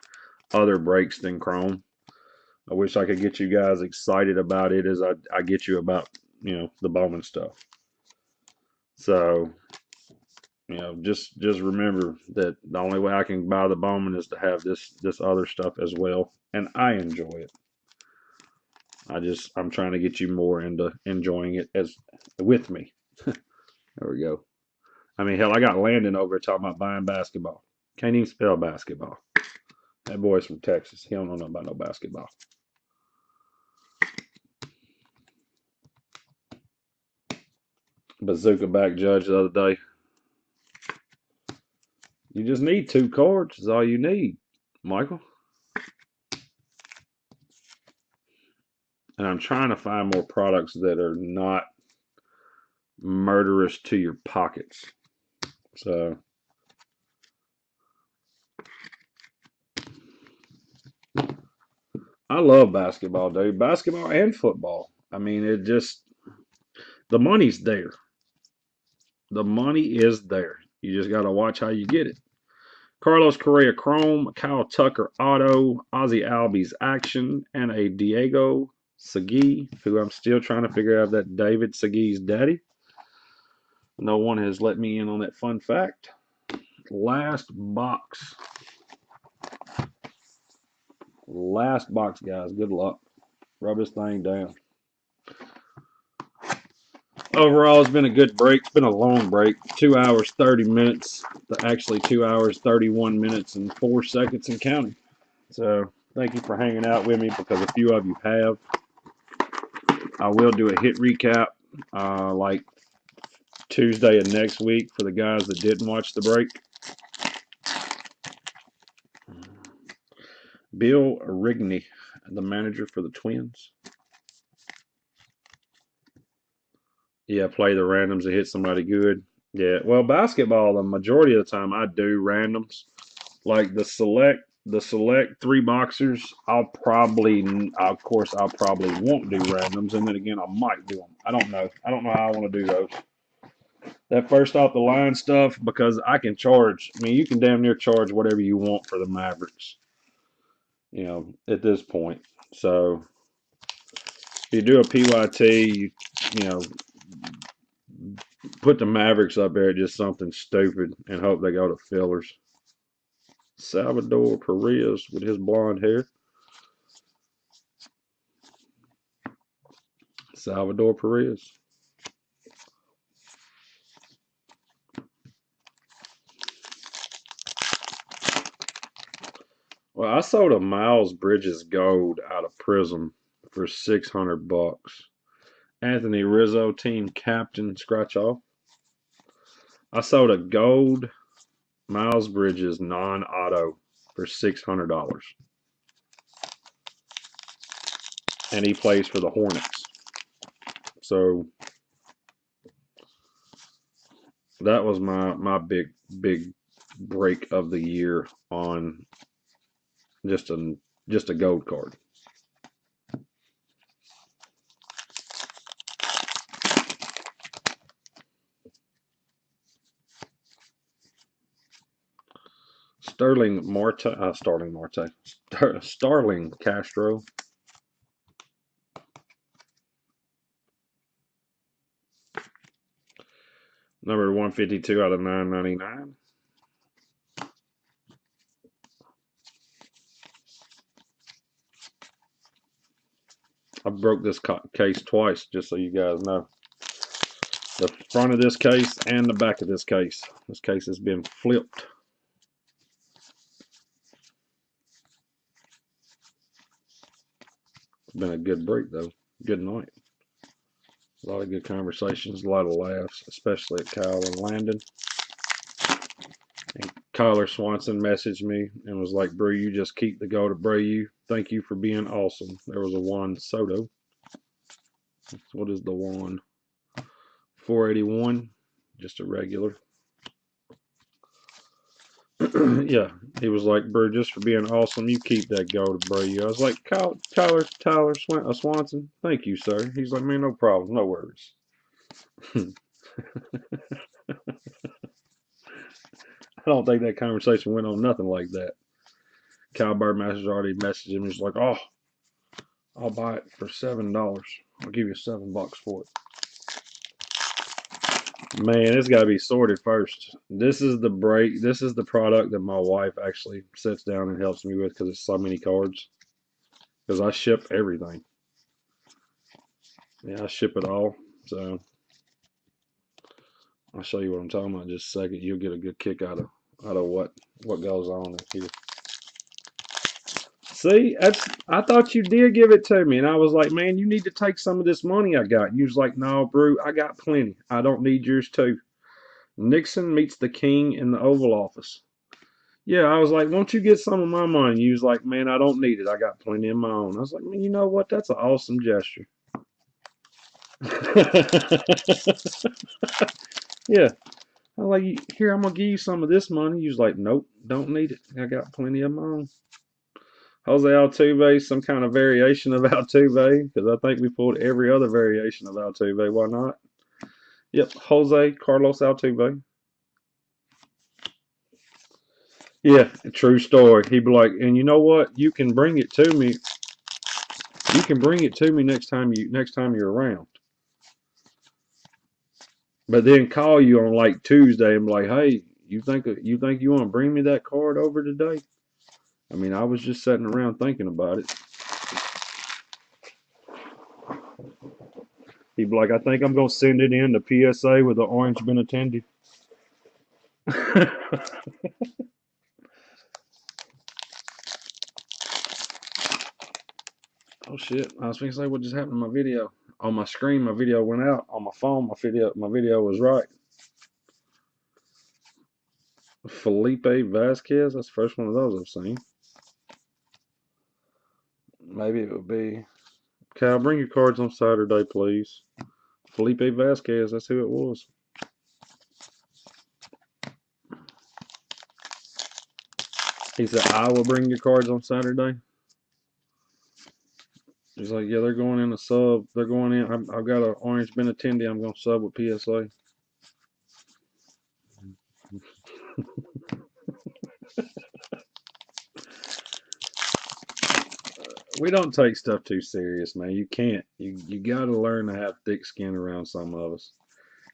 other brakes than chrome. I wish I could get you guys excited about it as I get you about, the Bowman stuff. So, just remember that the only way I can buy the Bowman is to have this other stuff as well, and I enjoy it. I'm trying to get you more into enjoying it as with me. There we go. I mean, hell, I got Landon over talking about buying basketball. Can't even spell basketball. That boy's from Texas. He don't know nothing about no basketball. Bazooka back judge the other day. You just need 2 cards. Is all you need, Michael. And I'm trying to find more products that are not murderous to your pockets. So I love basketball, dude. Basketball and football. I mean, the money's there. The money is there. You just got to watch how you get it. Carlos Correa Chrome, Kyle Tucker Auto, Ozzy Albies Action, and a Diego Segui, who I'm still trying to figure out that David Segui's daddy. No one has let me in on that fun fact. Last box. Last box, guys. Good luck. Rub this thing down. Overall, it's been a good break. It's been a long break. 2 hours, 30 minutes. Actually, 2 hours, 31 minutes, and 4 seconds and counting. So, thank you for hanging out with me because a few of you have. I will do a hit recap like Tuesday of next week for the guys that didn't watch the break. Bill Rigney, the manager for the Twins. Yeah, play the randoms to hit somebody good. Yeah, well, basketball, the majority of the time I do randoms. Like the select 3 boxers, I'll probably won't do randoms, and then again I might do them. I don't know. I don't know how I want to do those. That first off the line stuff, because I can charge. I mean, you can damn near charge whatever you want for the Mavericks. At this point. So if you do a PYT, you put the Mavericks up there at just something stupid and hope they go to fillers. Salvador Perez with his blonde hair. Salvador Perez. Well, I sold a Miles Bridges gold out of Prism for $600. Anthony Rizzo, team captain, scratch off. I sold a gold Miles Bridges non-auto for $600. And he plays for the Hornets. So that was my big break of the year on just a gold card. Starling Castro. Number 152 out of 999. I broke this case twice, just so you guys know. The front of this case and the back of this case. This case has been flipped. It's been a good break, though. Good night. A lot of good conversations, a lot of laughs, especially at Kyle and Landon. And Kyler Swanson messaged me and was like, "Bro, you just keep the go to Brayu. Thank you for being awesome." There was a Juan Soto. What is the Juan? 481. Just a regular. Yeah, he was like, "Bro, just for being awesome, you keep that go to Brayu." I was like, Tyler Swanson, thank you, sir. He's like, "Man, no problem, no worries." I don't think that conversation went on nothing like that. Cowbird Master's already messaged him. He's like, "Oh, I'll buy it for $7. I'll give you $7 for it." Man, it's got to be sorted first. This is the break. This is the product that my wife actually sits down and helps me with because it's so many cards. Because I ship everything. Yeah, I ship it all. So I'll show you what I'm talking about in just a second. You'll get a good kick out of what goes on in here. See, I thought you did give it to me, and I was like, man, you need to take some of this money I got. You was like, no, Brew, I got plenty. I don't need yours too. Nixon meets the king in the Oval Office. Yeah, I was like, won't you get some of my money? You was like, man, I don't need it. I got plenty of my own. I was like, man, you know what? That's an awesome gesture. Yeah. I was like, here, I'm going to give you some of this money. You was like, nope, don't need it. I got plenty of my own. Jose Altuve, some kind of variation of Altuve, because I think we pulled every other variation of Altuve. Why not? Yep, Jose Carlos Altuve. Yeah, true story. He'd be like, and you know what? You can bring it to me. You can bring it to me next time you're around. But then call you on like Tuesday and be like, hey, you think you want to bring me that card over today? I mean, I was just sitting around thinking about it. He'd be like, I think I'm gonna send it in to PSA with the orange Benintendi. Oh shit! I was thinking, say what just happened to my video. On my screen, my video went out. On my phone, my video was right. Felipe Vasquez. That's the first one of those I've seen. Maybe it would be. Cal, bring your cards on Saturday, please. Felipe Vasquez. That's who it was. He said, I will bring your cards on Saturday. He's like, yeah, they're going in a sub. They're going in. I've got an orange Benintendi. I'm going to sub with PSA. We don't take stuff too serious, man. You can't. You got to learn to have thick skin around some of us.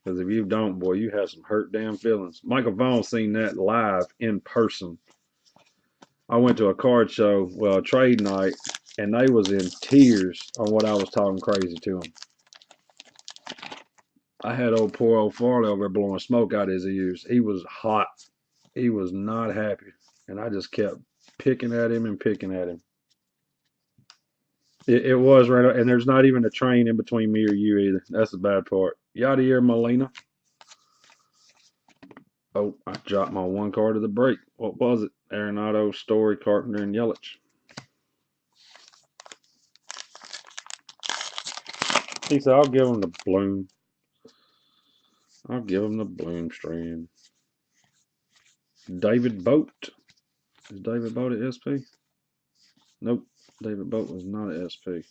Because if you don't, boy, you have some hurt damn feelings. Michael Vaughn seen that live in person. I went to a card show, well, a trade night, and they was in tears on what I was talking crazy to them. I had poor old Farley over there blowing smoke out his ears. He was hot. He was not happy. And I just kept picking at him and picking at him. It was right, and there's not even a train in between me or you either. That's the bad part. Yadier Molina. Oh, I dropped my one card of the break. What was it? Arenado, Story, Carpenter, and Yelich. He said, I'll give him the bloom. I'll give him the bloom stream. David Boat. Is David Boat at SP? Nope. David Boat was not at SP.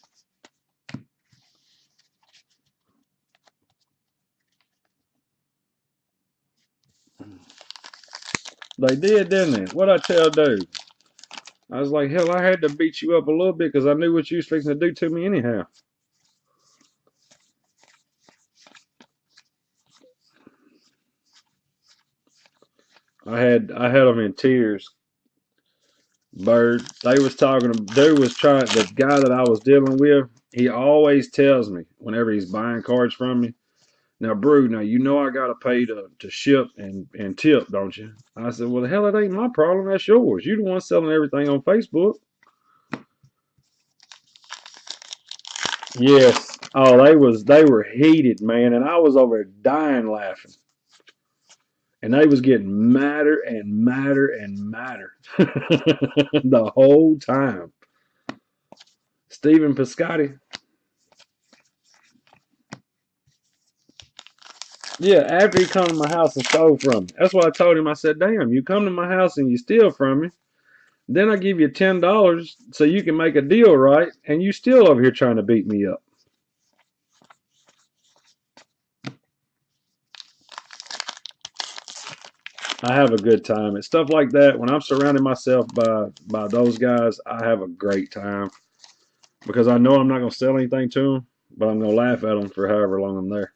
They did, didn't they? What'd I tell dude? I was like, hell, I had to beat you up a little bit because I knew what you was fixing to do to me anyhow. I had them in tears. Bird, they was talking. Dude was trying. The guy that I was dealing with, he always tells me whenever he's buying cards from me. Now, Brew, now you know I gotta pay to ship and tip, don't you? I said, well, the hell, it ain't my problem. That's yours. You the one selling everything on Facebook. Yes. Oh, they were heated, man, and I was over dying laughing. And they was getting madder and madder and madder the whole time. Stephen Piscotty. Yeah, after he come to my house and stole from me. That's what I told him. I said, damn, you come to my house and you steal from me. Then I give you $10 so you can make a deal, right? And you still over here trying to beat me up. I have a good time. It's stuff like that. When I'm surrounding myself by those guys, I have a great time because I know I'm not going to sell anything to them, but I'm going to laugh at them for however long I'm there.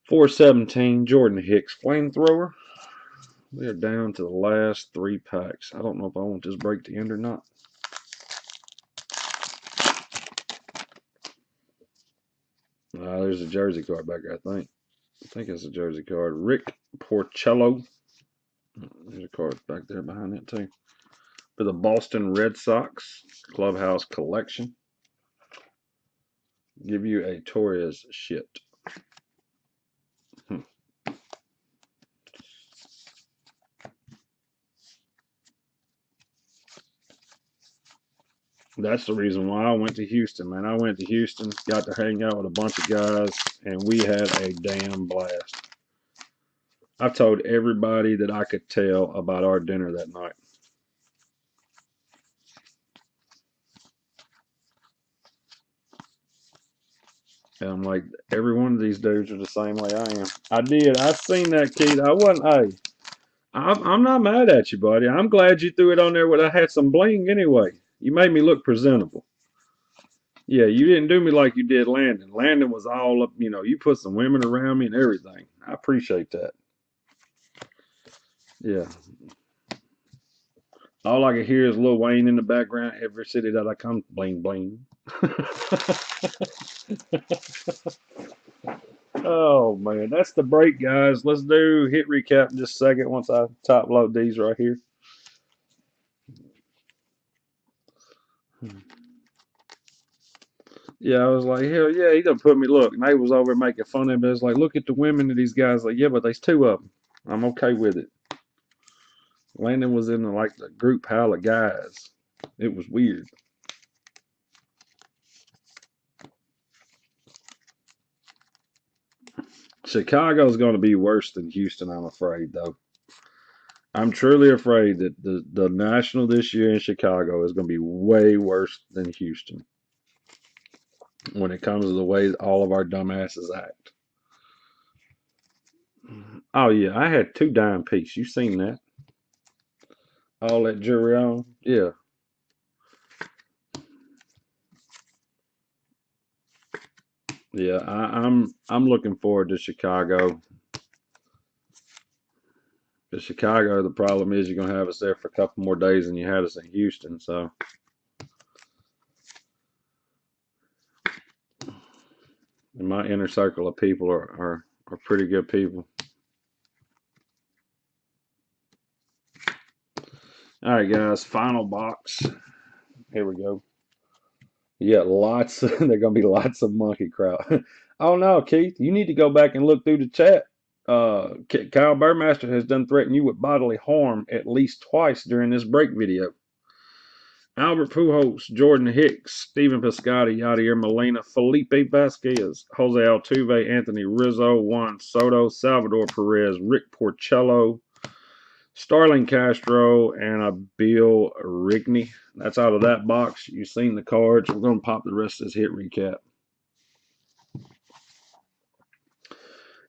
.417 Jordan Hicks flamethrower. We are down to the last 3 packs. I don't know if I want this break to end or not. There's a jersey card back there, I think. I think it's a jersey card. Rick Porcello. There's a card back there behind that too. For the Boston Red Sox Clubhouse Collection. Give you a Torres shit. That's the reason why I went to Houston, man. I went to Houston, got to hang out with a bunch of guys, and we had a damn blast. I've told everybody that I could tell about our dinner that night. And I'm like, every one of these dudes are the same way I am. I did. I seen that, Keith. I wasn't, hey, I'm not mad at you, buddy. I'm glad you threw it on there when I had some bling anyway. You made me look presentable. Yeah, you didn't do me like you did Landon. Landon was all up, you put some women around me and everything. I appreciate that. Yeah. All I can hear is Lil Wayne in the background. Every city that I come, bling, bling. Oh, man. That's the break, guys. Let's do hit recap in just a second once I top load these right here. Yeah, I was like, hell yeah, he done put me. Look, Nate was over making fun of him. It's like, look at the women of these guys. Like, yeah, but there's 2 of them. I'm okay with it. Landon was in like the group pile of guys. It was weird. Chicago's going to be worse than Houston, I'm afraid, though. I'm truly afraid that the National this year in Chicago is going to be way worse than Houston when it comes to the way all of our dumbasses act. Oh, yeah, I had 2 dime piece. You seen that? All that jewelry on? Yeah. Yeah, I'm looking forward to Chicago. Because Chicago, the problem is you're gonna have us there for a couple more days than you had us in Houston. So, and my inner circle of people are pretty good people. All right, guys, final box. Here we go. Yeah, lots. There're gonna be lots of monkey crowd. Oh no, Keith, you need to go back and look through the chat. Kyle Burmaster has done threaten you with bodily harm at least twice during this break video. Albert Pujols, Jordan Hicks, Stephen Piscotty, Yadier Molina, Felipe Vasquez, Jose Altuve, Anthony Rizzo, Juan Soto, Salvador Perez, Rick Porcello, Starling Castro, and a Bill Rigney. That's out of that box. You've seen the cards. We're going to pop the rest of this hit recap.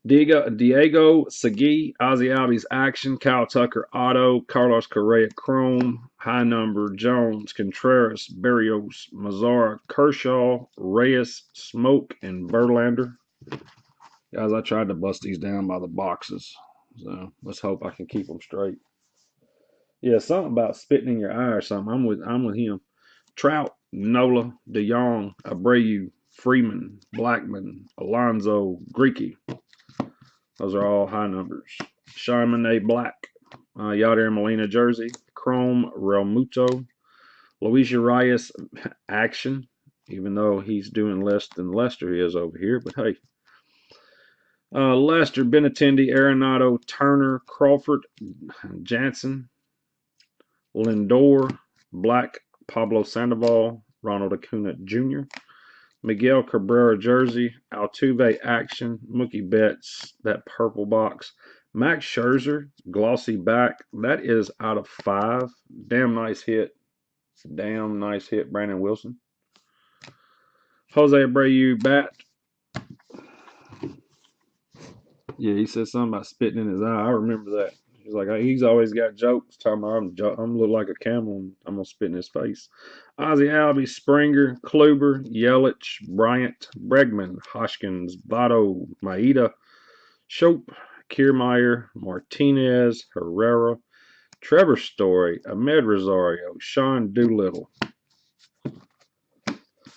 Diego Segui, Ozzy Albies Action, Kyle Tucker Auto, Carlos Correa Chrome, High Number, Jones, Contreras, Berrios, Mazzara, Kershaw, Reyes, Smoke, and Verlander. Guys, I tried to bust these down by the boxes, so let's hope I can keep them straight. Yeah, something about spitting in your eye or something. I'm with him. Trout, Nola, DeYoung, Abreu, Freeman, Blackman, Alonso, Greeky. Those are all high numbers. Charbonnet Black, Yadier Molina jersey, Chrome Realmuto, Luis Urias Action, even though he's doing less than Lester is over here, but hey. Lester, Benintendi, Arenado, Turner, Crawford, Jansen, Lindor, Black, Pablo Sandoval, Ronald Acuna Jr., Miguel Cabrera jersey, Altuve Action, Mookie Betts, that purple box, Max Scherzer, glossy back. That is out of 5. Damn nice hit. Damn nice hit, Brandon Wilson. Jose Abreu bat, Yeah, he said something about spitting in his eye. I remember that. He's like, he's always got jokes talking about I'm look like a camel and I'm gonna spit in his face. Ozzy Albie, Springer, Kluber, Yelich, Bryant, Bregman, Hoskins, Votto, Maeda, Shope, Kiermaier, Martinez, Herrera, Trevor Story, Ahmed Rosario, Sean Doolittle,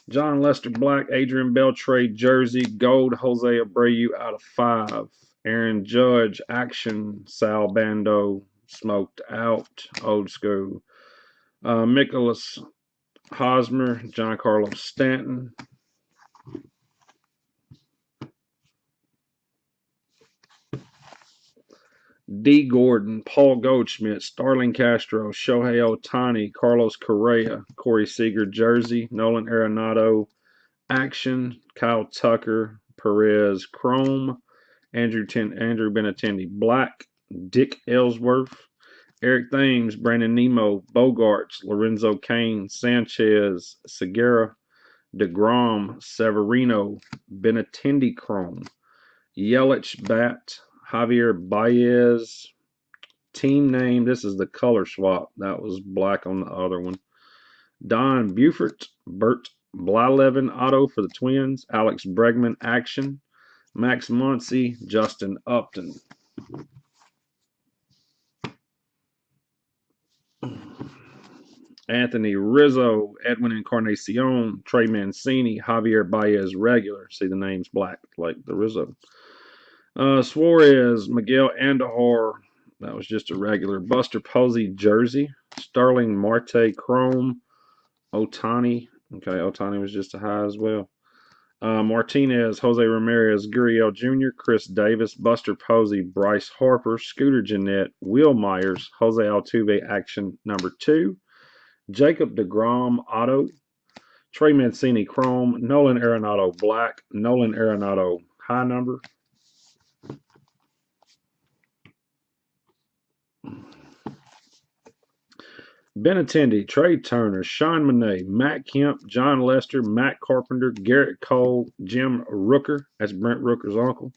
John Lester Black, Adrian Beltre, Jersey, Gold, Jose Abreu out of 5. Aaron Judge, Action, Sal Bando, Smoked Out, Old School. Nicholas Hosmer, John Carlos Stanton. D. Gordon, Paul Goldschmidt, Starling Castro, Shohei Ohtani, Carlos Correa, Corey Seager, Jersey, Nolan Arenado, Action, Kyle Tucker, Perez, Chrome, Andrew Benintendi, Black, Dick Ellsworth, Eric Thames, Brandon Nemo, Bogarts, Lorenzo Cain, Sanchez, Segura, DeGrom, Severino, Benintendi Chrome, Yelich Bat, Javier Baez, team name, this is the color swap. That was black on the other one. Don Buford, Bert Blyleven auto for the Twins, Alex Bregman action, Max Muncy, Justin Upton. Anthony Rizzo, Edwin Encarnacion, Trey Mancini, Javier Baez regular. See the name's black like the Rizzo. Suarez, Miguel Andujar, that was just a regular. Buster Posey jersey. Starling Marte Chrome. Ohtani. Okay, Ohtani was just a high as well. Martinez, Jose Ramirez, Gurriel Jr., Chris Davis, Buster Posey, Bryce Harper, Scooter Gennett, Will Myers, Jose Altuve action number 2, Jacob DeGrom auto, Trey Mancini chrome, Nolan Arenado black, Nolan Arenado high number. Benintendi, Trey Turner, Sean Monet, Matt Kemp, John Lester, Matt Carpenter, Garrett Cole, Jim Rooker, that's Brent Rooker's uncle,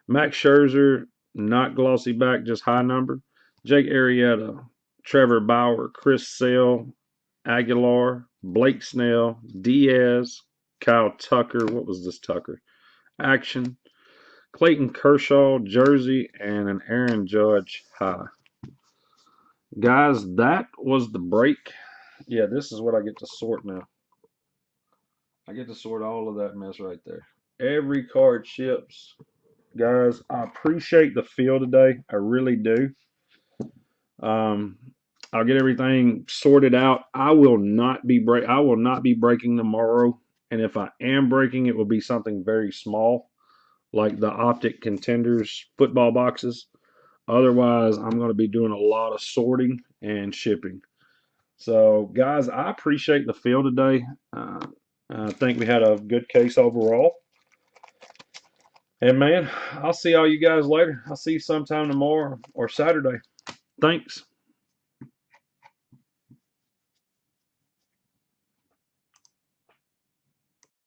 Max Scherzer, not glossy back, just high number, Jake Arrieta, Trevor Bauer, Chris Sale, Aguilar, Blake Snell, Diaz, Kyle Tucker, what was this Tucker? Action, Clayton Kershaw, jersey, and an Aaron Judge high. Guys, that was the break. Yeah, this is what I get to sort now. I get to sort all of that mess right there. Every card ships. Guys, I appreciate the feel today. I really do. Um, I'll get everything sorted out. I will not be breaking tomorrow. And if I am breaking, it will be something very small, like the Optic Contenders football boxes. Otherwise, I'm going to be doing a lot of sorting and shipping. So, guys, I appreciate the feel today. I think we had a good case overall. And, man, I'll see all you guys later. I'll see you sometime tomorrow or Saturday. Thanks.